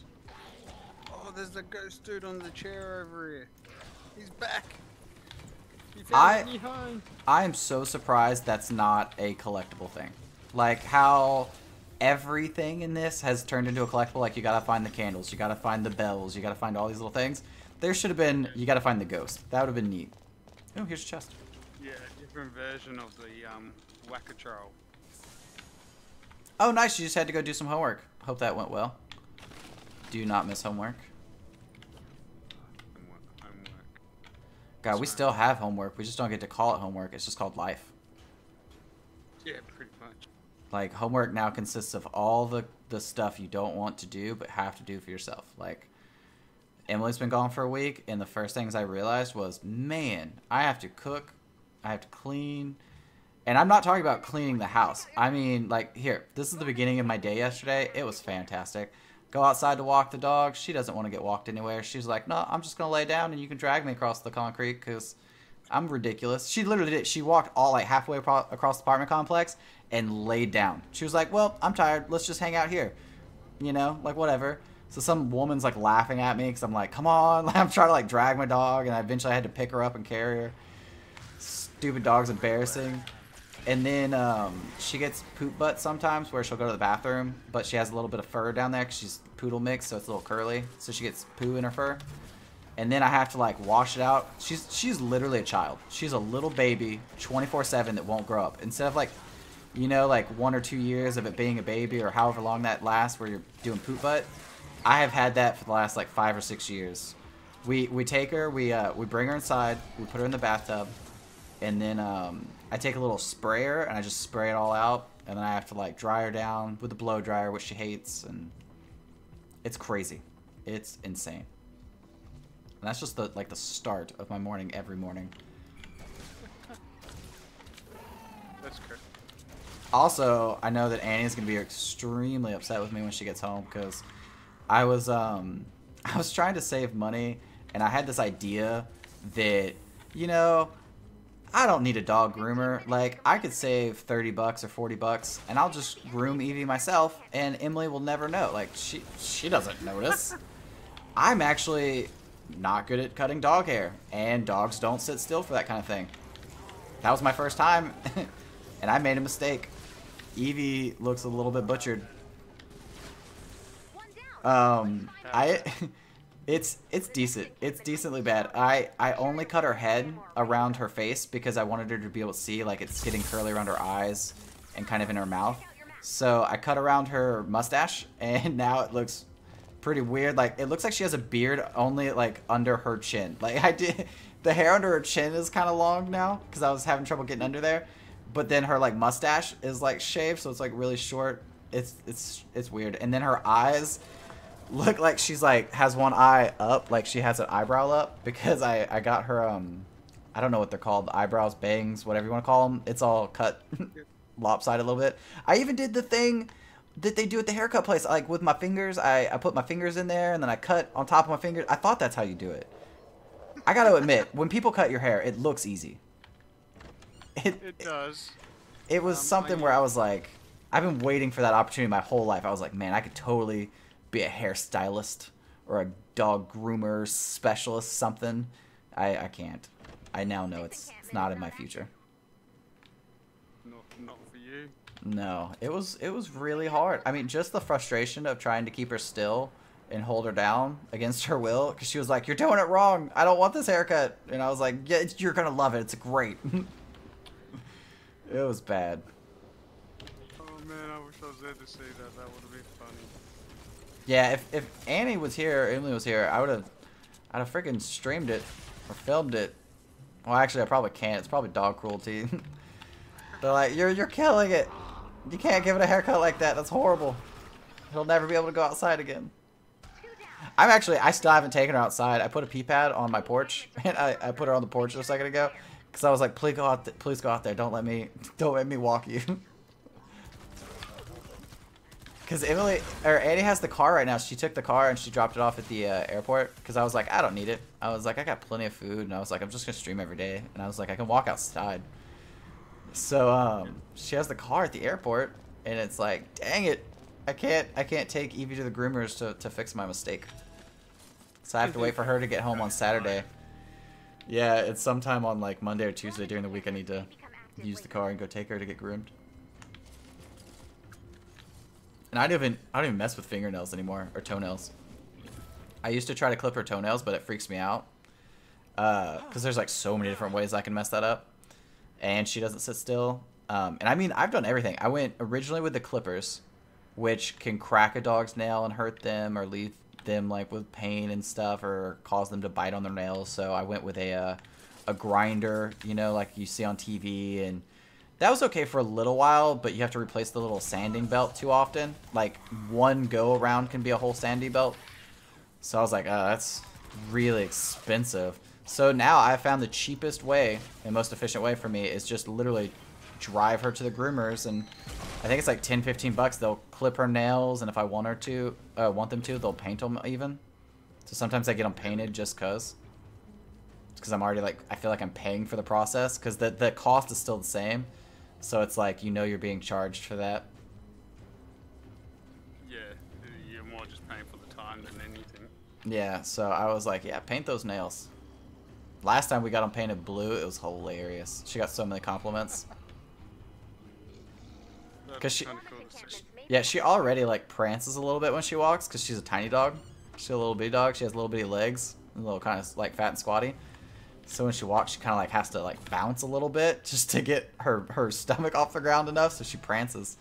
Oh, there's the ghost dude on the chair over here. He's back. He found me behind. I am so surprised that's not a collectible thing. Like how everything in this has turned into a collectible. Like, you gotta find the candles, you gotta find the bells, you gotta find all these little things. There should have been, you gotta find the ghost. That would have been neat. Oh, here's a chest. Yeah, a different version of the Whack-a-Troll. Oh, nice. You just had to go do some homework. Hope that went well. Do not miss homework. Homework. God, we still have homework. We just don't get to call it homework. It's just called life. Yeah, pretty much. Like, homework now consists of all the stuff you don't want to do but have to do for yourself. Like, Emily's been gone for a week, and the first things I realized was, man, I have to cook, I have to clean, and I'm not talking about cleaning the house. I mean, like, here, this is the beginning of my day yesterday. It was fantastic. Go outside to walk the dog. She doesn't want to get walked anywhere. She's like, no, I'm just going to lay down, and you can drag me across the concrete, because I'm ridiculous. She literally did. She walked all, like, halfway across the apartment complex and laid down. She was like, well, I'm tired. Let's just hang out here. You know, like, whatever. So some woman's, like, laughing at me because I'm like, come on. I'm trying to, like, drag my dog, and eventually I had to pick her up and carry her. Stupid dog's embarrassing. And then she gets poop butt sometimes where she'll go to the bathroom, but she has a little bit of fur down there because she's poodle mix, so it's a little curly. So she gets poo in her fur. And then I have to, like, wash it out. She's literally a child. She's a little baby 24/7 that won't grow up. Instead of, like, you know, like 1 or 2 years of it being a baby or however long that lasts where you're doing poop butt, I have had that for the last, like, 5 or 6 years. We take her, we bring her inside, we put her in the bathtub, and then I take a little sprayer and I just spray it all out, and then I have to, like, dry her down with a blow dryer, which she hates, and it's crazy. It's insane. And that's just the start of my morning every morning. That's good. Also, I know that Annie's gonna be extremely upset with me when she gets home because I was trying to save money, and I had this idea that, you know, I don't need a dog groomer. Like, I could save 30 bucks or 40 bucks, and I'll just groom Evie myself, and Emily will never know. Like, she doesn't notice. I'm actually not good at cutting dog hair, and dogs don't sit still for that kind of thing. That was my first time, and I made a mistake. Evie looks a little bit butchered. It's decent. It's decently bad. I only cut her head around her face because I wanted her to be able to see, like, it's getting curly around her eyes and kind of in her mouth. So I cut around her mustache, and now it looks pretty weird. Like, it looks like she has a beard only, like, under her chin. Like, the hair under her chin is kind of long now because I was having trouble getting under there. But then her, like, mustache is, like, shaved, so it's, like, really short. It's weird. And then her eyes look like she's, like, has one eye up, like she has an eyebrow up, because I got her, I don't know what they're called, eyebrows, bangs, whatever you want to call them. It's all cut lopsided a little bit. I even did the thing that they do at the haircut place, like, with my fingers. I put my fingers in there, and then I cut on top of my fingers. I thought that's how you do it. I got to admit, when people cut your hair, it looks easy. It does. It was something where I was like, I've been waiting for that opportunity my whole life. I was like, man, I could totally be a hairstylist or a dog groomer specialist, something. I can't. I now know it's not in my future. Not for you. No, it was really hard. I mean, just the frustration of trying to keep her still and hold her down against her will, because she was like, you're doing it wrong. I don't want this haircut. And I was like, yeah, you're gonna love it. It's great. It was bad. Oh man, I wish I was there to see that. That would have been funny. Yeah, if Annie was here, Emily was here, I'd have freaking streamed it or filmed it. Well, actually, I probably can't. It's probably dog cruelty. They're like, you're killing it. You can't give it a haircut like that. That's horrible. He'll never be able to go outside again. I still haven't taken her outside. I put a pee pad on my porch, and I put her on the porch a second ago, because I was like, please go out there. Don't let me walk you. Because Annie has the car right now. She took the car and she dropped it off at the airport, because I was like, I don't need it. I was like, I got plenty of food, and I was like, I'm just gonna stream every day, and I was like, I can walk outside. So she has the car at the airport, and it's like, dang it, I can't take Evie to the groomers to fix my mistake. So I have to wait for her to get home on Saturday. Yeah, it's sometime on, like, Monday or Tuesday during the week. I need to use the car and go take her to get groomed. And I don't even mess with fingernails anymore or toenails. I used to try to clip her toenails, but it freaks me out. Because there's like so many different ways I can mess that up. And she doesn't sit still. And I mean, I've done everything. I went originally with the clippers, which can crack a dog's nail and hurt them or leave them like with pain and stuff or cause them to bite on their nails. So I went with a grinder, you know, like you see on TV, and that was okay for a little while, but you have to replace the little sanding belt too often. Like one go around can be a whole sanding belt. So I was like, oh, that's really expensive. So now I found the cheapest way and most efficient way for me is just literally drive her to the groomers, and I think it's like 10-15 bucks. They'll clip her nails, and if I want them to, they'll paint them even. So sometimes I get them painted just because I'm already like, I feel like I'm paying for the process because the cost is still the same. So it's like, you know, you're being charged for that. Yeah, you're more just paying for the time than anything. Yeah, so I was like, yeah, paint those nails. Last time we got them painted blue, it was hilarious. She got so many compliments. Cause she, yeah, she already like prances a little bit when she walks because she's a tiny dog. She's a little bitty dog. She has little bitty legs, a little kind of like fat and squatty. So when she walks, she kind of like has to like bounce a little bit just to get her stomach off the ground enough, so she prances.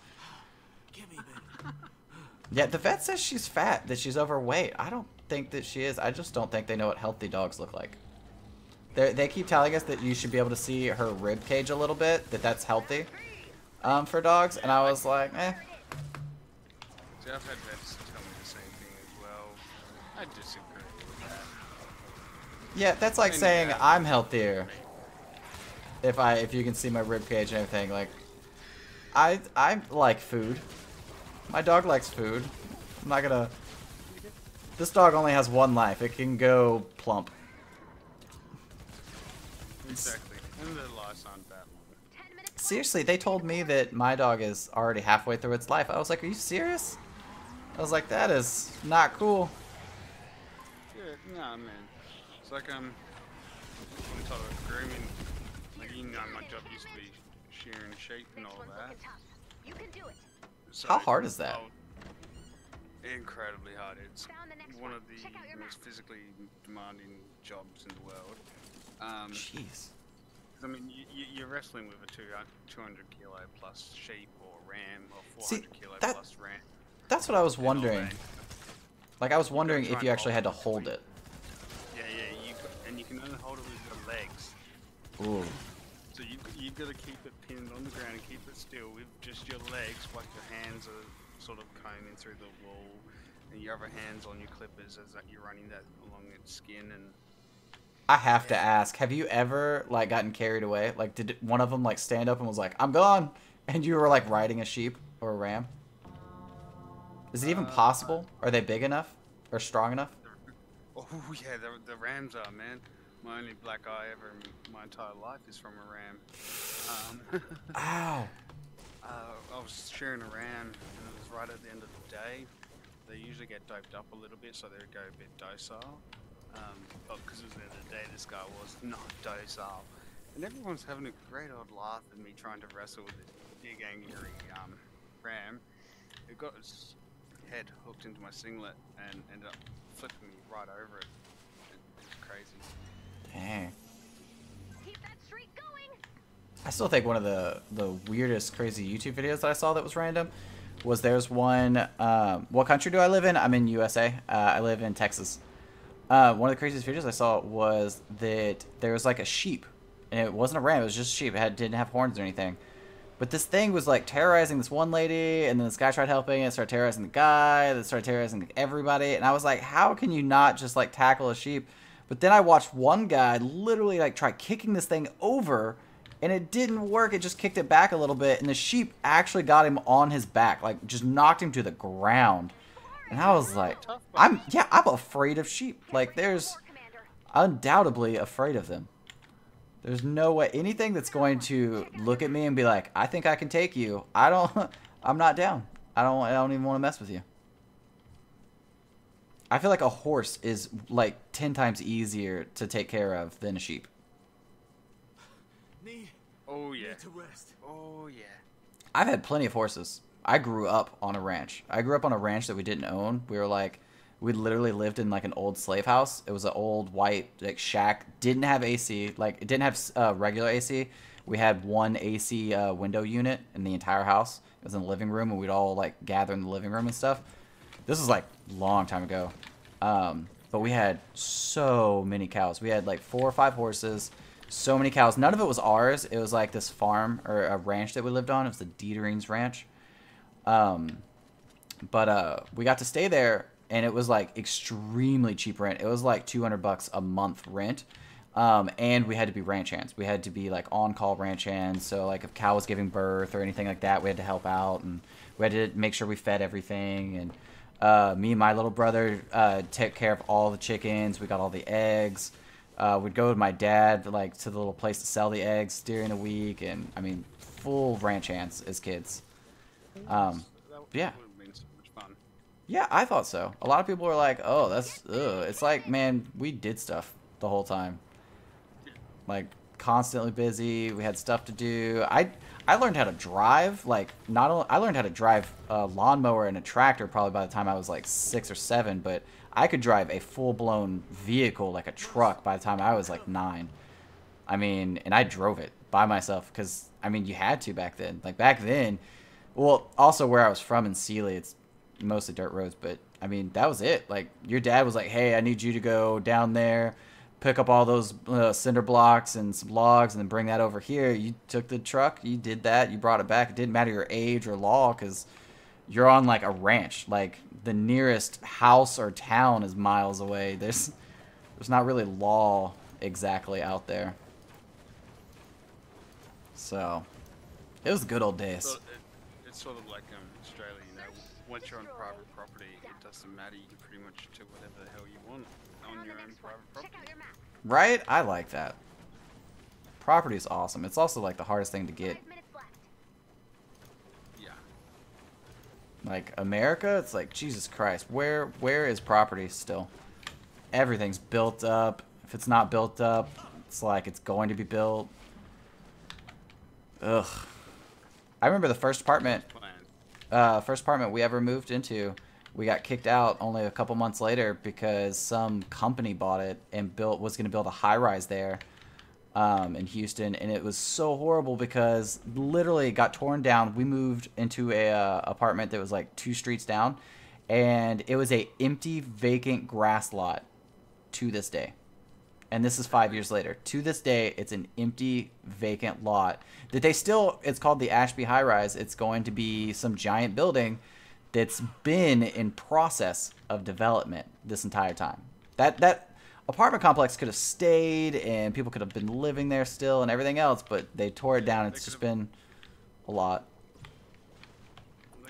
Yeah, the vet says she's fat, that she's overweight. I don't think that she is. I just don't think they know what healthy dogs look like. They keep telling us that you should be able to see her rib cage a little bit, that's healthy for dogs, and I was like, eh. See, I've had vets tell me the same thing as well. I disagree with that. Yeah, that's like saying I'm healthier. If you can see my rib cage and everything, like I like food. My dog likes food. I'm not gonna. This dog only has one life. It can go plump. Exactly, and the lives aren't that long. Seriously, they told me that my dog is already halfway through its life. I was like, are you serious? I was like, that is not cool. Yeah, nah, man. It's like on top of grooming. Like, you know, my job used to be shearing sheep and all that. You can do it. So, How hard is that? Incredibly hard. It's Found the next one one. of the Check out your most map. physically demanding jobs in the world. Jeez. I mean, you're wrestling with a 200 kilo plus sheep or ram or 400 See, kilo that- plus ram. That's what I was and all wondering. that. Like, I was wondering try if and you actually had to hold hold it. Yeah, and you can only hold it with your legs. Ooh. So you've got to keep it pinned on the ground and keep it still with just your legs, while your hands are sort of combing through the wall, and your other hands on your clippers as that you're running that along its skin. And I have to ask, have you ever like gotten carried away? Like, did one of them like stand up and was like, "I'm gone," and you were like riding a sheep or a ram? Is it even possible? Are they big enough or strong enough? oh yeah, the rams are, man. My only black eye ever in my entire life is from a ram. Ow. I was shearing a ram, and it was right at the end of the day. They usually get doped up a little bit, so they go a bit docile. But because it was the end of the day, this guy was not docile. And everyone's having a great old laugh at me trying to wrestle with this big angry ram. It got its head hooked into my singlet and ended up flipping me right over it. It's crazy. Dang. Keep that streak going. I still think one of the weirdest, crazy YouTube videos that I saw that was random was there's one. What country do I live in? I'm in USA. I live in Texas. One of the craziest videos I saw was that there was like a sheep, and it wasn't a ram. It was just a sheep. It didn't have horns or anything. But this thing was like terrorizing this one lady, and then this guy tried helping it, started terrorizing the guy, that started terrorizing everybody. And I was like, how can you not just like tackle a sheep? But then I watched one guy literally like try kicking this thing over, and it didn't work. It just kicked it back a little bit, and the sheep actually got him on his back, like just knocked him to the ground. And I was like, I'm afraid of sheep. Like, there's undoubtedly afraid of them. There's no way anything that's going to look at me and be like, I think I can take you. I'm not down. I don't even want to mess with you. I feel like a horse is like 10 times easier to take care of than a sheep. Need Oh yeah. to rest. Oh yeah. I've had plenty of horses. I grew up on a ranch. I grew up on a ranch that we didn't own. We literally lived in like an old slave house. It was an old white like shack. Didn't have AC. Like it didn't have regular AC. We had one AC window unit in the entire house. It was in the living room, and we'd all like gather in the living room and stuff. This was like a long time ago. But we had so many cows. We had like 4 or 5 horses. So many cows. None of it was ours. It was like this farm or a ranch that we lived on. It was the Dieterings Ranch. But we got to stay there, and it was like extremely cheap rent. It was like $200 a month rent. And we had to be ranch hands. We had to be like on-call ranch hands. So like if cow was giving birth or anything like that, we had to help out, and we had to make sure we fed everything. And me and my little brother took care of all the chickens. We got all the eggs. We'd go with my dad like to the little place to sell the eggs during the week, and I mean full ranch hands as kids. Yeah. Would have been so much fun. Yeah, I thought so. A lot of people were like, "Oh, that's ugh." It's like, man, we did stuff the whole time. Like constantly busy. We had stuff to do. I learned how to drive. Like not only I learned how to drive a lawnmower and a tractor probably by the time I was like 6 or 7, but I could drive a full-blown vehicle like a truck by the time I was like 9. I mean, and I drove it by myself because I mean you had to back then. Like back then, well, also where I was from in Sealy, it's mostly dirt roads, but I mean that was it. Like your dad was like, "Hey, I need you to go down there, pick up all those cinder blocks and some logs, and then bring that over here." You took the truck, you did that, you brought it back. It didn't matter your age or law because you're on like a ranch. Like the nearest house or town is miles away. There's not really law exactly out there. So it was the good old days. So it's sort of like Australia, you know. Once you're on private property, it doesn't matter. You can pretty much do whatever the hell you want on your own private Check property. out your map. Right? I like that. Property is awesome. It's also like the hardest thing to get. 5 minutes left. Yeah. Like America, it's like Jesus Christ. Where is property still? Everything's built up. If it's not built up, it's like it's going to be built. Ugh. I remember the first apartment we ever moved into, we got kicked out only a couple months later because some company bought it and was going to build a high-rise there in Houston, and it was so horrible because literally it got torn down. We moved into a apartment that was like 2 streets down, and it was a empty, vacant grass lot to this day. And this is 5 years later. To this day, it's an empty, vacant lot that they still, it's called the Ashby High Rise. It's going to be some giant building that's been in process of development this entire time. That apartment complex could have stayed and people could have been living there still and everything else, but they tore it down. It's just been a lot.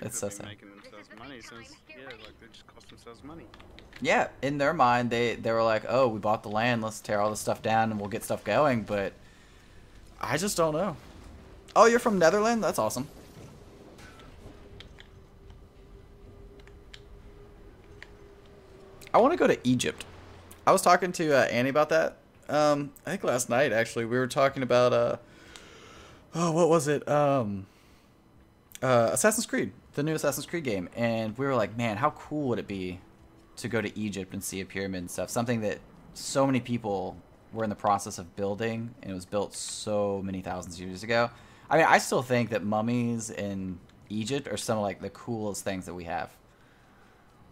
It's so sad. Making themselves money, so yeah, like they just cost themselves money. Yeah, in their mind, they were like, "Oh, we bought the land. Let's tear all this stuff down and we'll get stuff going." But I just don't know. Oh, you're from Netherlands? That's awesome. I want to go to Egypt. I was talking to Annie about that. I think last night actually we were talking about what was it? Assassin's Creed, the new Assassin's Creed game, and we were like, man, how cool would it be to go to Egypt and see a pyramid and stuff? Something that so many people were in the process of building, and it was built so many thousands of years ago. I mean, I still think that mummies in Egypt are some of like the coolest things that we have.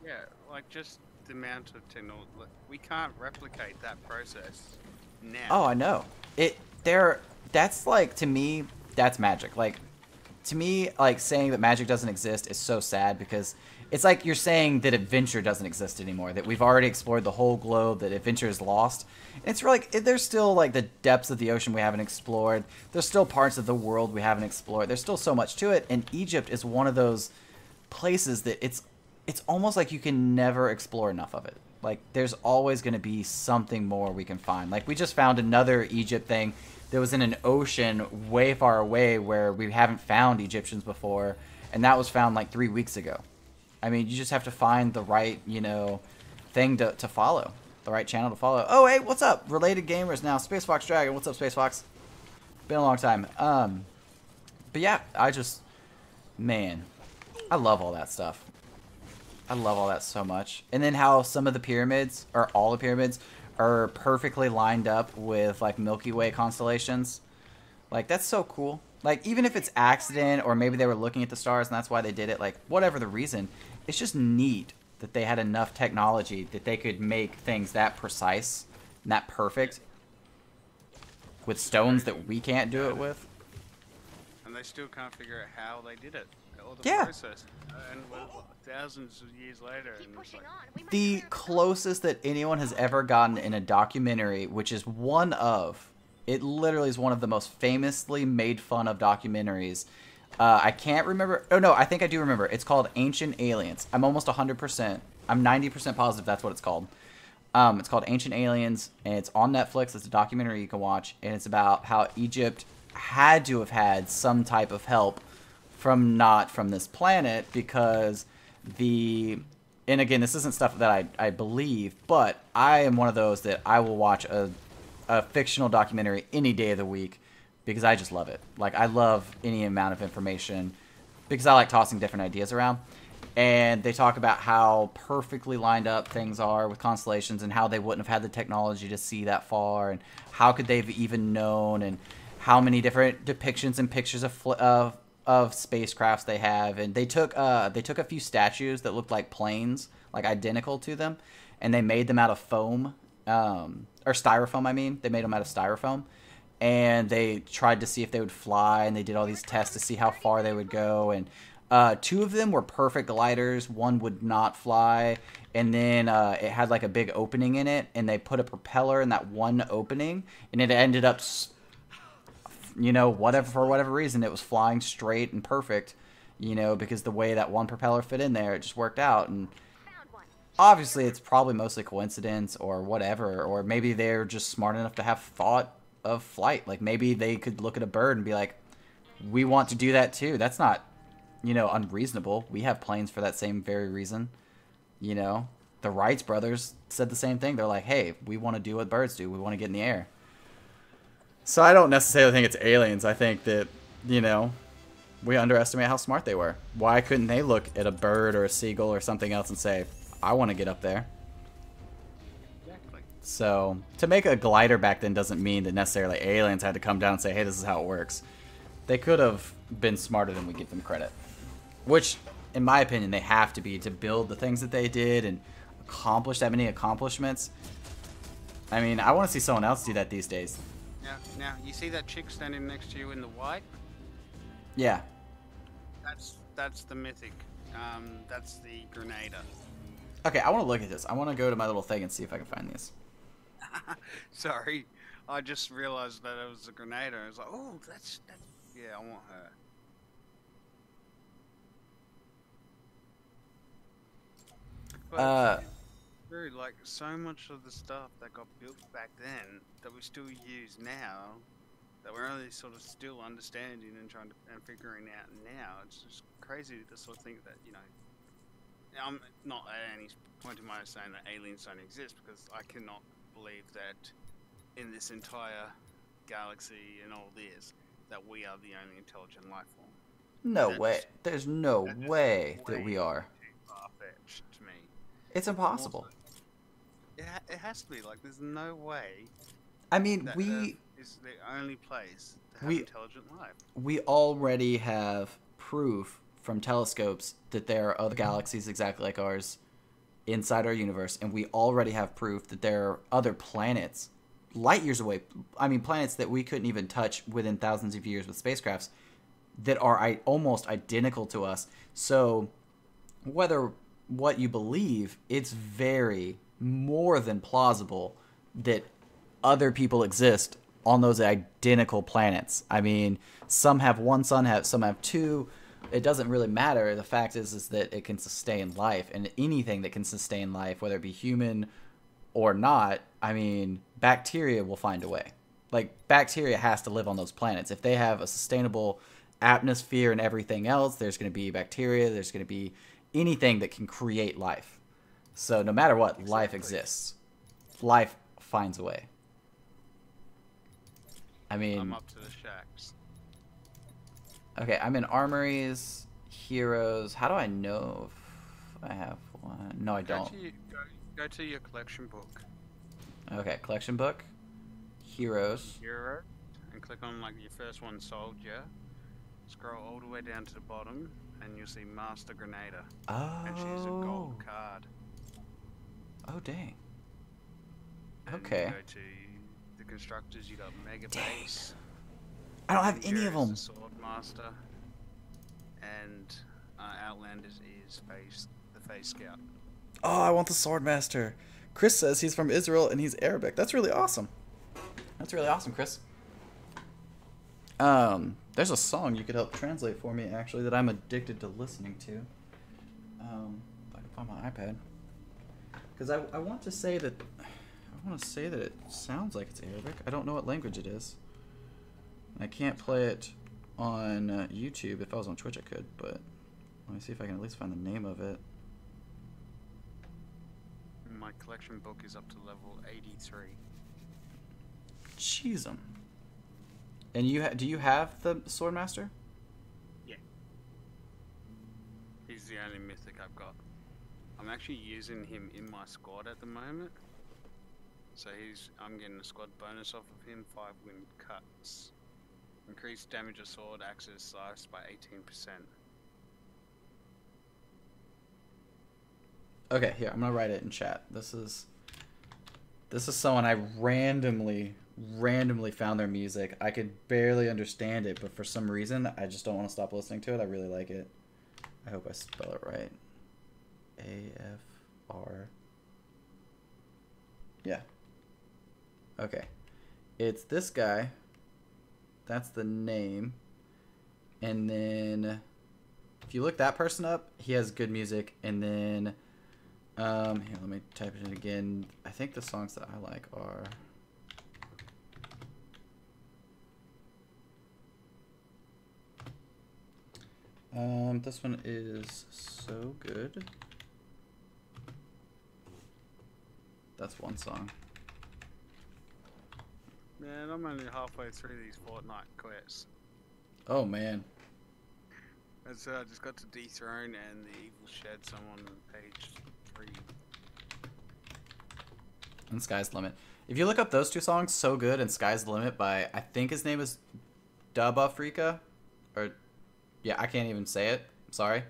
Yeah, like just the amount of technology. We can't replicate that process now. Oh, I know. That's like, to me, that's magic. Like, to me, like saying that magic doesn't exist is so sad because it's like you're saying that adventure doesn't exist anymore, that we've already explored the whole globe, that adventure is lost. And it's like there's still like the depths of the ocean we haven't explored. There's still parts of the world we haven't explored. There's still so much to it, and Egypt is one of those places that it's almost like you can never explore enough of it. Like there's always going to be something more we can find. Like we just found another Egypt thing that was in an ocean way far away where we haven't found Egyptians before, and that was found like 3 weeks ago. I mean, you just have to find the right, thing to follow, the right channel to follow. Oh, hey, what's up? Related Gamers now. Space Fox Dragon. What's up, Space Fox? Been a long time. But yeah, man, I love all that stuff. I love all that so much. And then how some of the pyramids, or all the pyramids, are perfectly lined up with like Milky Way constellations. Like, that's so cool. Like, even if it's accident, or maybe they were looking at the stars and that's why they did it, like, whatever the reason, it's just neat that they had enough technology that they could make things that precise and that perfect with stones that we can't do it with. And they still can't figure out how they did it, or the Yeah. process. And well, thousands of years later, Keep and it's pushing like, on. We might The clear closest that anyone has ever gotten in a documentary, which is one of, it literally is one of the most famously made fun of documentaries. I can't remember. Oh, no, I think I do remember. It's called Ancient Aliens. I'm almost 100%. I'm 90% positive that's what it's called. It's called Ancient Aliens, and it's on Netflix. It's a documentary you can watch, and it's about how Egypt had to have had some type of help from not from this planet, because and again, this isn't stuff that I believe, but I am one of those that I will watch a fictional documentary any day of the week because I just love it. Like, I love any amount of information because I like tossing different ideas around. And they talk about how perfectly lined up things are with constellations and how they wouldn't have had the technology to see that far, and how could they have even known, and how many different depictions and pictures of spacecrafts they have. And they took a few statues that looked like planes, like identical to them, and they made them out of foam, or styrofoam. I mean, they made them out of styrofoam, and they tried to see if they would fly, and they did all these tests to see how far they would go. And two of them were perfect gliders. One would not fly, and then it had like a big opening in it, and they put a propeller in that one opening, and it ended up, for whatever reason, it was flying straight and perfect, because the way that one propeller fit in there, it just worked out. And found one. obviously it's probably mostly coincidence or whatever, or maybe they're just smart enough to have thought of flight. Like, maybe they could look at a bird and be like, we want to do that too. That's not, unreasonable. We have planes for that same very reason. The Wrights brothers said the same thing. They're like, hey, we want to do what birds do. We want to get in the air. So I don't necessarily think it's aliens. I think that, we underestimate how smart they were. Why couldn't they look at a bird or a seagull or something else and say, I want to get up there? exactly. So to make a glider back then doesn't mean that necessarily aliens had to come down and say, hey, this is how it works. They could have been smarter than we give them credit. Which, in my opinion, they have to be to build the things that they did and accomplish that many accomplishments. I mean, I want to see someone else do that these days. Now, you see that chick standing next to you in the white? Yeah. That's the mythic. That's the Grenada. Okay, I want to look at this. I want to go to my little thing and see if I can find these. Sorry, I just realized that it was a Grenada. I was like, oh, that's yeah, I want her. But true, like, so much of the stuff that got built back then that we still use now, that we're only sort of still understanding and trying to and figuring out now. It's just crazy to sort of think that, I'm not at any point in my saying that aliens don't exist, because I cannot believe that in this entire galaxy and all this, that we are the only intelligent life form. No That's- way. There's no that is way that way we are. too far-fetched to me. It's impossible. It has to be. Like, there's no way I mean, that we Earth is the only place to have we- intelligent life. we already have proof from telescopes that there are other galaxies exactly like ours inside our universe, and we already have proof that there are other planets light years away. I mean, planets that we couldn't even touch within thousands of years with spacecrafts that are almost identical to us. So whether what you believe, it's very more than plausible that other people exist on those identical planets. I mean, some have one sun, some have two. It doesn't really matter. The fact is that it can sustain life, and anything that can sustain life, whether it be human or not, I mean, bacteria will find a way. Like, bacteria has to live on those planets. If they have a sustainable atmosphere and everything else, there's going to be bacteria, there's going to be anything that can create life. So no matter what, life exists. Life finds a way. I mean, I'm up to the shacks. okay, I'm in armories Heroes. How do I know if I have one? No, I don't. Go to your collection book. Okay, collection book. Heroes. Hero. And click on like your first one, Soldier. Scroll all the way down to the bottom, and you'll see Master Grenada. Oh. And she's a gold card. Oh, dang. And Okay. You go to the constructors. You got Mega Base. I don't have any of Heroes, them. the Swordmaster. And Outlanders is the Phase Scout. Oh, I want the Swordmaster. Chris says he's from Israel and he's Arabic. That's really awesome. That's really awesome, Chris. There's a song you could help translate for me, actually, that I'm addicted to listening to. If I can find my iPad. Because I want to say that... I want to say that it sounds like it's Arabic. I don't know what language it is. I can't play it on YouTube. If I was on Twitch, I could, but... Let me see if I can at least find the name of it. My collection book is up to level 83. Jeez, and do you have the Swordmaster? Yeah. He's the only mythic I've got. I'm actually using him in my squad at the moment. So I'm getting a squad bonus off of him, 5 wind cuts. Increased damage of sword axes slice by 18%. Okay, here, I'm gonna write it in chat. This is someone I randomly found their music. I could barely understand it, but for some reason I just don't want to stop listening to it. I really like it. I hope I spell it right. A-F-R. Yeah. Okay. It's this guy. That's the name. And then if you look that person up, he has good music. And then here, let me type it in again. I think the songs that I like are this one is So Good. That's one song. Man, I'm only halfway through these Fortnite quests. Oh man. And so I just got to dethrone and the evil shed someone on page 3. And Sky's the Limit. If you look up those two songs, So Good and Sky's the Limit by, I think his name is Dub Afrika, or yeah, I can't even say it. Sorry.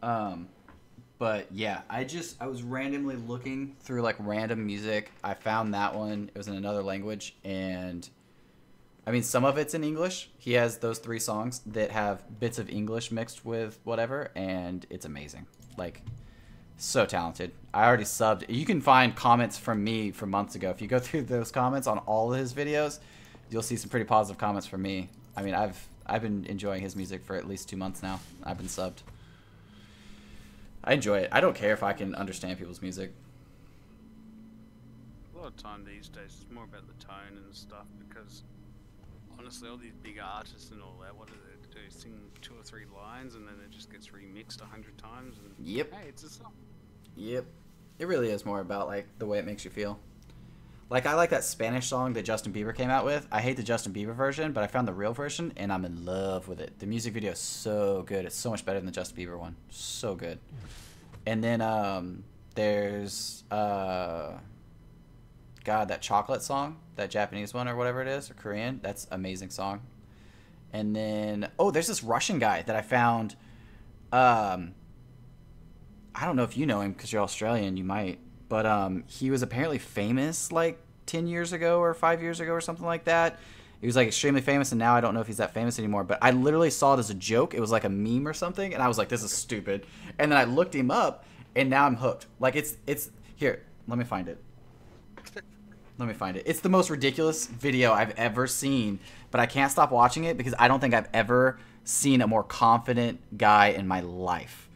But yeah, I was randomly looking through like random music. I found that one. It was in another language, and I mean, some of it's in English. He has those 3 songs that have bits of English mixed with whatever, and it's amazing. Like, so talented. I already subbed. You can find comments from me from months ago. If you go through those comments on all of his videos, you'll see some pretty positive comments from me. I mean, I've been enjoying his music for at least 2 months now. I've been subbed. I enjoy it. I don't care if I can understand people's music. A lot of time these days it's more about the tone and stuff, because honestly all these big artists and all that, what do they do? Sing 2 or 3 lines and then it just gets remixed 100 times and Yep. hey, it's a song. Yep. It really is more about like the way it makes you feel. Like, I like that Spanish song that Justin Bieber came out with. I hate the Justin Bieber version, but I found the real version, and I'm in love with it. The music video is so good. It's so much better than the Justin Bieber one. So good. And then there's, God, that chocolate song, that Japanese one or whatever it is, or Korean. That's an amazing song. And then, oh, there's this Russian guy that I found. I don't know if you know him because you're Australian. You might. But he was apparently famous like 10 years ago or 5 years ago or something like that. He was like extremely famous, and now I don't know if he's that famous anymore. But I literally saw it as a joke. It was like a meme or something, and I was like, this is stupid. And then I looked him up, and now I'm hooked. Like, it's here, let me find it. Let me find it. It's the most ridiculous video I've ever seen, but I can't stop watching it because I don't think I've ever seen a more confident guy in my life.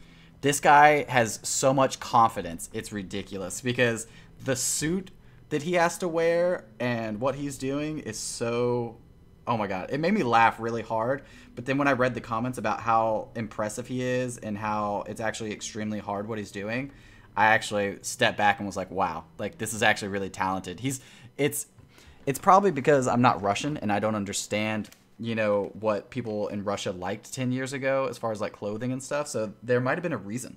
This guy has so much confidence. It's ridiculous because the suit that he has to wear and what he's doing is so... Oh my god. It made me laugh really hard. But then when I read the comments about how impressive he is and how it's actually extremely hard what he's doing, I actually stepped back and was like, wow, like this is actually really talented. It's probably because I'm not Russian and I don't understand you know, what people in Russia liked 10 years ago as far as like clothing and stuff. So there might have been a reason.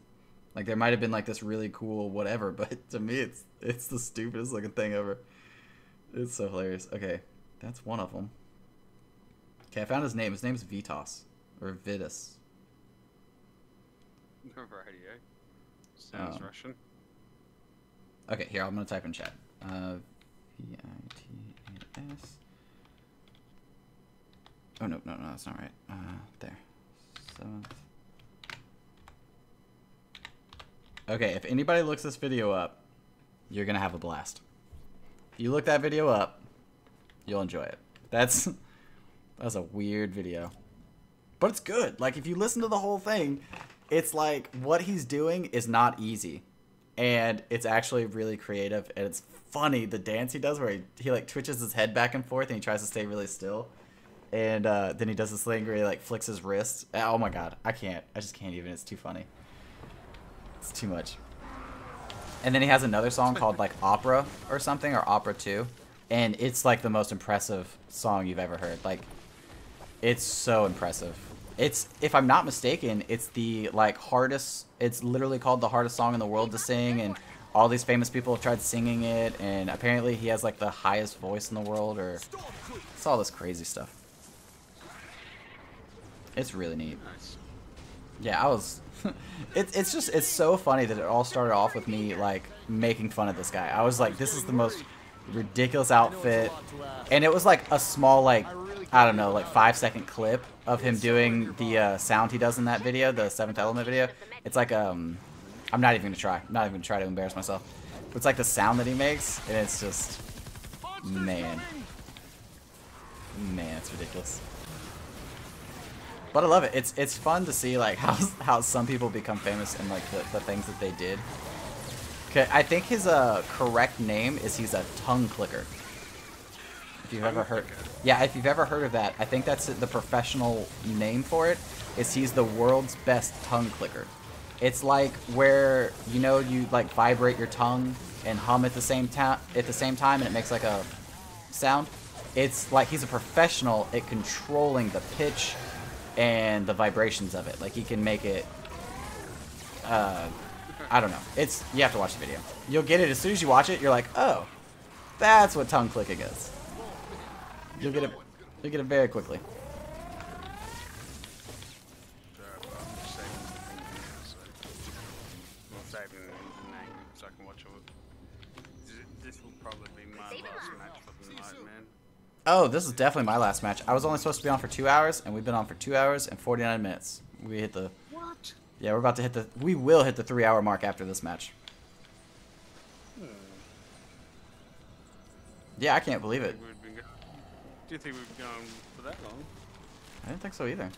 Like there might have been like this really cool whatever, but to me it's the stupidest looking thing ever. It's so hilarious. Okay, that's one of them. Okay, I found his name. His name's Vitas or Vitas. Radio. Sounds Russian. Okay, here I'm gonna type in chat. Vitas. Oh no, that's not right. There. 7th. Okay, if anybody looks this video up, you're gonna have a blast. If you look that video up, you'll enjoy it. That's a weird video, but it's good. Like if you listen to the whole thing, it's like what he's doing is not easy, and it's actually really creative, and it's funny. The dance he does where he like twitches his head back and forth and he tries to stay really still, and then he does this thing where he like flicks his wrist. Oh my god, I just can't even. It's too funny. It's too much. And then he has another song called like Opera or something, or Opera 2, and it's like the most impressive song you've ever heard. Like it's so impressive. It's, if I'm not mistaken, it's the like hardest, it's literally called the hardest song in the world to sing, and all these famous people have tried singing it, and apparently he has like the highest voice in the world, or it's all this crazy stuff. It's really neat. Yeah, I was it's just, it's so funny that it all started off with me like making fun of this guy. I was like, this is the most ridiculous outfit, and it was like a small, like, I don't know, like 5-second clip of him doing the sound he does in that video, the 7th Element video. It's like I'm not even gonna try to embarrass myself, but it's like the sound that he makes, and it's just, man, it's ridiculous. But I love it. It's fun to see like how some people become famous and like the things that they did. Okay, I think his correct name is he's a tongue clicker. If you've ever heard, yeah, if you've ever heard of that, I think that's the professional name for it. Is he's the world's best tongue clicker. It's like where, you know, you like vibrate your tongue and hum at the same time, and it makes like a sound. It's like he's a professional at controlling the pitch and the vibrations of it. Like he can make it, I don't know. It's, you have to watch the video. You'll get it as soon as you watch it. You're like, oh, that's what tongue clicking is. You'll get it very quickly. So I can watch it. This will probably be my last match for the night, man. Oh, this is definitely my last match. I was only supposed to be on for 2 hours, and we've been on for 2 hours and 49 minutes. We hit the... What? Yeah, we're about to hit the... We will hit the 3-hour mark after this match. Yeah, I can't believe it. Do you think we've been going for that long? I didn't think so either.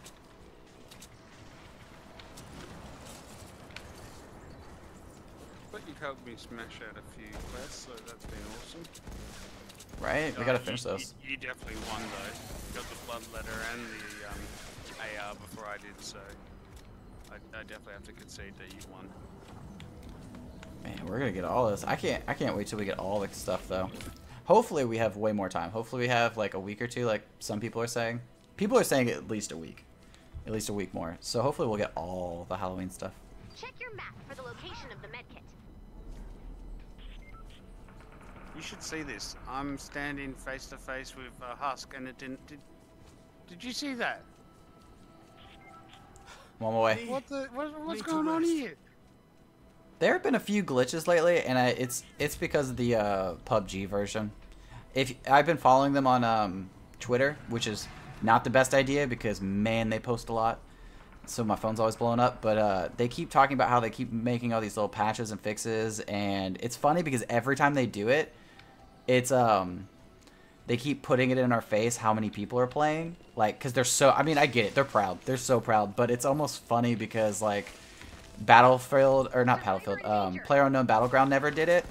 But you've helped me smash out a few quests, so that's been awesome. Right? We gotta finish those. You definitely won though. Got the blood letter and the AR before I did, so I definitely have to concede that you won. Man, we're gonna get all this. I can't wait till we get all the stuff though. Hopefully we have way more time. Hopefully we have like a week or two, like some people are saying. People are saying at least a week. At least a week more. So hopefully we'll get all the Halloween stuff. Check your map for the location of the medkit. You should see this. I'm standing face to face with Husk, and it didn't. Did you see that? I'm on my way. What's going on here? There have been a few glitches lately, and it's because of the PUBG version. If I've been following them on Twitter, which is not the best idea because man, they post a lot, so my phone's always blowing up. But they keep talking about how they keep making all these little patches and fixes, and it's funny because every time they do it, it's they keep putting it in our face how many people are playing, like, because they're so, I mean, I get it, they're proud, they're so proud, but it's almost funny because like Battlefield, or not Battlefield, PlayerUnknown Battleground never did it,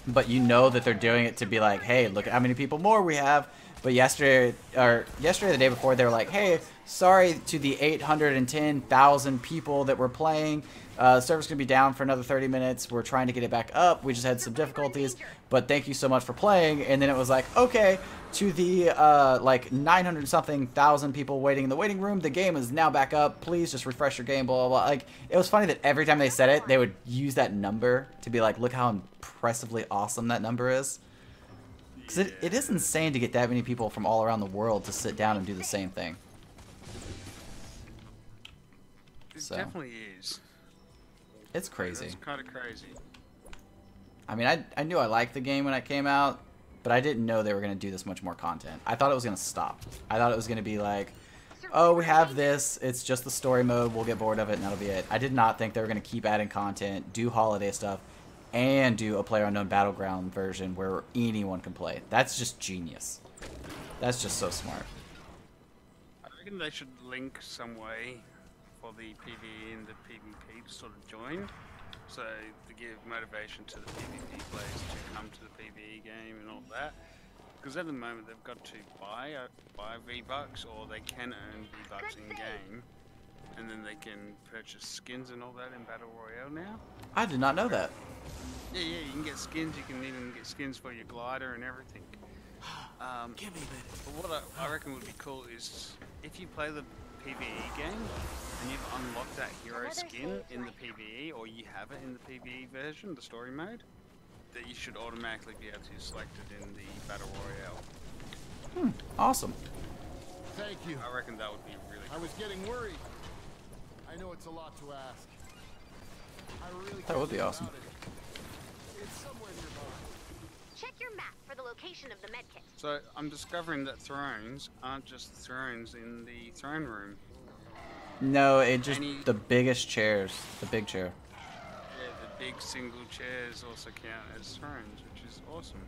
but you know that they're doing it to be like, hey, look at how many people more we have, But yesterday, or the day before, they were like, hey, sorry to the 810,000 people that were playing. Server's going to be down for another 30 minutes. We're trying to get it back up. We just had some difficulties, but thank you so much for playing. And then it was like, okay, to the like 900-something thousand people waiting in the waiting room, the game is now back up. Please just refresh your game, blah, blah, blah. Like, it was funny that every time they said it, they would use that number to be like, look how impressively awesome that number is. Because it is insane to get that many people from all around the world to sit down and do the same thing. It So. definitely is. It's crazy. It's kind of crazy. I mean, I knew I liked the game when it came out, but I didn't know they were going to do this much more content. I thought it was going to stop. I thought it was going to be like, oh, we have this, it's just the story mode, we'll get bored of it, and that'll be it. I did not think they were going to keep adding content, do holiday stuff, and do a PlayerUnknown Battleground version where anyone can play. That's just genius. That's just so smart. I reckon they should link some way for the PvE and the PvP to sort of join, so to give motivation to the PvP players to come to the PvE game and all that. Because at the moment they've got to buy V-Bucks, or they can earn V-Bucks in game, and then they can purchase skins and all that in Battle Royale now. I did not know that. Yeah, you can get skins. You can even get skins for your glider and everything. Give me a minute. But what I reckon would be cool is if you play the PvE game and you've unlocked that hero skin in the PvE, or you have it in the PvE version, the story mode, that you should automatically be able to select it in the Battle Royale. Awesome. Thank you. I reckon that would be really I cool. was getting worried. I know it's a lot to ask. I really That would be can't live awesome. without it. It's somewhere nearby. Check your map for the location of the medkit. So I'm discovering that thrones aren't just thrones in the throne room. No, it just, Any- the biggest chairs, the big chair. Yeah, the big single chairs also count as thrones, which is awesome.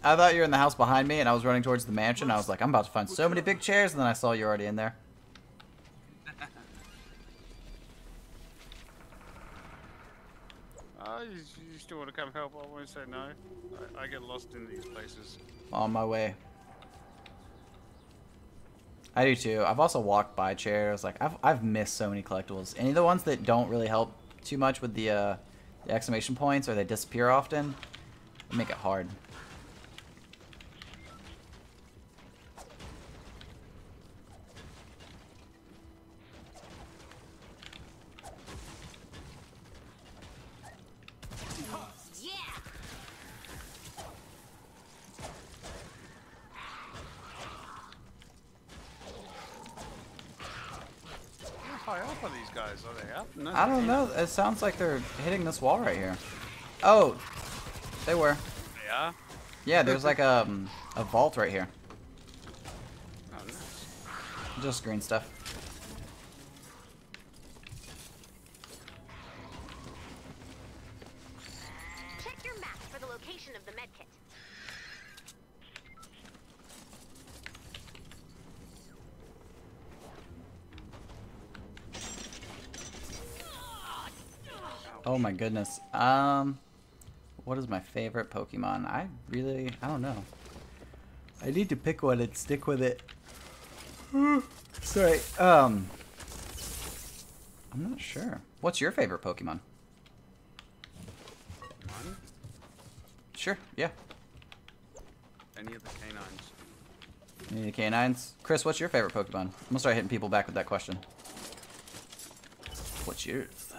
I thought you were in the house behind me, and I was running towards the mansion. I was like, I'm about to find so many big chairs, and then I saw you already in there. Oh, you still want to come help? I won't say no. I get lost in these places. On my way. I do too. I've also walked by chairs. Like, I've missed so many collectibles. Any of the ones that don't really help too much with the exclamation points, or they disappear often, they make it hard. Yeah! How high up are these guys? Are they up? No, I don't know. It sounds like they're hitting this wall right here. Oh, they were. They are? Yeah, there's like a vault right here. Oh, nice. Just green stuff. Check your map for the location of the medkit. Oh my goodness. What is my favorite Pokemon? I don't know. I need to pick one and stick with it. Sorry. I'm not sure. What's your favorite Pokemon? Mine? Sure. Yeah. Any of the canines? Any of the canines? Chris, what's your favorite Pokemon? I'm gonna start hitting people back with that question. What's yours?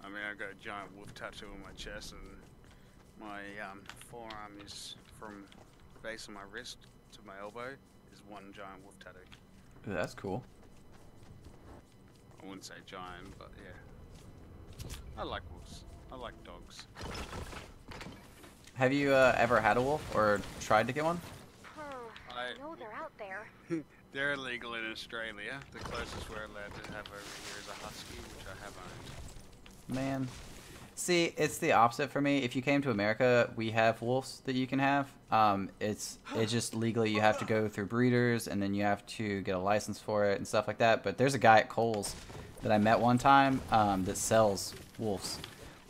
I mean, I've got a giant wolf tattoo on my chest, and my forearm is from the base of my wrist to my elbow is one giant wolf tattoo. Ooh, that's cool. I wouldn't say giant, but yeah. I like wolves. I like dogs. Have you ever had a wolf or tried to get one? I- I know they're out there. They're illegal in Australia. The closest we're allowed to have over here is a husky, which I have owned. Man. See, it's the opposite for me. If you came to America, we have wolves that you can have. It's just legally you have to go through breeders, and then you have to get a license for it and stuff like that. But there's a guy at Kohl's that I met one time that sells wolves.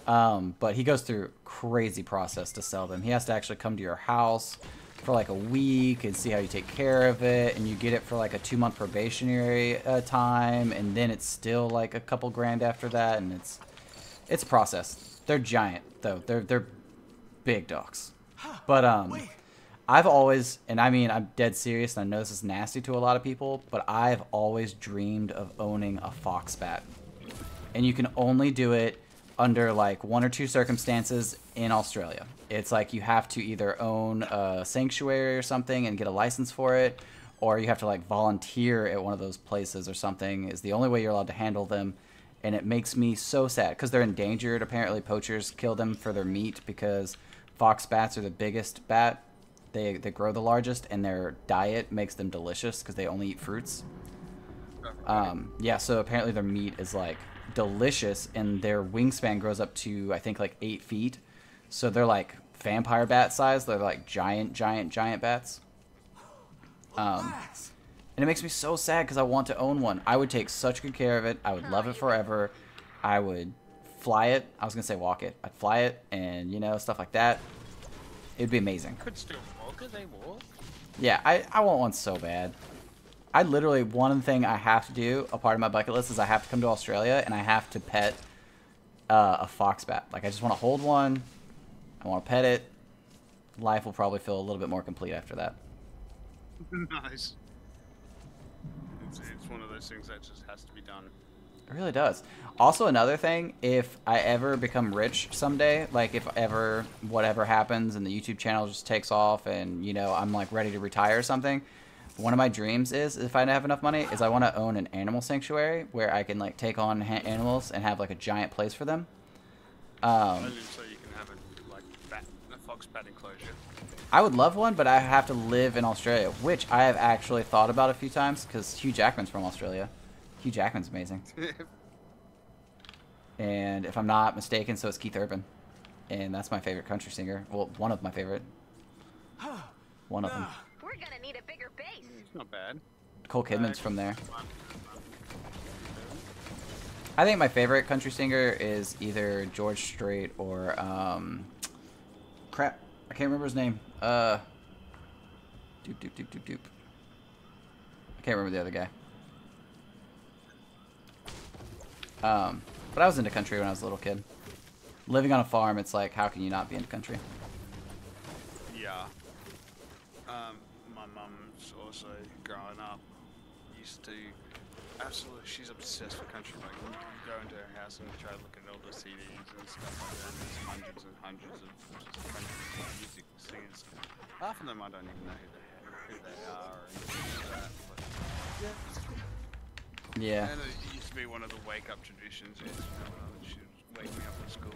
But he goes through a crazy process to sell them. He has to actually come to your house for like a week and see how you take care of it, and you get it for like a 2-month probationary time, and then it's still like a couple grand after that, and it's a process. They're giant though. They're big dogs. But I've always, and I mean I'm dead serious, and I know this is nasty to a lot of people, but I've always dreamed of owning a fox bat. And you can only do it under like 1 or 2 circumstances in Australia. It's like you have to either own a sanctuary or something and get a license for it, or you have to like volunteer at one of those places or something is the only way you're allowed to handle them. And it makes me so sad because they're endangered. Apparently poachers kill them for their meat because fox bats are the biggest bat. They grow the largest, and their diet makes them delicious because they only eat fruits. Yeah, so apparently their meat is like delicious, and their wingspan grows up to I think like 8 feet. So they're like vampire bat size. They're like giant bats. And it makes me so sad because I want to own one. I would take such good care of it. I would love it forever. I would fly it. I was gonna say walk it. I'd fly it, and you know, stuff like that. It'd be amazing. Could still walk it, they walk. Yeah, I want one so bad. I literally, one thing I have to do, a part of my bucket list, is I have to come to Australia and I have to pet a fox bat. Like, I just want to hold one. I want to pet it. Life will probably feel a little bit more complete after that. Nice. It's one of those things that just has to be done. It really does. Also, another thing, if I ever become rich someday, like if ever whatever happens and the YouTube channel just takes off and, you know, I'm like ready to retire or something, one of my dreams is, if I have enough money, is I want to own an animal sanctuary where I can like take on animals and have like a giant place for them. So you can have a fox bat enclosure. I would love one, but I have to live in Australia, which I have actually thought about a few times because Hugh Jackman's from Australia. Hugh Jackman's amazing. And if I'm not mistaken, so is Keith Urban. And that's my favorite country singer. Well, one of my favorite. One of them. We're gonna need a bigger base. It's not bad. Cole Kidman's from there. I think my favorite country singer is either George Strait or, crap. I can't remember his name. Doop. I can't remember the other guy. But I was into country when I was a little kid. Living on a farm, it's like, how can you not be into country? Yeah. My mum's also growing up used to absolutely. She's obsessed with country. Like, you go into her house and try to look at all the CDs and stuff like that. There's hundreds and hundreds of country music singers. Half of them I don't even know who they are or anything like that. But yeah. Yeah. And it used to be one of the wake-up traditions. Is, you know, she would wake me up at school,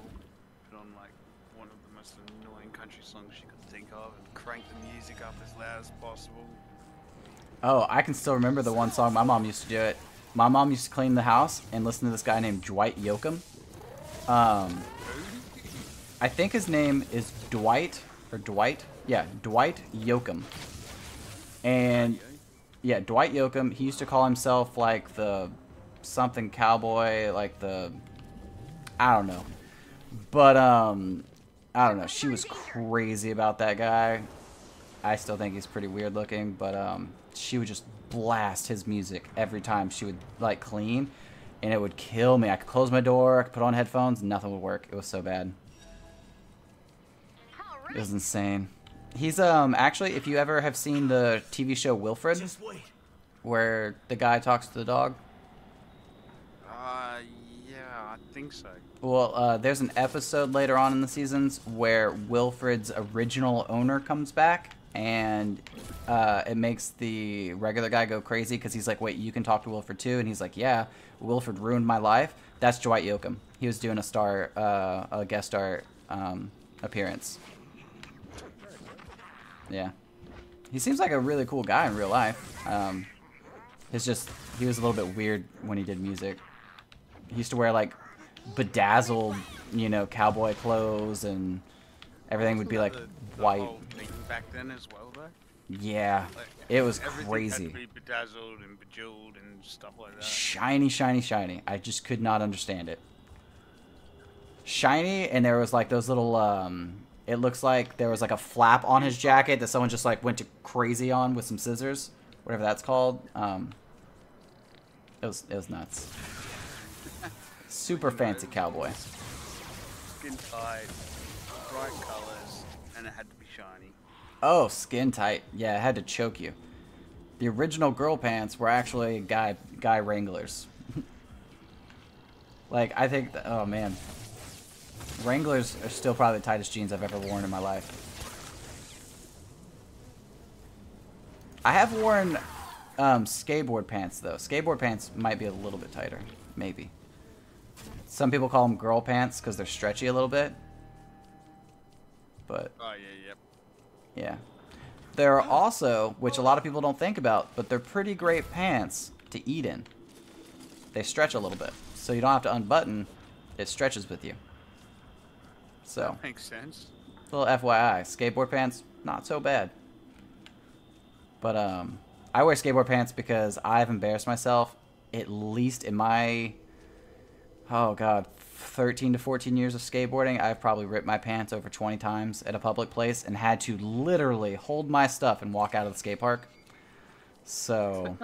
put on like one of the most annoying country songs she could think of, and crank the music up as loud as possible. Oh, I can still remember the one song my mom used to do it. My mom used to clean the house and listen to this guy named Dwight Yoakam. I think his name is Dwight, or Dwight. Yeah, Dwight Yoakam. And yeah, Dwight Yoakam, he used to call himself like the something cowboy, like the, I don't know. But I don't know, she was crazy about that guy. I still think he's pretty weird looking, but she would just blast his music every time she would like clean, and it would kill me. I could close my door, I could put on headphones, and nothing would work. It was so bad. It was insane. He's actually, if you ever have seen the TV show Wilfred, Just wait. where the guy talks to the dog. Yeah, I think so. Well, there's an episode later on in the seasons where Wilfred's original owner comes back, and it makes the regular guy go crazy because he's like, wait, you can talk to Wilfred too? And he's like, yeah, Wilfred ruined my life. That's Dwight Yoakam. He was doing a guest star appearance. Yeah. He seems like a really cool guy in real life. It's just, he was a little bit weird when he did music. He used to wear like bedazzled, you know, cowboy clothes, and everything would be like the white. whole thing back then as well, though. Yeah, Like, it was everything crazy. had to be bedazzled and bejeweled and stuff like that. Shiny, shiny, shiny. I just could not understand it. shiny, and there was like those little it looks like there was like a flap on his jacket that someone just like went to crazy on with some scissors, whatever that's called. It was nuts. Super fancy cowboy. Skin tight, bright colors, and it had to be shiny. Oh, skin tight. Yeah, it had to choke you. The original girl pants were actually guy Wranglers. Like, I think, oh man. Wranglers are still probably the tightest jeans I've ever worn in my life. I have worn skateboard pants, though. Skateboard pants might be a little bit tighter. Maybe. Some people call them girl pants because they're stretchy a little bit. But, Oh, yeah, yep. yeah. There are also, which a lot of people don't think about, but they're pretty great pants to eat in. They stretch a little bit. So you don't have to unbutton. It stretches with you. So, Makes sense. little FYI. Skateboard pants, not so bad. But, I wear skateboard pants because I've embarrassed myself at least in my, oh god, 13 to 14 years of skateboarding. I've probably ripped my pants over 20 times at a public place and had to literally hold my stuff and walk out of the skate park. So,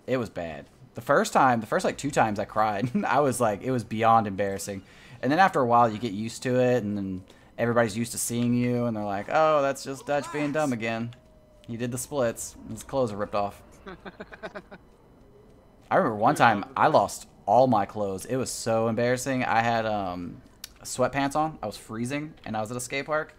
it was bad. The first like 2 times I cried. I was like, it was beyond embarrassing. And then after a while you get used to it, and then everybody's used to seeing you, and they're like, oh, that's just Dutch being dumb again. He did the splits. His clothes are ripped off. I remember one time I lost all my clothes. It was so embarrassing. I had sweatpants on. I was freezing, and I was at a skate park.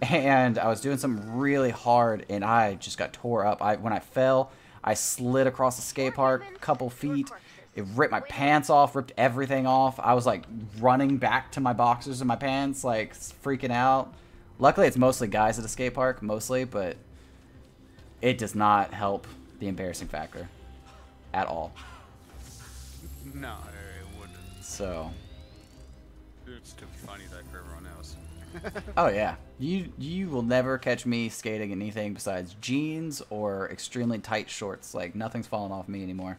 And I was doing something really hard, and I just got tore up. When I fell, I slid across the skate park a couple feet. It ripped my pants off, ripped everything off. I was like running back to my boxers and my pants, like freaking out. Luckily, it's mostly guys at a skate park, mostly, but it does not help the embarrassing factor at all. No, it wouldn't. So, It'd still be funny though for everyone else. oh yeah, you will never catch me skating in anything besides jeans or extremely tight shorts. Like, nothing's falling off me anymore.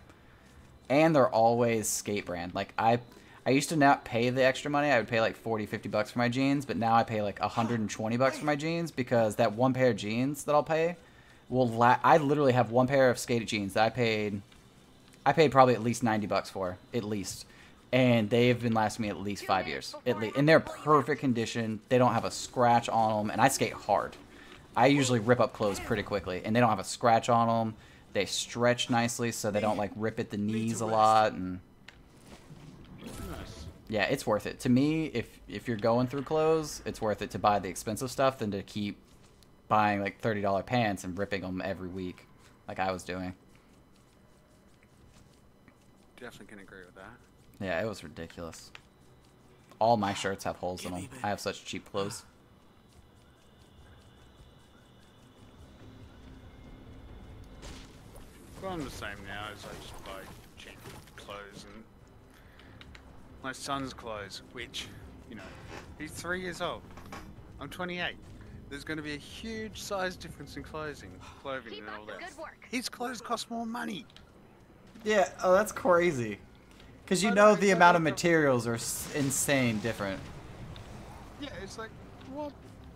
And they're always skate brand. Like, I used to not pay the extra money. I would pay like 40, 50 bucks for my jeans, but now I pay like 120 bucks for my jeans because that one pair of jeans that I'll pay will I literally have one pair of skate jeans that I paid probably at least 90 bucks for, at least. And they've been lasting me at least 5 years. At least. And they're perfect condition. They don't have a scratch on them, and I skate hard. I usually rip up clothes pretty quickly, and they don't have a scratch on them. They stretch nicely, so they don't like rip at the knees a lot. And yeah, it's worth it to me. If you're going through clothes, it's worth it to buy the expensive stuff than to keep buying like $30 pants and ripping them every week, like I was doing. Definitely can agree with that. Yeah, it was ridiculous. All my shirts have holes in them. I have such cheap clothes. Well, I'm the same now, as I just buy cheap clothes and my son's clothes, which, you know, he's 3 years old. I'm 28. There's going to be a huge size difference in clothing Keep and up all the that. good work. His clothes cost more money. Yeah, oh, that's crazy. Because you know the amount of materials are insane different. Yeah, it's like, what,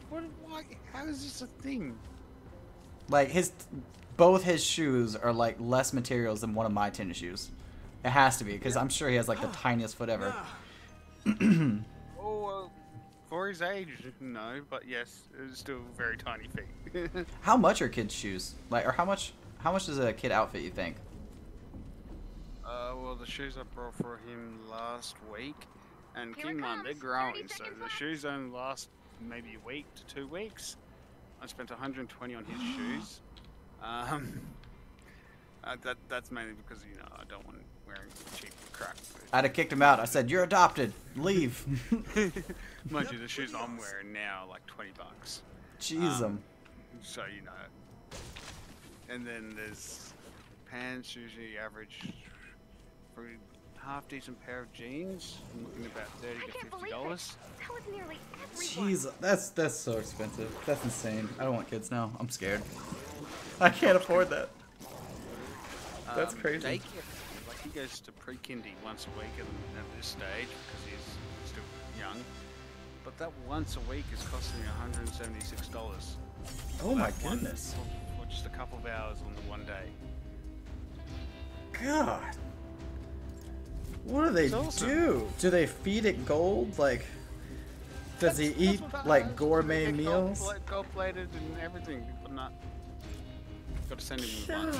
why, how is this a thing? Like, both his shoes are like less materials than one of my tennis shoes. It has to be, because I'm sure he has like the tiniest foot ever. Oh, for his age, no, but yes, it's still very tiny feet. How much are kids' shoes? Like, or how much does a kid outfit, you think? Well, the shoes I brought for him last week, and Here keep in it mind, they're comes. growing, 30 so seconds the left. shoes only last maybe a week to 2 weeks. I spent 120 on his shoes. That's mainly because, you know, I don't want him wearing cheap crap. I'd have kicked him out. I said, "You're adopted. Leave." Mind you, the shoes I'm wearing now are like 20 bucks. Jeez, 'em. So, you know. And then there's pants, usually average for a half decent pair of jeans. I'm looking at about $30 I to can't believe $50. it. That was nearly everyone. Jeez, that's so expensive. That's insane. I don't want kids now. I'm scared. I can't afford that. That's crazy. Daycare, like he goes to pre-kindy once a week at this stage because he's still young. young, but that once a week is costing me $176. Oh my That one- goodness. For just a couple of hours on the one day. God. What do they It's awesome. do? Do they feed it gold? Like, does he eat like gourmet meals? Gold plated and everything, but not. Got to send him lunch.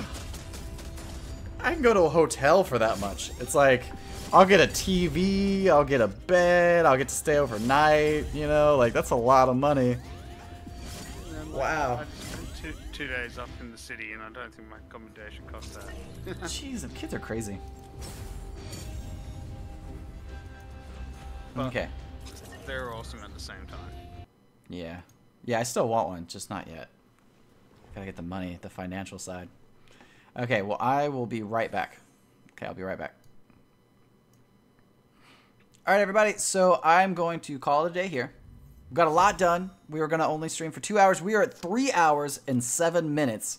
I can go to a hotel for that much. It's like, I'll get a TV, I'll get a bed, I'll get to stay overnight, you know, like that's a lot of money. Wow. I just spent two days up in the city, and I don't think my accommodation cost that. Jeez, the kids are crazy. But Okay. they're awesome at the same time. Yeah. Yeah, I still want one, just not yet. Gotta get the money, the financial side. Okay, well, I will be right back. Okay, I'll be right back. All right, everybody. So I'm going to call it a day here. We've got a lot done. We were going to only stream for 2 hours. We are at 3 hours and 7 minutes.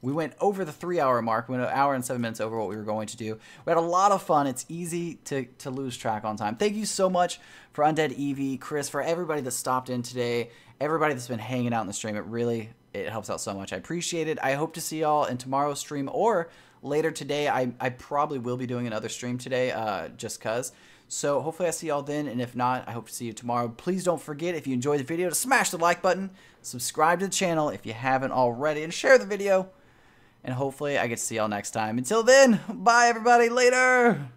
We went over the 3 hour mark. We went an hour and 7 minutes over what we were going to do. We had a lot of fun. It's easy to lose track on time. Thank you so much for Undead Evie, Chris, for everybody that stopped in today, everybody that's been hanging out in the stream. It helps out so much. I appreciate it. I hope to see y'all in tomorrow's stream or later today. I probably will be doing another stream today just because. So hopefully I see y'all then, and if not, I hope to see you tomorrow. Please don't forget, if you enjoyed the video, to smash the like button, subscribe to the channel if you haven't already, and share the video. And hopefully I get to see y'all next time. Until then, bye everybody, later!